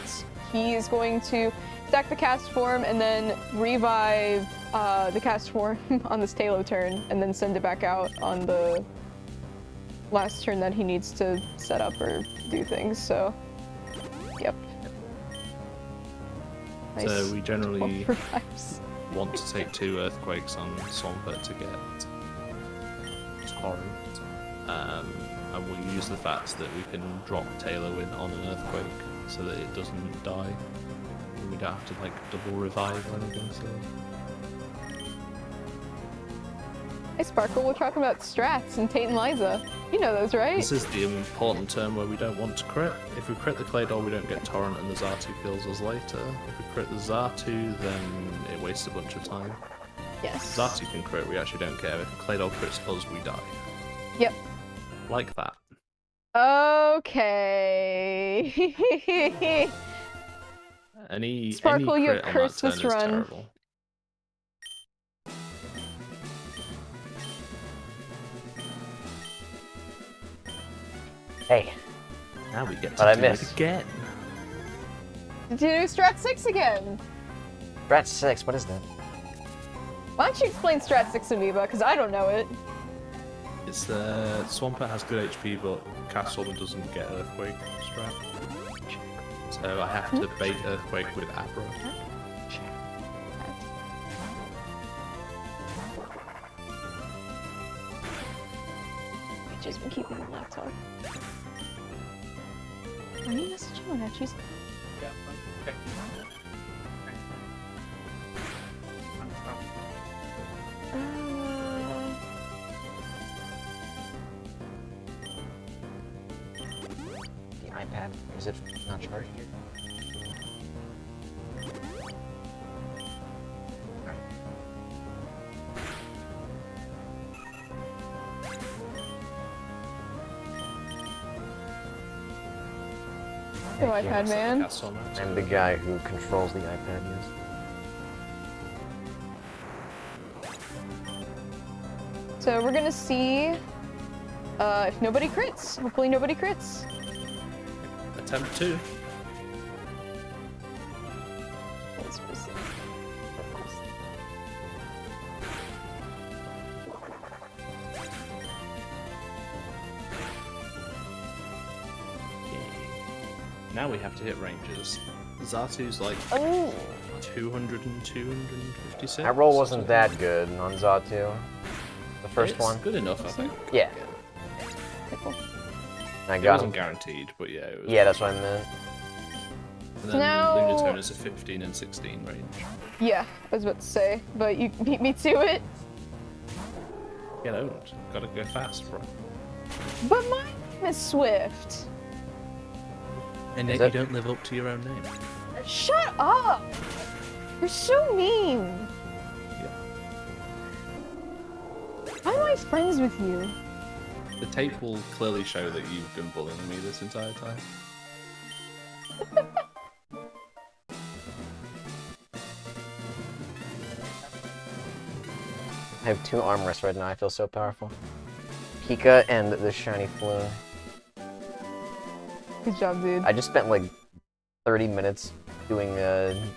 he is going to stack the cast form and then revive the cast form on this Talo turn and then send it back out on the last turn that he needs to set up or do things, so yep. Nice. So we generally 12 revives. want to take 2 earthquakes on Swampert to get Torrent. And we'll use the fact that we can drop Taylor in on an earthquake so that it doesn't die. We don't have to like double revive or anything. So Hey Sparkle, we're talking about strats and Tate and Liza. You know those, right? this is the important turn where we don't want to crit. If we crit the Claydol, we don't get Torrent, and the Zatu kills us later. If we crit the Zatu, then it wastes a bunch of time. Yes. Zatu can crit, we actually don't care. If Claydol crits us, we die. Yep. Like that. Okay. Sparkle, any you have crit on cursed that this turn is run. terrible. Hey, Now we get But I to do it missed. again. Did you do strat 6 again? Strat 6, what is that? Why don't you explain strat 6 Amoeba, because I don't know it. It's Swampert has good HP, but Castle doesn't get Earthquake strat. So I have to bait Earthquake with Abra. I've just been keeping the laptop. Are you messaging when I choose? Yeah, okay. The iPad? Is it not charged? Go iPad man. Castle now, so- I'm the guy who controls the iPad, yes. So we're gonna see if nobody crits. Hopefully nobody crits. Attempt 2. Now we have to hit ranges. Zatu's like Oh. 200 and 256. That roll wasn't that good on Zatu. The first It's one. good enough, I think. Yeah. I It got wasn't him. guaranteed, but yeah, it was. Yeah, that's what I meant. And then No. Lunatone is a 15 and 16 range. Yeah, I was about to say, but you beat me to it. Get owned. Gotta go fast, bro. But my name is Swift. And Is yet it? you don't live up to your own name. Shut up! You're so mean. Why am I friends with you? The tape will clearly show that you've been bullying me this entire time. I have 2 armrests right now. I feel so powerful. Pika and the shiny Floon. Good job, dude. I just spent like 30 minutes doing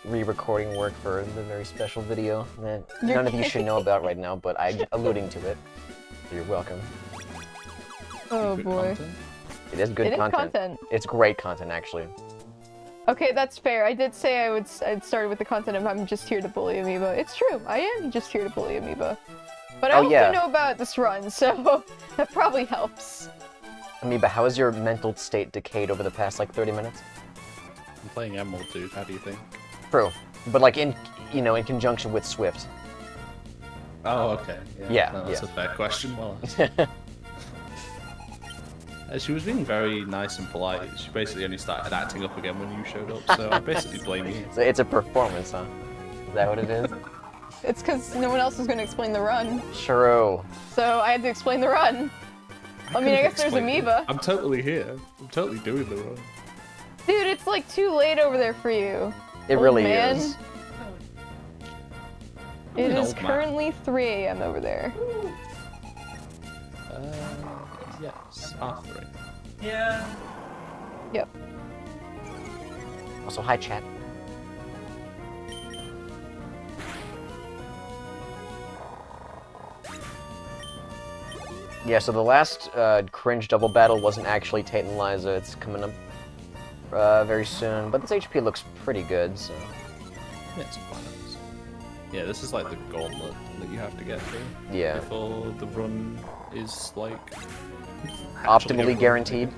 re-recording work for the very special video that You're none of you should kidding. know about right now, but I'm alluding to it. So you're welcome. Oh Good boy. content. It is good It is content. content. It's great content, actually. Okay, that's fair. I did say I'd started with the content of I'm just here to bully Amoeba. It's true. I am just here to bully Amoeba. But I Oh, also yeah. know about this run, so that probably helps. Amoeba, how has your mental state decayed over the past like 30 minutes? I'm playing Emerald, dude. How do you think? True, but like in conjunction with Swift. Oh, okay. Yeah, No, that's yeah. a fair question. Well, she was being very nice and polite. She basically only started acting up again when you showed up, so I basically blame you. So it's a performance, huh? Is that what it is? It's because no one else was going to explain the run, True. so I had to explain the run. I mean, I guess there's Amoeba. I'm totally here. I'm totally doing the run. Dude, it's like too late over there for you. It Old really man. is. It an is old man. currently 3 a.m. over there. Yes, R3. Yeah. Yep. Also, hi, chat. Yeah, so the last cringe double battle wasn't actually Tate and Liza. It's coming up very soon, but this HP looks pretty good, so... Yeah, it's quite nice. Yeah, this is like the gauntlet that you have to get through Yeah. before the run is like Optimally guaranteed.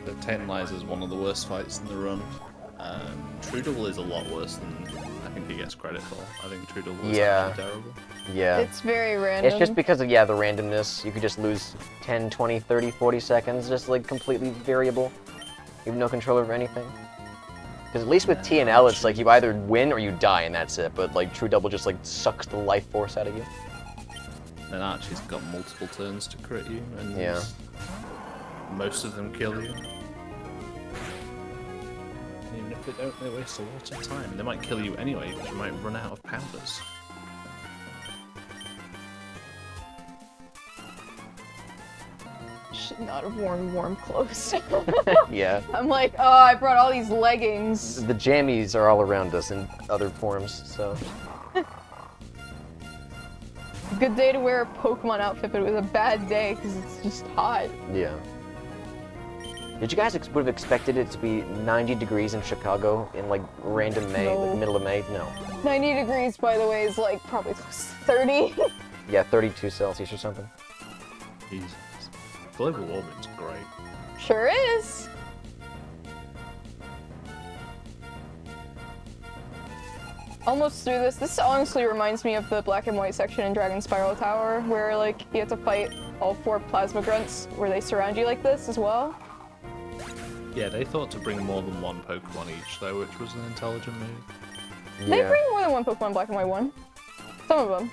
The 10 Lies is one of the worst fights in the run. True Double is a lot worse than I think he gets credit for. I think True Double is Yeah. actually terrible. Yeah. It's very random. It's just because of, yeah, the randomness. You could just lose 10, 20, 30, 40 seconds, just like completely variable. You have no control over anything. Because at least with T and L, it's like you either win or you die, and that's it. But like True Double just like sucks the life force out of you. And Archie's got multiple turns to crit you, and Yeah. most of them kill you. And even if they don't, they waste a lot of time. They might kill you anyway, because you might run out of powders. Should not have worn warm clothes. Yeah. I'm like, oh, I brought all these leggings. The jammies are all around us in other forms, so. Good day to wear a Pokemon outfit, but it was a bad day because it's just hot. Yeah. Did you guys would have expected it to be 90 degrees in Chicago in like random May, No. like middle of May? No. 90 degrees, by the way, is like probably close to 30. Yeah, 32 Celsius or something. Jesus. Global warming's great. Sure is. Almost through this. This honestly reminds me of the black and white section in Dragon Spiral Tower, where like you have to fight all 4 plasma grunts, where they surround you like this as well. Yeah, they thought to bring more than one Pokemon each, though, which was an intelligent move. They Yeah. bring more than one Pokemon Black and White 1. Some of them.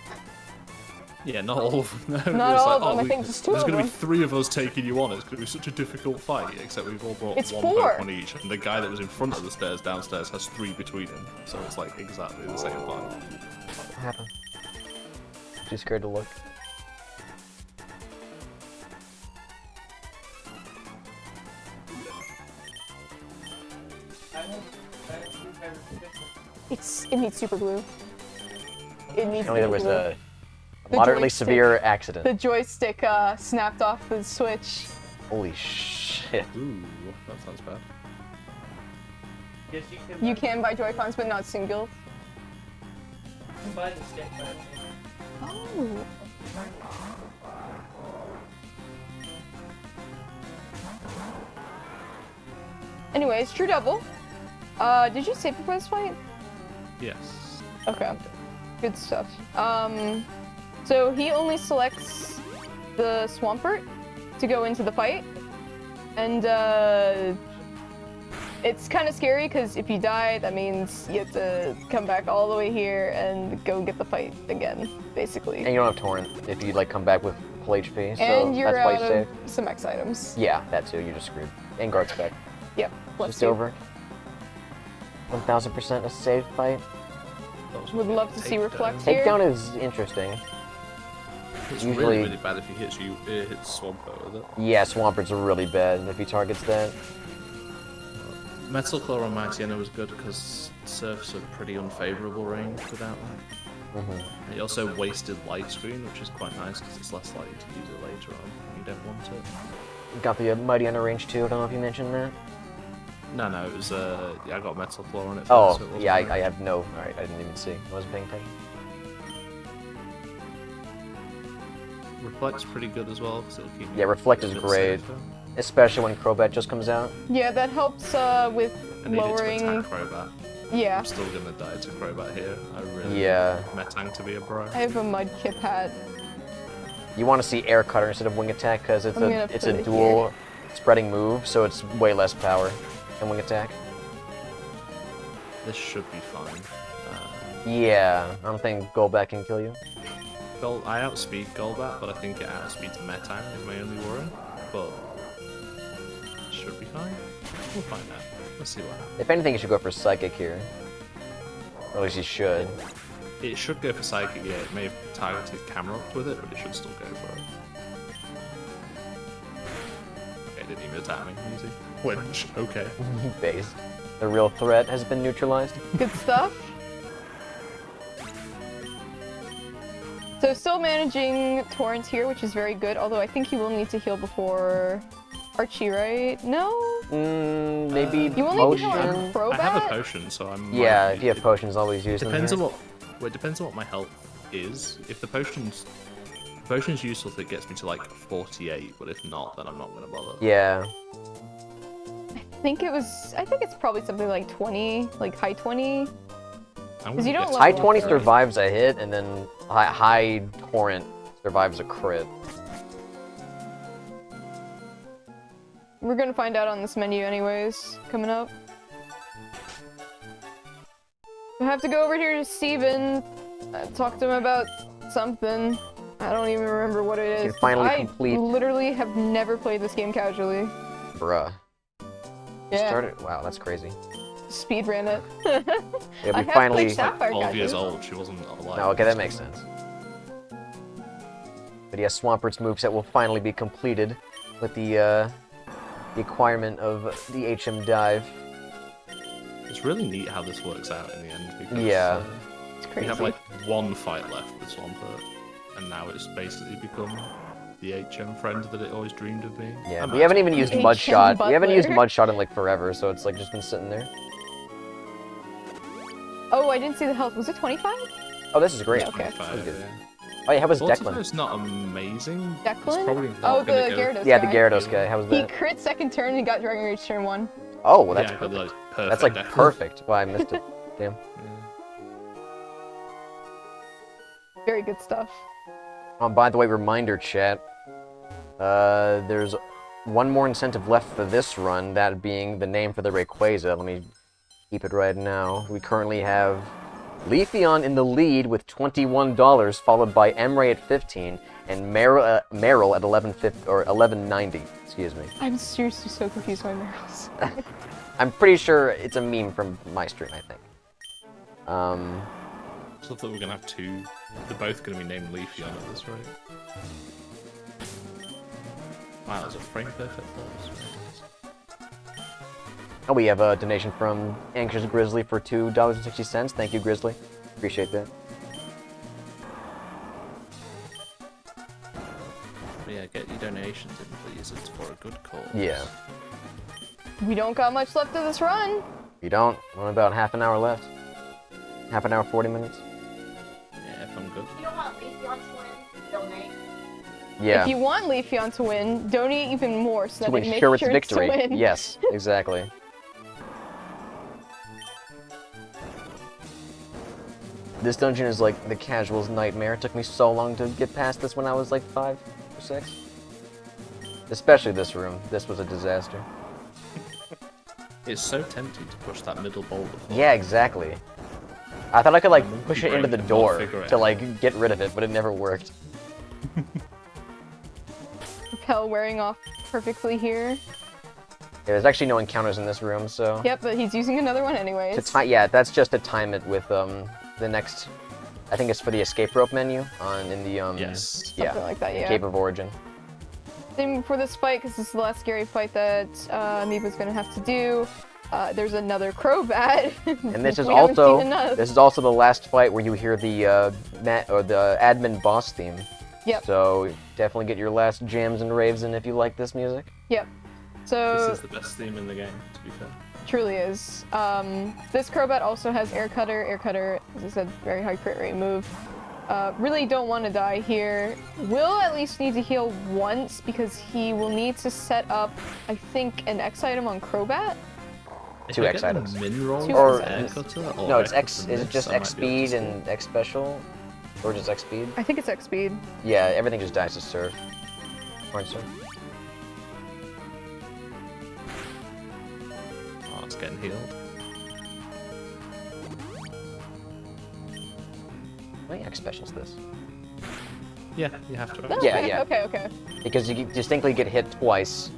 Yeah, not all of them. No. Not It's all like, of them, oh, I think just 2 there's of going to them. be 3 of us taking you on. It's going to be such a difficult fight, except we've all brought It's one 4. Pokemon each, and the guy that was in front of the stairs downstairs has 3 between him. So it's like exactly the same fight. What happened? Too scared to look. It needs super glue. It needs Only there super was glue. a The moderately joystick. severe accident. The joystick snapped off the Switch. Holy shit. Ooh, that sounds bad. Yes, You can buy Joy-Cons, but not singles. buy the stick. Oh. Anyways, True Double. Did you save before this fight? Yes. Okay. Good stuff. So he only selects the Swampert to go into the fight. And, it's kind of scary because if you die, that means you have to come back all the way here and go get the fight again, basically. And you don't have Torrent if you like come back with full HP, so And you're that's why out you of save. some X items. Yeah, that too, you're just screwed. And guard spec. Yep. Just over. 1000% a save fight. Would love to see Reflect here. Takedown is interesting. It's Usually- really bad if he hits you. It hits Swampert with it. Yeah, Swampert's really bad if he targets that. Metal Claw on Mightyena was good because Surf's a pretty unfavourable range without that. Mm-hmm. And he also wasted Light Screen, which is quite nice because it's less likely to use it later on when you don't want it. Got the Mighty Under range too, I don't know if you mentioned that. No, it was, yeah, I got Metal Claw on it first, Oh, so it wasn't yeah, very- I have no. Alright, I didn't even see. I wasn't paying attention. Reflect's pretty good as well because it'll keep you Yeah, Reflect a is bit great. safer. Especially when Crobat just comes out. Yeah, that helps with I needed lowering. to attack Crobat. Yeah. I'm still gonna die to Crobat here. I really Yeah. want Metang to be a bro. I have a Mudkip hat. You want to see Air Cutter instead of Wing Attack because it's I'm gonna a put it dual spreading move, so it's way less power than Wing Attack. This should be fine. Yeah, I don't think Golbat can kill you. I outspeed Golbat, but I think it outspeeds Metang is my only worry. But it should be fine. We'll find out. Let's see what happens. If anything, you should go for Psychic here. Or at least you should. It should go for Psychic, yeah. It may have targeted Camerupt with it, but it should still go for it. Okay, it didn't even attack me. Easy. Flinch. Okay. Based. The real threat has been neutralized. Good stuff. So still managing Torrent here, which is very good, although I think you will need to heal before Archie, right? No? Maybe You only heal potion? on Crobat? I have a potion, so I'm. Yeah, if you have potions, always use them. Depends here. on what. Well, it depends on what my health is. If the potion's useful if it gets me to like 48, but if not, then I'm not gonna bother. Yeah. I think it's probably something like 20, like high 20. I'm 'Cause you gonna don't guess High level 20 up, right? survives a hit, and then high Torrent survives a crit. We're gonna find out on this menu anyways, coming up. I have to go over here to Steven, talk to him about something. I don't even remember what it You is. finally I complete- literally have never played this game casually. Bruh. Yeah, Started. Wow, that's crazy. speed ran it. Yeah, I we have finally. played Sapphire 12 years Gadget. old. She wasn't alive. No, okay, that makes sense. But yeah, Swampert's moveset will finally be completed with the acquirement of the HM dive. It's really neat how this works out in the end. Because, Yeah. It's we crazy. have like one fight left with Swampert, and now it's basically become the HM friend that it always dreamed of being. Yeah, I'm we haven't even HM used Mudshot. We haven't used Butler. Mudshot in like forever, so it's like just been sitting there. Oh, I didn't see the health. Was it 25? Oh, this is great. Yeah, okay. 25, good. yeah. Oh yeah, how was Also, Declan? it's not amazing. It's Declan? probably Oh, not the gonna go- Gyarados Yeah, the guy. Gyarados guy. How was He that? crit second turn and got Dragon Rage turn 1. Oh, well, that's yeah, but, perfect. like, perfect. That's like Declan. perfect. Well, I missed it. Damn. Very good stuff. By the way, reminder chat. There's one more incentive left for this run, that being the name for the Rayquaza. Let me keep it right now. We currently have Leafeon in the lead with $21, followed by Emray at 15, and Meryl at 11.90. Excuse me. I'm seriously so confused by Meryl's. I'm pretty sure it's a meme from my stream, I think. So I thought we're gonna have two. They're both gonna be named Leafeon at this rate. Wow, that's a frame perfect loss. Oh, we have a donation from Anxious Grizzly for $2.60. Thank you, Grizzly. Appreciate that. But yeah, get your donations in, please. It's for a good cause. Yeah. We don't got much left of this run. We don't. Only about half an hour left. Half an hour, 40 minutes. Yeah, if I'm good. You don't want Leafeon to win? Donate. Yeah. If you want Leafeon to win, donate even more so that To we make ensure its sure victory. to win. Yes, exactly. This dungeon is like the casual's nightmare. It took me so long to get past this when I was like 5 or 6. Especially this room. This was a disaster. It's so tempting to push that middle boulder. Yeah, exactly. I thought I could like push it brain into the cannot door figure it to out. like get rid of it, but it never worked. Repel wearing off perfectly here. Yeah, there's actually no encounters in this room, so... Yep, but he's using another one anyways. Yeah, that's just to time it with the next... I think it's for the escape rope menu in the Yes. Yeah, Something like that, yeah. Cave of Origin. Same for this fight, because this is the last scary fight that Amoeba's gonna have to do. There's another Crobat. And this is We haven't also seen enough. the last fight where you hear the the admin boss theme. Yep. So definitely get your last jams and raves in if you like this music. Yep. So This is the best theme in the game, to be fair. truly is. This Crobat also has Air Cutter. Air Cutter, as I said, very high crit rate move. Really don't want to die here. Will at least need to heal once because he will need to set up, I think, an X item on Crobat. Two X items. Mineral Two or X air items. cutter? Or No, air it's X. cutter Is it miss? just I X might be able to speed see. and X special, or just X speed? I think it's X speed. Yeah, everything just dies to serve. Orange serve. Oh, it's getting healed. How many X specials this? Yeah, you have to. Oh, Yeah, okay, yeah. Okay, okay. Because you distinctly get hit twice.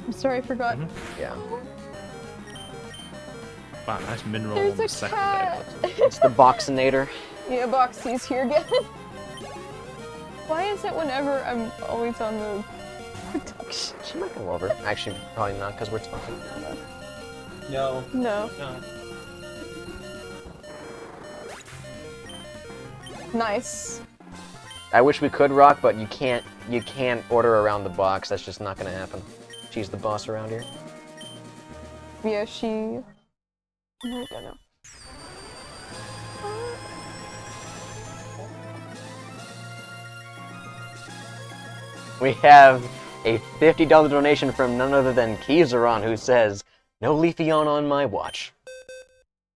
I'm sorry, I forgot. Yeah. Wow, nice mineral There's on the a second cat. day. It's the Boxinator. Yeah, Boxy's here again. Why is it whenever I'm always on the production? She might come over. Actually, probably not, because we're talking about it. No. No. No. Nice. I wish we could rock, but you can't order around the box. That's just not gonna happen. She's the boss around here. Yeah, she... I don't know. We have a $50 donation from none other than Kizaron, who says, "No Leafeon on my watch."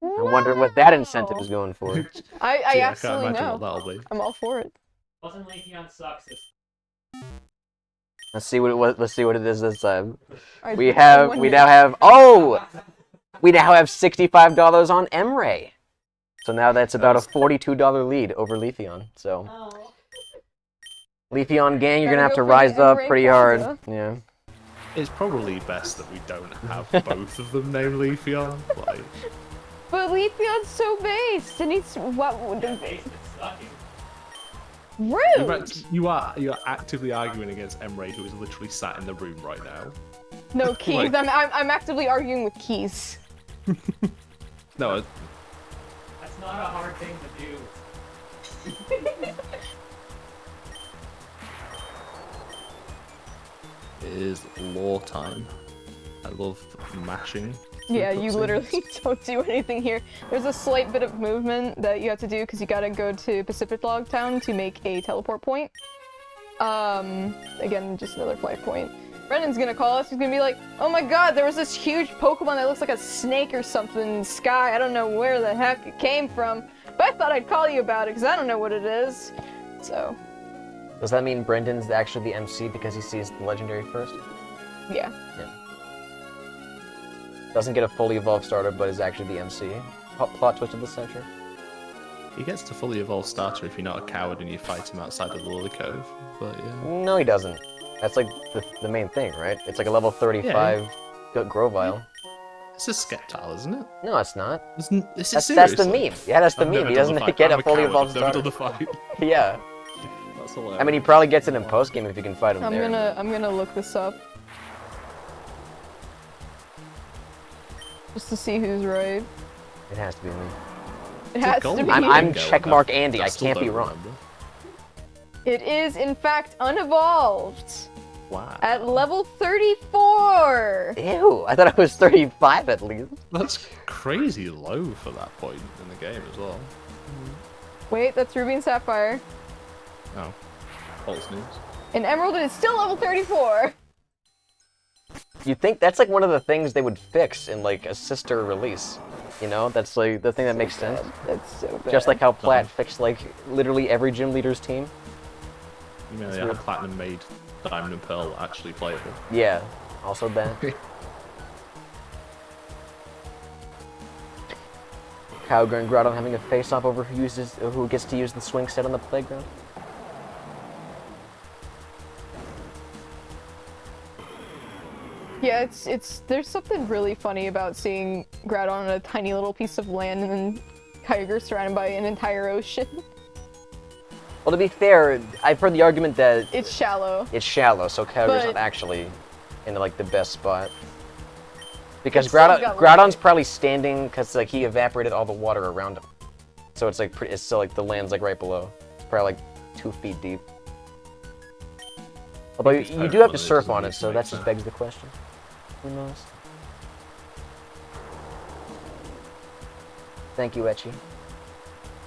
I wonder what that incentive is going for. I Gee, I can't absolutely imagine know. what that'll be. I'm all for it. Wasn't Leafeon sucks. Let's see what it is this time. I We wonder- now have $65 on Emray. So now that's about a $42 lead over Leafeon. So Oh. Leafeon gang, you're Gotta gonna have go to for the rise up Emray pretty hard. Plaza. Yeah. It's probably best that we don't have both of them named Leafeon. Like, But Leafeon's so based, and he's what would Base is sucking. in rude. fact, you're actively arguing against Emray, who is literally sat in the room right now. No keys. Like- I'm actively arguing with keys. No, That's not a hard thing to do. it is lore time. I love mashing. Yeah, through you cutscenes. literally don't do anything here. There's a slight bit of movement that you have to do because you gotta go to Pacific Log Town to make a teleport point. Again, just another flight point. Brendan's gonna call us. He's gonna be like, "Oh my God, there was this huge Pokemon that looks like a snake or something in the sky. I don't know where the heck it came from, but I thought I'd call you about it because I don't know what it is." So, Does that mean Brendan's actually the MC because he sees the legendary first? yeah. Doesn't get a fully evolved starter, but is actually the MC. Plot twist of the century. He gets to fully evolve starter if you're not a coward and you fight him outside of the Lily Cove. But yeah. No, he doesn't. That's like the main thing, right? It's like a level 35 Grovyle. It's a Sceptile, isn't it? No, it's not. This is That's the seriously? meme. Yeah, that's the I've meme. never He done the doesn't fight. get I'm a fully coward. evolved I've never starter. done the fight. Yeah. That's hilarious. I mean, he probably gets it in post game if you can fight him I'm there. gonna look this up. Just to see who's right. It has to be me. It has to be. I'm Bingo. checkmark Andy. I still can't be don't wrong. remember. It is, in fact, unevolved. Wow. At level 34! Ew, I thought I was 35 at least. That's crazy low for that point in the game as well. Wait, that's Ruby and Sapphire. Oh. False news. And Emerald is still level 34! You'd think that's like one of the things they would fix in like a sister release. You know, that's like the thing that makes sense. That's so bad. Just like how Plat fixed like literally every gym leader's team. You know, how Platinum made Diamond and Pearl actually playable. Yeah, also that. Kyogre and Groudon having a face-off over who gets to use the swing set on the playground. Yeah, there's something really funny about seeing Groudon on a tiny little piece of land and then Kyogre surrounded by an entire ocean. Well, to be fair, I've heard the argument that It's shallow. it's shallow, so Kyogre's But- not actually in like the best spot. Because It's still got Groudon's probably standing because like he evaporated all the water around him, so it's like it's still like the land's like right below. It's probably like 2 feet deep. Although you do have to surf on it, so that just begs the question. Who knows? Thank you, Etchy.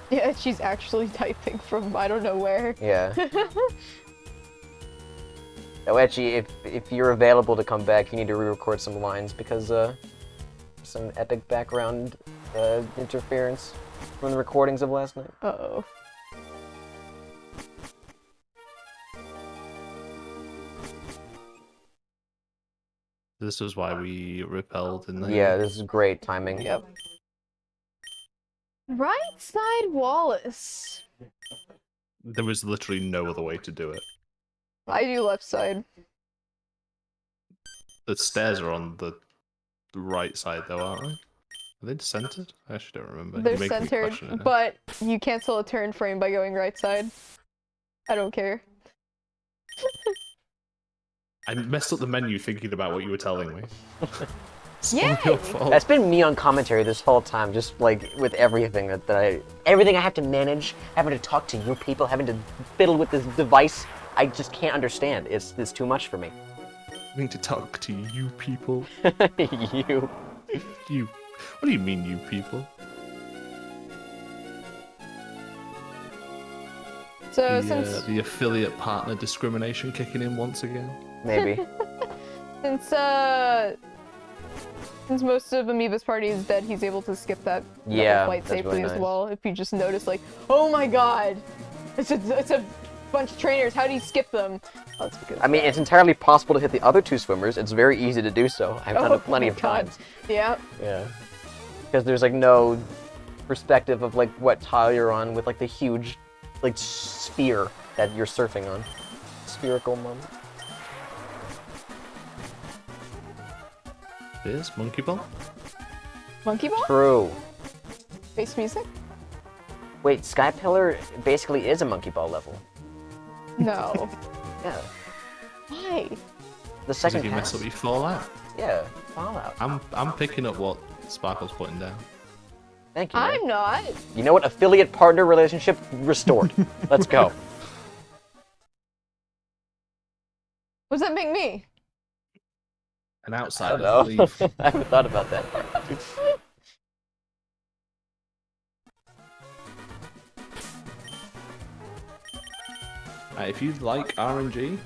Yeah, she's actually typing from I don't know where. Yeah. Oh, Etchy, if you're available to come back, you need to re-record some lines because some epic background interference from the recordings of last night. Uh-oh. This was why we repelled in the... Yeah, this is great timing. Yep. Right side Wallace. There was literally no other way to do it. I do left side. The stairs are on the right side though, aren't they? Are they centered? I actually don't remember. They're You're making me centered, question it now. but you cancel a turn frame by going right side. I don't care. I messed up the menu thinking about what you were telling me. It's all Yay! your fault. That's been me on commentary this whole time, just like with everything everything I have to manage, having to talk to you people, having to fiddle with this device. I just can't understand. It's too much for me. Having to talk to you people. You. You. What do you mean, you people? So since The affiliate partner discrimination kicking in once again. Maybe. since most of Amoeba's party is dead, he's able to skip that Yeah, flight that's safely really as nice. well. If you just notice, like, oh my god, it's a bunch of trainers. How do you skip them? Oh, it's because I mean, it's entirely possible to hit the other 2 swimmers. It's very easy to do so. I've done it plenty of times. Yeah. Yeah. Because there's like no perspective of like what tile you're on with like the huge like sphere that you're surfing on. Spherical moment. This monkey ball? Monkey ball? True. Bass music? Wait, Sky Pillar basically is a monkey ball level. No. Yeah. Why? The Because second if you mess pass. up, you fall out. Yeah. Fallout. I'm picking up what Sparkle's putting down. Thank you. man. I'm not. You know what? Affiliate partner relationship restored. Let's go. What does that make me? An I outsider, don't know. leave. I haven't thought about that. If you like RNG,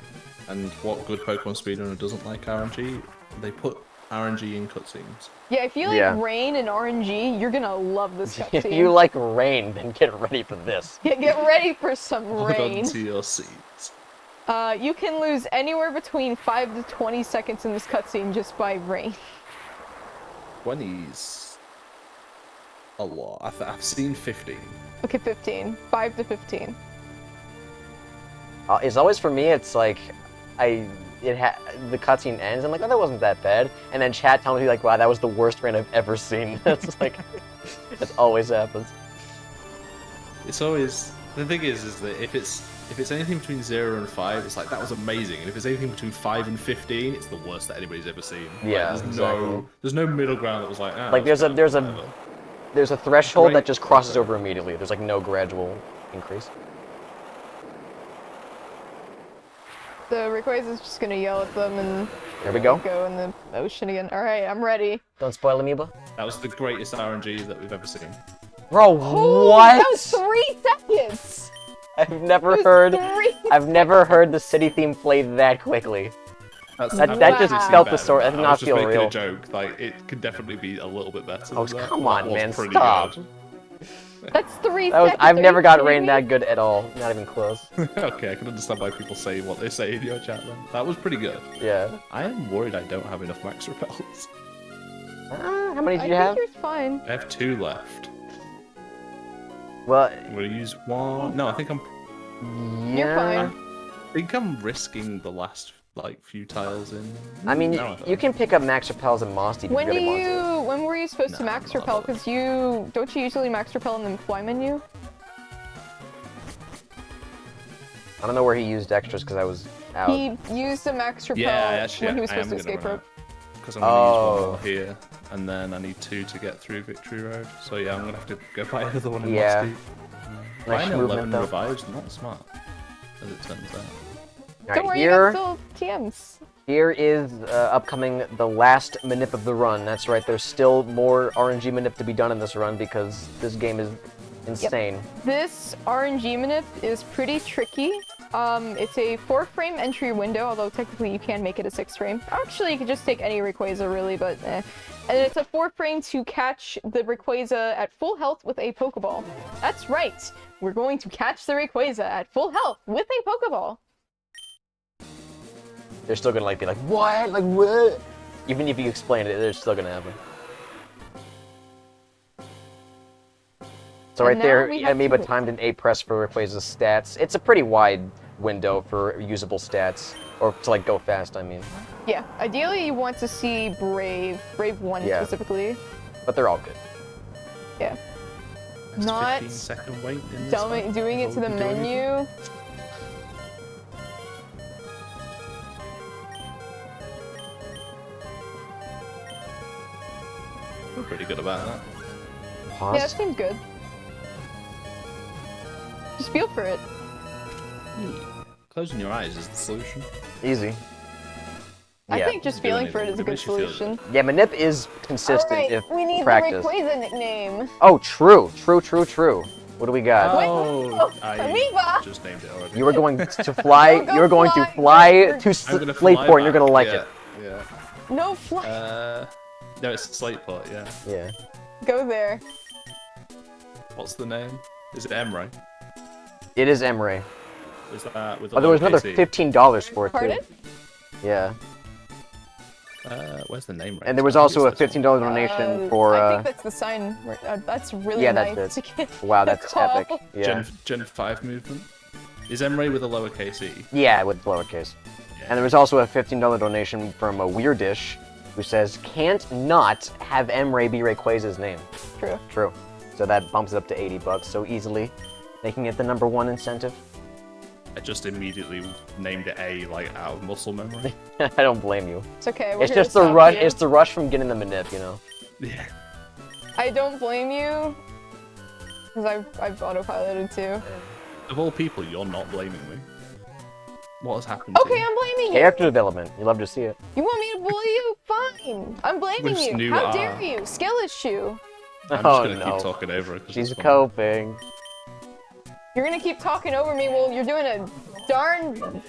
and what good Pokemon speedrunner doesn't like RNG, they put RNG in cutscenes. Yeah, if you like Yeah. rain and RNG, you're gonna love this If cutscene. you like rain, then get ready for this. Get ready for some Hold rain. on to your seats. You can lose anywhere between 5 to 20 seconds in this cutscene just by rain. 20s. a lot. I've seen 15. Okay, 15. 5 to 15. It's always for me. It's like, the cutscene ends. I'm like, oh, that wasn't that bad. And then chat tells me like, wow, that was the worst rain I've ever seen. That's like, it always happens. It's always the thing is that if it's anything between 0 and 5, it's like that was amazing. And if it's anything between 5 and 15, it's the worst that anybody's ever seen. Yeah, like, exactly. There's no middle ground that was like. Like there's a threshold that just crosses over immediately. There's like no gradual increase. The Rayquaza's just gonna yell at them and There we go. go in the ocean again. Alright, I'm ready. Don't spoil Amoeba. That was the greatest RNG that we've ever seen. Bro, Oh, what? that was 3 seconds! I've never That was heard. 3 I've never heard the city theme play that quickly. That just felt the story. That did not feel I was just making real. a joke. Like it could definitely be a little bit better. Oh, than that. come on, That was man, pretty stop. good. That's 3 That was. seconds. I've Are never you got kidding rain me? that good at all. Not even close. Okay, I can understand why people say what they say in your chat then. That was pretty good. Yeah. I am worried I don't have enough max repels. How many I did you have? think you're fine. I have 2 left. Well, I'm gonna use 1. No, I think I'm. yeah. You're fine. I think I'm risking the last like few tiles in. I mean, No, I don't. you can pick up max repels and moss if you When really want to. when were you supposed to Nah, max not repel? really. Because don't you usually max repel in the fly menu? I don't know where he used extras because I was out. He used a max repel Yeah, actually, when he was I am supposed to gonna escape run rope. Because I'm gonna use Oh. 1 here, and then I need 2 to get through Victory Road. So yeah, I'm gonna have to go buy another one in Yeah. Musty. Nice Buying movement, 11 though. revives, not smart, as it turns out. Don't Alright, worry, you here, got still TMs. here is upcoming the last manip of the run. That's right, there's still more RNG manip to be done in this run because this game is insane. This RNG manip is pretty tricky. It's a 4-frame entry window, although technically you can make it a 6-frame. Actually, you could just take any Rayquaza, really, but eh. And it's a 4-frame to catch the Rayquaza at full health with a Pokeball. That's right! We're going to catch the Rayquaza at full health with a Pokeball. They're still gonna like be like, what? Like what? Even if you explain it, they're still gonna happen. So And right now there, we have Amoeba to- timed an A press for Rayquaza's stats. It's a pretty wide window for usable stats, or to like go fast. I mean, Yeah, ideally you want to see Brave 1 Yeah. specifically. but they're all good. Yeah. There's Not 15-second wait in this one. doing it to the Before we can do anything. menu. We're pretty good about that. Pause. Yeah, that seems good. Just feel for it. Closing your eyes is the solution. Easy. I Yeah. think just do feeling for it anything. is a It good makes you feel solution. Yeah, Manip is consistent Alright, if we need practice. the Rayquaza nickname. Oh, true. What do we got? Wait, Oh, I Amoeba! just named it already. You were going to fly. Go You were going to fly. fly You're- to I'm gonna Slateport, fly and you're gonna back, like yeah, it. Yeah. No fly. No, it's Slateport, yeah. Yeah. Go there. What's the name? Is it Emre? It is Emre. Is that with a Oh, there was another lowercase e? $15 for it Pardon? too. Yeah. Where's the name right? And there was I think also a it's this one. $15 donation for. I think that's the sign. That's really yeah, nice that's to it. get. Wow, that's call. epic. Yeah. Gen 5 movement. Is Emre with a lowercase e? Yeah, with lowercase. Yeah. And there was also a $15 donation from a Weirdish, who says, "Can't not have Emre be Rayquaza's name." True. True. So that bumps it up to $80 so easily, making it the #1 incentive. I just immediately named it A, like out of muscle memory. I don't blame you. It's okay. We're It's here just to the stop rush. you. It's the rush from getting the manip, you know. Yeah. I don't blame you. Because I've autopiloted too. Of all people, you're not blaming me. What has happened to Okay, you? I'm blaming you. Character development. You love to see it. You want me to bully you? Fine. I'm blaming With you. new How R. dare you? Skill issue. I'm Oh, just gonna no. keep talking over it. 'cause She's it's fun. coping. You're gonna keep talking over me while you're doing a darn.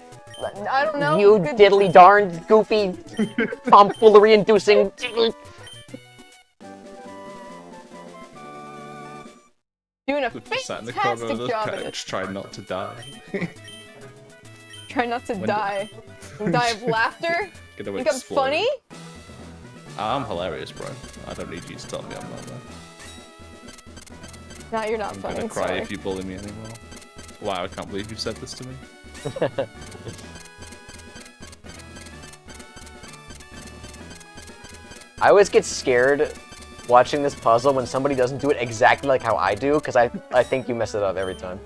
I don't know. You good- diddly darn goofy tomfoolery inducing. Doing a We've just sat in the corner of fantastic the job at it. couch trying not to die. Try not to When- die. Die of laughter? Gonna Think I'm explode. funny? I'm hilarious, bro. I don't need you to tell me I'm not there. No, you're not I'm funny. gonna cry sorry. if you bully me anymore. Wow, I can't believe you've said this to me. I always get scared watching this puzzle when somebody doesn't do it exactly like how I do, because I think you mess it up every time.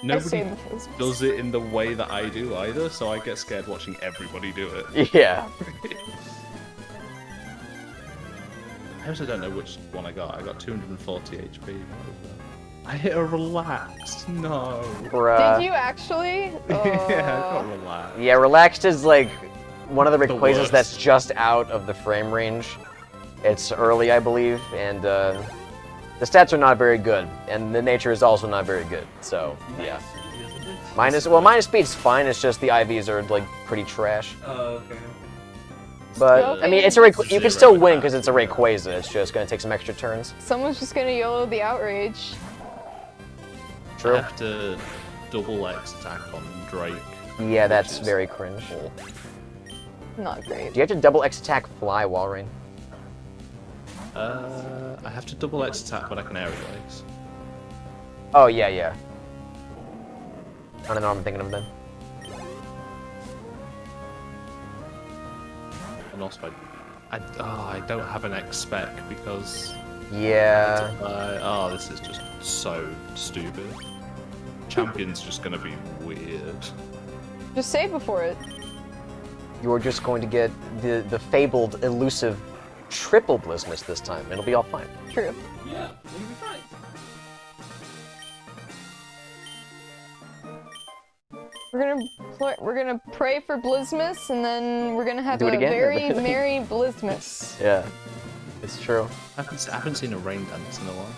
Nobody saved the first one. does it in the way that I do either, so I get scared watching everybody do it. Yeah. I also don't know which one I got. I got 240 HP. What was that? I hit a relaxed. No. Bruh. Did you actually? Yeah, I Oh. got relaxed. Yeah, relaxed is like one of the The Rayquazas worst. that's just out of the frame range. It's early, I believe, and the stats are not very good, and the nature is also not very good. So yeah, minus speed's fine. It's just the IVs are like pretty trash. Oh, okay. But I mean, it's a you can still win because it's a Rayquaza. It's just gonna take some extra turns. Someone's just gonna YOLO the outrage. I True. have to double X attack on Drake. Yeah, that's which is very cringe. awful. Not great. Do you have to double X attack Fly, Walrein? I have to double X attack, but I can aerial X. Oh yeah, yeah. I don't know what I'm thinking of then. And also, I don't have an X spec because. Yeah. Oh, this is just so stupid. Champion's just gonna be weird. Just save before it. You're just going to get the fabled, elusive triple Blizzmas this time. It'll be all fine. True. Yeah, we'll be fine. We're gonna pray for Blizzmas, and then we're gonna have Do it a again? very merry Blizzmas. Yeah. It's true. I haven't seen a rain dance in a while.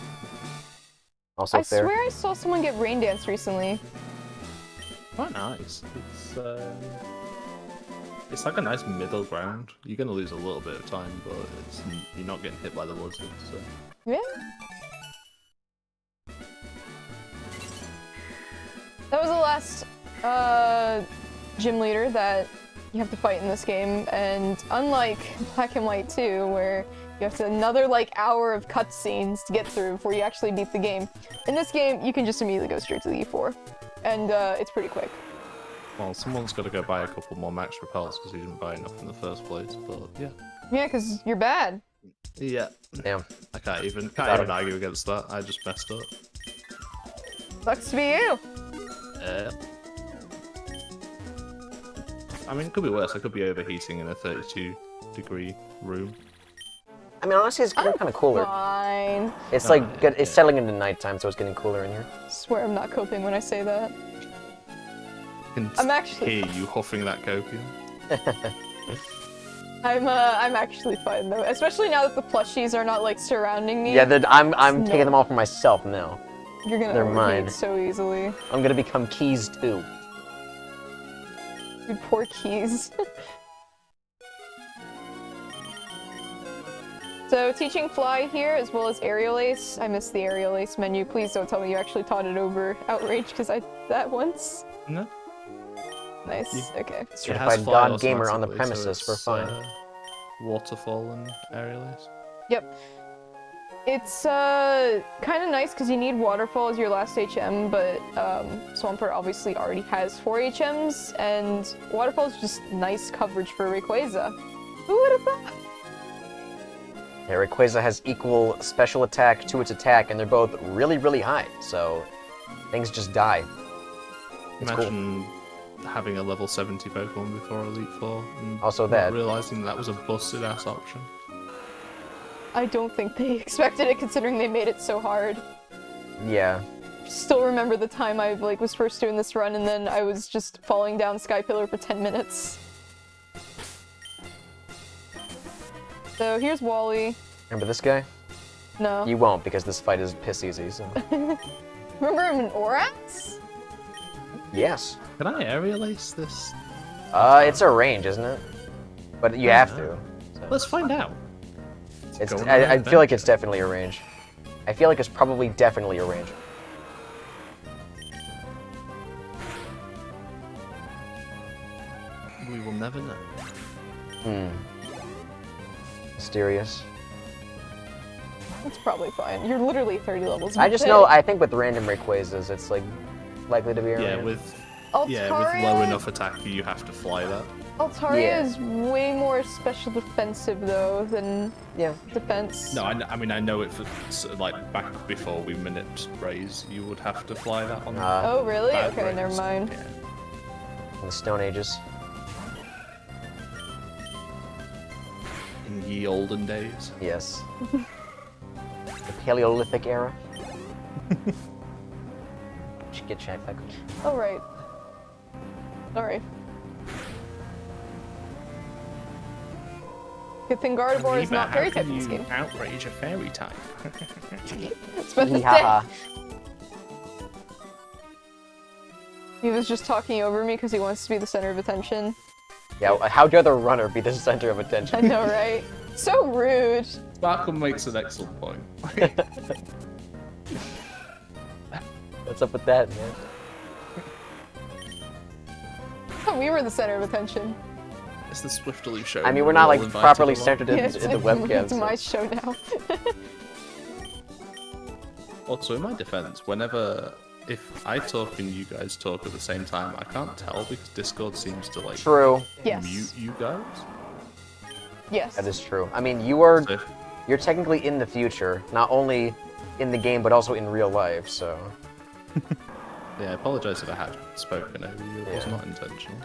Also I fair. swear I saw someone get rain dance recently. Quite nice. It's like a nice middle ground. You're gonna lose a little bit of time, but you're not getting hit by the lizard. So. Yeah. That was the last gym leader that you have to fight in this game, and unlike Black and White 2, where you have to another like hour of cutscenes to get through before you actually beat the game, in this game you can just immediately go straight to the E4, and it's pretty quick. Well, someone's got to go buy a couple more max repels because he didn't buy enough in the first place. But yeah. Yeah, because you're bad. Yeah. Damn. I can't even argue against that. I just messed up. Sucks to be you. I mean, it could be worse. I could be overheating in a 32-degree room. I mean, honestly, it's getting kind of cooler. Fine. It's like it's settling into nighttime, so it's getting cooler in here. Swear I'm not coping when I say that. I can I'm actually- hear you huffing that copium. I'm actually fine though, especially now that the plushies are not like surrounding me. Yeah, I'm No. taking them all for myself now. You're gonna they're overheat mine. so easily. I'm gonna become Keys too. Dude, poor Keys. So teaching Fly here as well as Aerial Ace. I missed the Aerial Ace menu. Please don't tell me you actually taught it over Outrage because I that once. No. Nice. Okay. Certified fly God gamer on the automatically, premises. so We're it's, fine. Waterfall and aerial ace. Yep. It's kind of nice because you need Waterfall as your last HM, but Swampert obviously already has 4 HMs, and Waterfall is just nice coverage for Rayquaza. Who would have thought? Yeah, Rayquaza has equal special attack to its attack, and they're both really, really high, so things just die. It's cool. Imagine having a level 70 Pokemon before Elite Four, and Also not that. realizing that was a busted ass option. I don't think they expected it considering they made it so hard. Yeah. Still remember the time I like was first doing this run and then I was just falling down Sky Pillar for 10 minutes. So here's Wally. Remember this guy? No. You won't, because this fight is piss easy, so. Remember him in Orax? Yes. Can I aerial ace this? It's a range, isn't it? But you have to. So. Let's find out. It's, Go on I an feel like it's adventure. definitely a range. I feel like it's probably definitely a range. We will never know. Hmm. Mysterious. It's probably fine. You're literally 30 levels. I just know, I think with random Rayquazas, it's like likely to be Yeah, around. with Altaria, low enough attack, you have to fly that. Altaria Yeah. is way more special defensive though than defense. No, I mean I know it for like back before we minute Rays, you would have to fly that on. Oh really? bad Okay, never Rays. mind. Yeah. In the Stone Ages. In ye olden days. Yes. The Paleolithic era. Should get checked back. Oh right. Alright. Good thing Gardevoir is not fairy type in this game. Outrage a fairy type. It's about to Yeehaw. say. He was just talking over me because he wants to be the center of attention. Yeah, how dare the runner be the center of I attention? know, right? So rude. Sparkle makes an excellent point. What's up with that, man? I thought we were the center of attention. It's the Swiftly show. I mean, we're not like all invited properly along. centered in, Yeah, in the webcam. it's my show now. Also, in my defense, if I talk and you guys talk at the same time, I can't tell because Discord seems to like True. Yes. mute you guys. Yes. That is true. I mean, you're So technically in the future, not only in the game but also in real life. So yeah, I apologize if I had spoken over you. It was Yeah. not intentional.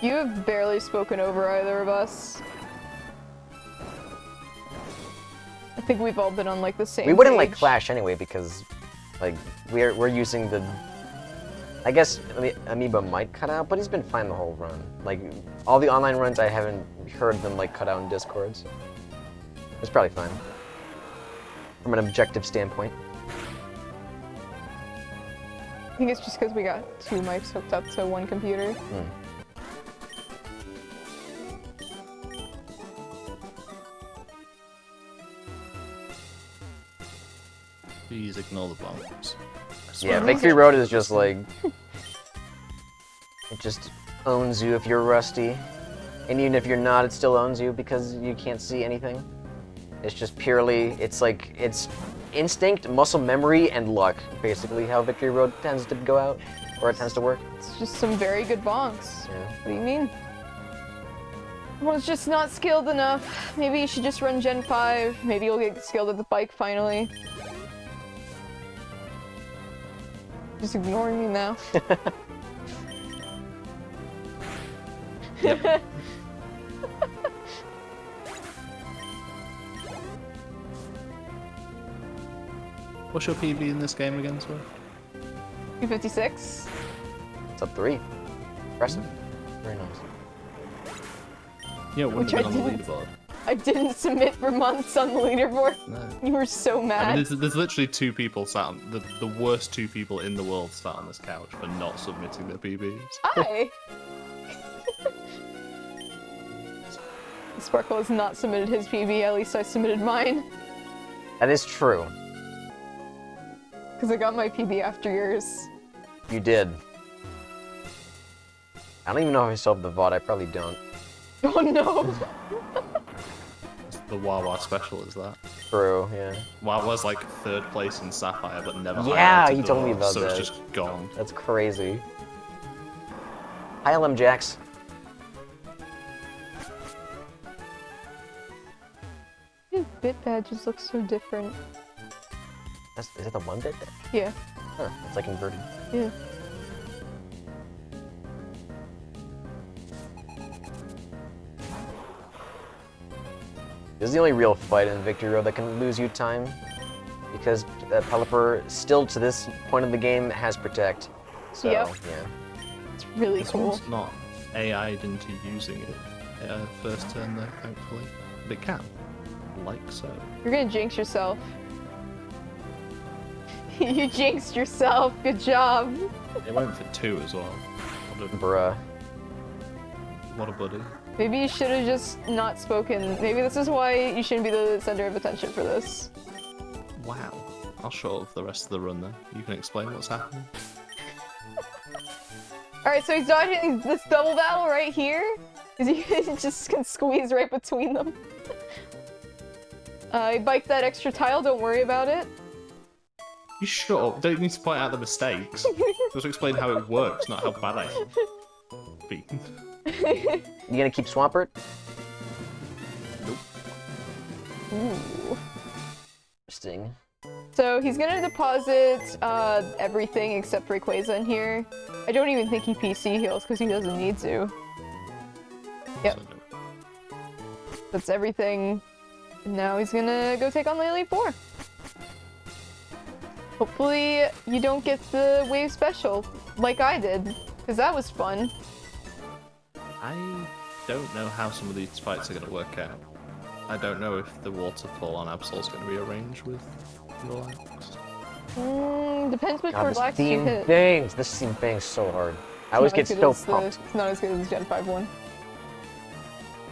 You have barely spoken over either of us. I think we've all been on like the same we wouldn't like page. clash anyway because like we're using the. I guess Amoeba might cut out, but he's been fine the whole run. Like all the online runs, I haven't heard them like cut out in Discords. It's probably fine from an objective standpoint. I think it's just because we got 2 mics hooked up to one computer. Please ignore the bombs. Yeah, Victory Road is just like it just owns you if you're rusty, and even if you're not, it still owns you because you can't see anything. It's just purely, it's like it's instinct, muscle memory, and luck. Basically, how Victory Road tends to go out, or it tends to work. It's just some very good bonks. Yeah. What do you mean? Well, it's just not skilled enough. Maybe you should just run Gen 5. Maybe you'll get skilled at the bike finally. Just ignoring me now. Yep. What's your PB in this game again, Swift? 256. It's up 3. Impressive. Very nice. Yeah, it wouldn't Which have I been on the didn't. leaderboard. I didn't submit for months on the leaderboard. No. You were so I mad. mean, there's literally 2 people sat on the worst 2 people in the world sat on this couch for not submitting their PBs. Hi! Sparkle has not submitted his PB, at least I submitted mine. That is true. Because I got my PB after yours. You did. I don't even know if I still have the VOD. I probably don't. Oh no! The Wawa special is that. True. Yeah. Wawa's like 3rd place in Sapphire, but never. Yeah, highlighted you at told me all, about so that. it's just gone. That's crazy. Hi, LM Jax. His bit badges look so different. Is it the 1 bit there? Yeah. Huh, it's like inverted. Yeah. This is the only real fight in Victory Road that can lose you time, because Pelipper still to this point of the game has Protect. So Yep. yeah. It's really This cool. one's not AI'd into using it first turn though, thankfully. But it can. Like so. You're gonna jinx yourself. You jinxed yourself. Good job. It went for 2 as well. Bruh. What a buddy. Maybe you should have just not spoken. Maybe this is why you shouldn't be the center of attention for this. Wow. I'll show off the rest of the run then. You can explain what's happening. Alright, so he's dodging this double battle right here. Is he just can squeeze right between them? I biked that extra tile, don't worry about it. You shut up. Don't need to point out the mistakes. Just explain how it works, not how bad I am. Be. You gonna keep Swampert? Nope. Ooh. Interesting. So he's gonna deposit everything except Rayquaza in here. I don't even think he PC heals because he doesn't need to. Yep. So, no. That's everything. And now he's gonna go take on the Elite Four. Hopefully you don't get the wave special like I did, because that was fun. I don't know how some of these fights are going to work out. I don't know if the waterfall on Absol's going to be arranged with Relax. Depends which God, this relax you theme hit. bangs. This theme bangs so hard. I always get so pumped. It's not as good as the Gen 5 one.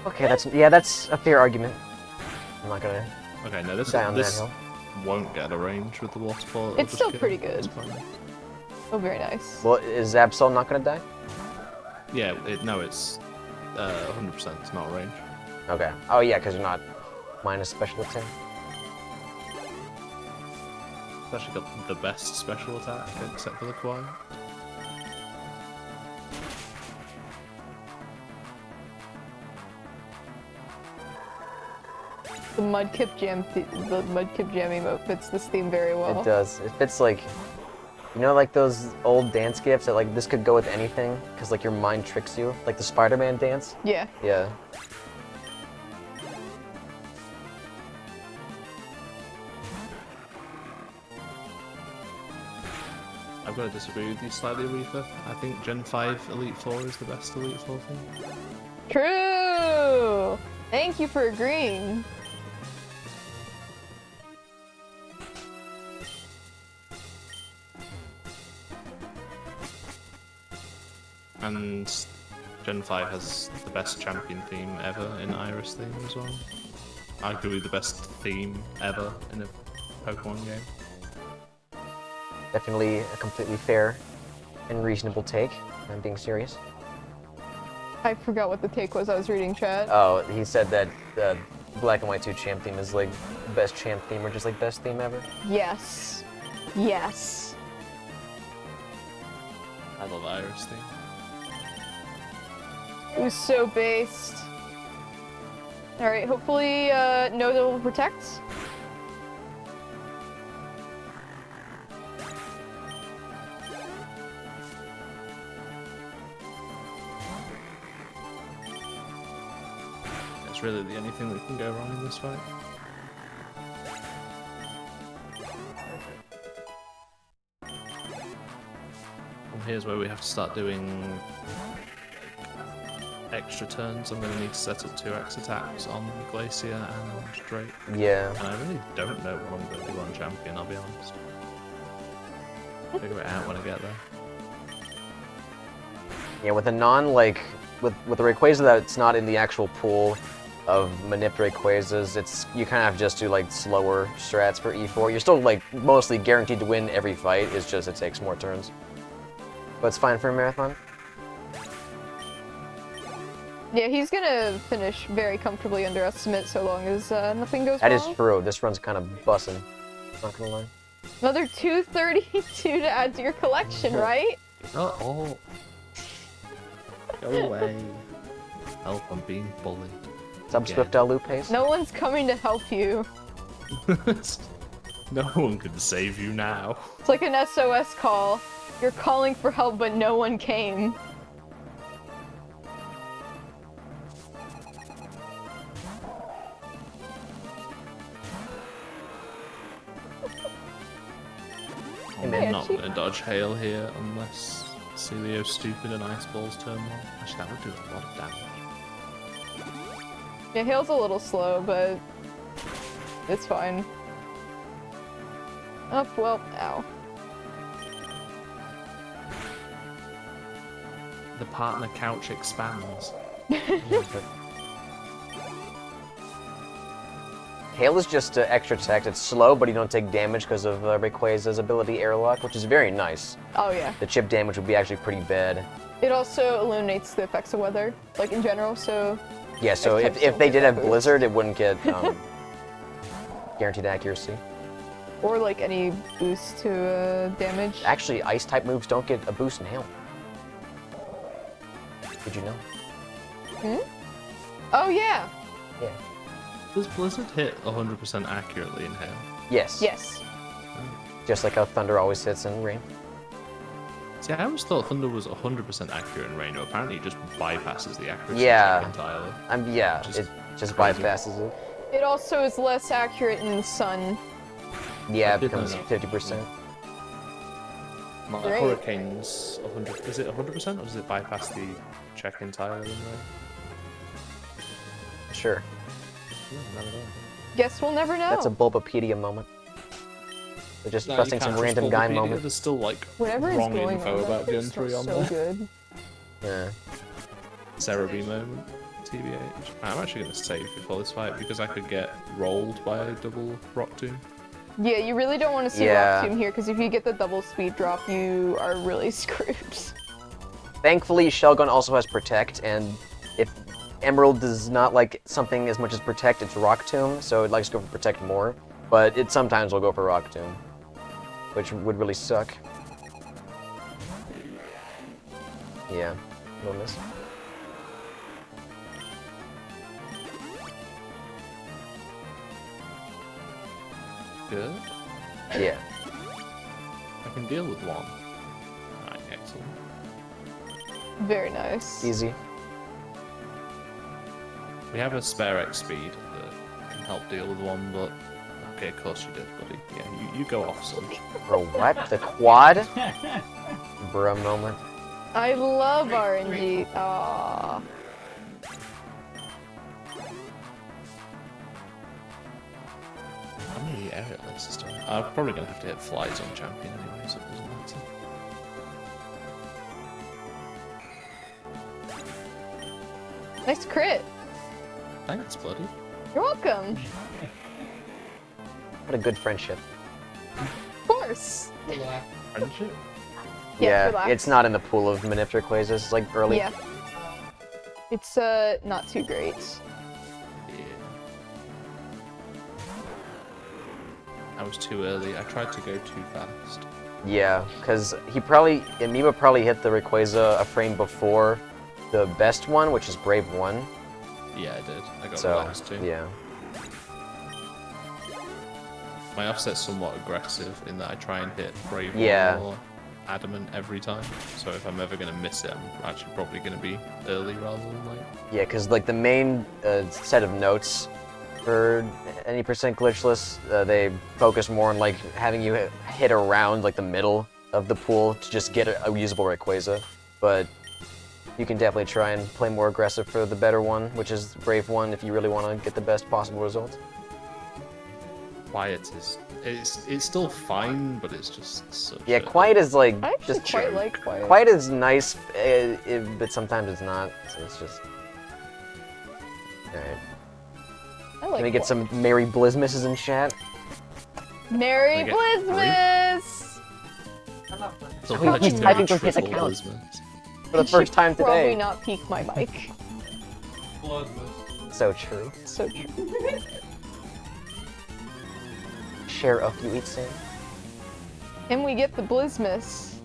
Okay, that's a fair argument. I'm not gonna Okay, no, this die on that this hill. won't get arranged with the waterfall. It'll It's just still get- pretty good. it's fine. Oh, very nice. Well, is Absol not gonna die? Yeah, no, it's 100%. It's not arranged. Okay. Oh yeah, because you're not minus special attack. It's actually got the best special attack except for the quiet. The Mudkip Jam, the Mudkip Jam emote fits this theme very well. It does. It fits like, you know, like those old dance gifs that like this could go with anything, because like your mind tricks you, like the Spider-Man dance. Yeah. Yeah. I've got to disagree with you slightly, Aretha. I think Gen 5 Elite Four is the best Elite Four thing. True! Thank you for agreeing. And Gen 5 has the best champion theme ever in Iris theme as well. Arguably the best theme ever in a Pokemon game. Definitely a completely fair and reasonable take. I'm being serious. I forgot what the take was. I was reading chat. Oh, he said that the Black and White 2 champ theme is like best champ theme or just like best theme ever. Yes. Yes. I love Iris theme. It was so based. Alright, hopefully no double protect. It's really the only thing that can go wrong in this fight. And here's where we have to start doing extra turns. I'm going to need to set up 2x attacks on Glacier and Drake. Yeah. And I really don't know what I'm going to do on Champion, I'll be honest. Figure it out when I get there. Yeah, with a non like with a Rayquaza that's not in the actual pool of Manip Rayquazas, it's you kind of just do like slower strats for E4. You're still like mostly guaranteed to win every fight. It's just it takes more turns. But it's fine for a marathon. Yeah, he's gonna finish very comfortably under estimate so long as nothing goes That wrong. is true. This run's kind of bussin'. Not gonna lie. Another 232 to add to your collection, right? Oh. Go away. Help, I'm being bullied. Sub Again. Swift Lupe pace. No one's coming to help you. No one can save you now. It's like an SOS call. You're calling for help, but no one came. I'm Hey, not actually- going to dodge Hail here unless Celio's stupid and Ice Balls turn 1. Actually, that would do a lot of damage. Yeah, Hail's a little slow, but it's fine. Oh, well, ow. The partner couch expands. Hail is just extra attack. It's slow, but you don't take damage because of Rayquaza's ability Airlock, which is very nice. Oh, yeah. The chip damage would be actually pretty bad. It also eliminates the effects of weather, like in general, so Yeah, so It's if they did have boost. Blizzard, it wouldn't get Guaranteed accuracy. Or like any boost to damage. Actually, ice type moves don't get a boost in hail. Did you know? Oh yeah. Yeah. Does Blizzard hit 100% accurately in hail? Yes. Yes. Just like how thunder always hits in rain. See, I always thought Thunder was 100% accurate in rain, but apparently it just bypasses the accuracy Yeah. check entirely. Yeah, Just it just crazy. bypasses it. It also is less accurate in the sun. Yeah, I it did know becomes that. 50%. My Great. Hurricane's 100. Is it 100% or does it bypass the check entirely in rain? Sure. Never know. Guess we'll never know. That's a Bulbapedia moment. They're just No, you trusting can't some trust random guy Bulbapedia, moment. There's still like Whatever is wrong going info on. about that Gen tastes 3 on so there. good. Yeah. Cerebi moment, TBH. I'm actually going to save before this fight because I could get rolled by a double Rock Tomb. Yeah, you really don't want to see Yeah. Rock Tomb here, because if you get the double speed drop, you are really screwed. Thankfully, Shelgon also has Protect, and if Emerald does not like something as much as Protect, it's Rock Tomb, so it likes to go for Protect more. But it sometimes will go for Rock Tomb, which would really suck. Yeah, little miss. Good. Yeah. I can deal with one. Alright, excellent. Very nice. Easy. We have a spare X speed that can help deal with one, but okay, of course you did, buddy. Yeah, you go off, son. Bro, what? The quad? Bruh moment. I love RNG. Aww. How many aerialists do I? I'm probably gonna have to hit flies on champion anyway, so it doesn't matter. Nice crit. Thanks, buddy. You're welcome. What a good friendship. Of course. Friendship? Yeah, Yeah, relax. it's not in the pool of Manipter Quasas, it's like early. Yeah. It's not too great. Yeah. I was too early. I tried to go too fast. Yeah, because Amoeba probably hit the Rayquaza a frame before the best one, which is Brave 1. Yeah, I did. I got the So, last two. yeah. My offset's somewhat aggressive in that I try and hit Brave Yeah. or Adamant every time. So if I'm ever going to miss it, I'm actually probably going to be early rather than late. Yeah, because like the main set of notes for any percent glitchless, they focus more on like having you hit around like the middle of the pool to just get a usable Rayquaza. But you can definitely try and play more aggressive for the better one, which is Brave 1 if you really want to get the best possible result. Quiet is it's still fine, but it's just such Yeah, a- I Quiet is like actually just quite like Quiet. Quiet is nice, but sometimes it's not. So it's just. Alright. I like Can we get some Merry Blizmisses in chat? Merry Can I get Blizmas! I'm not playing. So Oh, he's legendary typing from his triple account. Blizmans. For the first time Probably today. not peek my mic. Bloodless. So true. So true. Share a few each thing. And we get the Blizmas.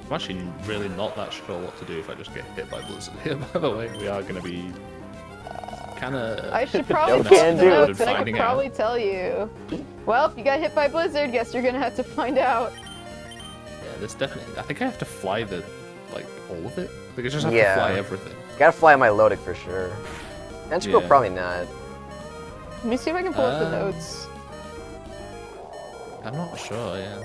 I'm actually really not that sure what to do if I just get hit by Blizzard here, by the way. We are going to be kind of... I should probably You pull can the do it. notes and I could Finding out. probably tell you. Well, if you got hit by Blizzard, guess you're gonna have to find out. Yeah, there's definitely... I think I have to fly the... like, all of it? I think I just have Yeah. to fly everything. Gotta fly my Lodic for sure. Tentacle Yeah. probably not. Let me see if I can pull up the notes. I'm not sure, yeah.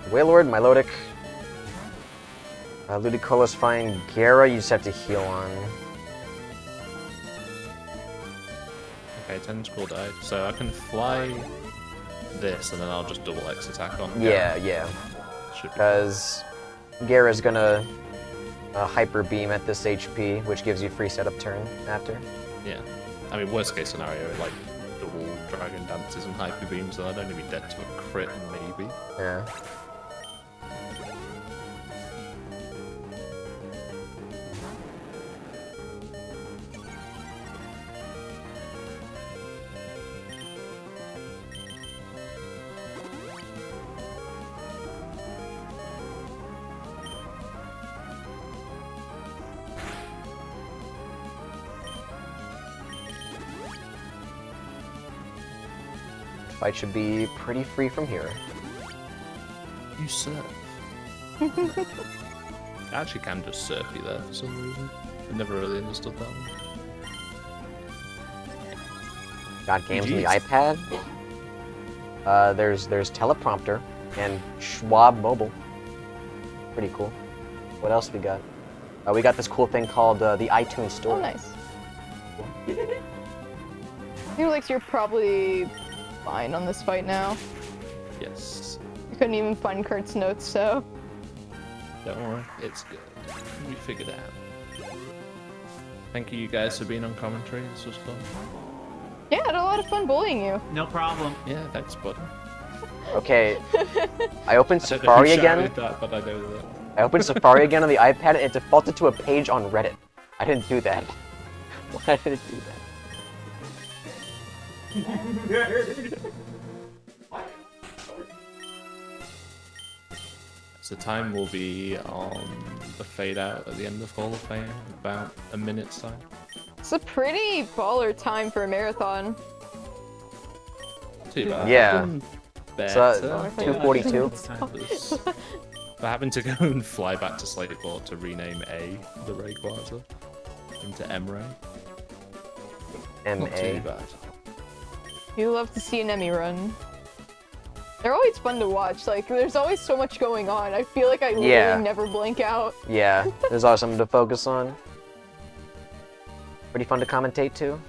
Wailord, Milotic. Ludicola's fine. Gara, you just have to heal on. Okay, Tentacle died. So I can fly this, and then I'll just double X attack on. Yeah, yeah. Should be. Because Gara's gonna Hyper Beam at this HP, which gives you free setup turn after. Yeah. I mean, worst case scenario, like double Dragon Dances and Hyper Beams, and I'd only be dead to a crit, maybe. Yeah. Fight should be pretty free from here. You surf. I actually can just surf you there for some reason. I never really understood that one. Got games on the GGs. iPad. There's teleprompter and Schwab Mobile. Pretty cool. What else we got? We got this cool thing called the iTunes Store. Oh, nice. Felix, you're probably fine on this fight now. Yes. You couldn't even find Kurt's notes, so. Don't worry, it's good. We figured it out. Thank you guys for being on commentary. This was fun. Yeah, I had a lot of fun bullying you. No problem. Yeah, thanks, buddy. Okay, I opened I don't know Safari who again. shouted that, but I know that. I opened Safari again on the iPad and it defaulted to a page on Reddit. I didn't do that. Why did it do that? So time will be on the fade out at the end of Hall of Fame, about a minute's time. It's a pretty baller time for a marathon. Too bad. Yeah. Better. So, 2:42. We're having to go and fly back to Slateboard to rename A, the Rayquaza, into M-Ray. Not too M.A. bad. You love to see an Emmy run. They're always fun to watch. Like, there's always so much going on. I feel like I literally Yeah. never blink out. Yeah, there's always something to focus on. Pretty fun to commentate too.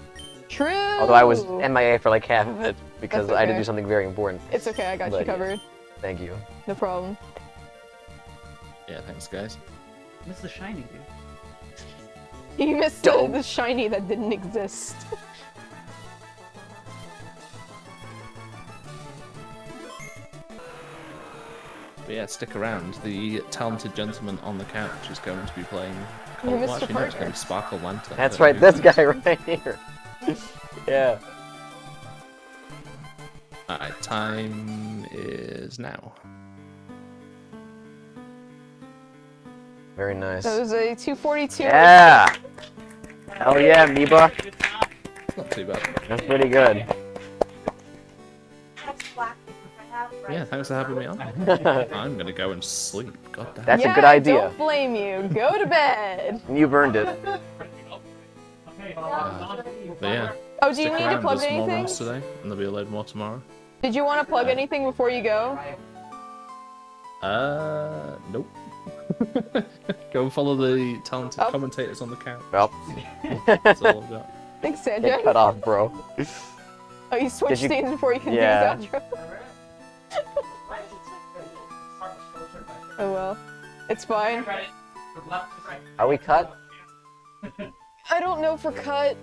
True! Although I was MIA for like half of it because That's I had to okay. do something very important. It's okay, I got you But yeah. covered. Thank you. No problem. Yeah, thanks guys. What's the shiny dude? You missed Dope. the shiny that didn't exist. But yeah, stick around. The talented gentleman on the couch is going to be playing. You're Well, Mr. actually, no, it's going to Parker. be Sparkle Lantern. That's I right, don't know this who guy right here. Yeah. Alright, time is now. Very nice. That was a 242. Yeah! Hell yeah, Amoeba. Not too bad. That's pretty good. That's black I have, right? Yeah, thanks for having me on. I'm gonna go and sleep. God damn. That's Yeah, a good idea. Don't blame you. Go to bed. You've earned it. But yeah, Oh, do you stick need to around. plug There's more anything? runs today, and there'll be a load more tomorrow. Did you want to plug anything before you go? Nope. Go and follow the talented Oh. commentators on the couch. Well, That's all I've got. Thanks, get Sandra. cut off, bro. Oh, you switched you- scenes before you could Yeah. do the outro. Oh well. It's fine. Are we cut? I don't know for cut.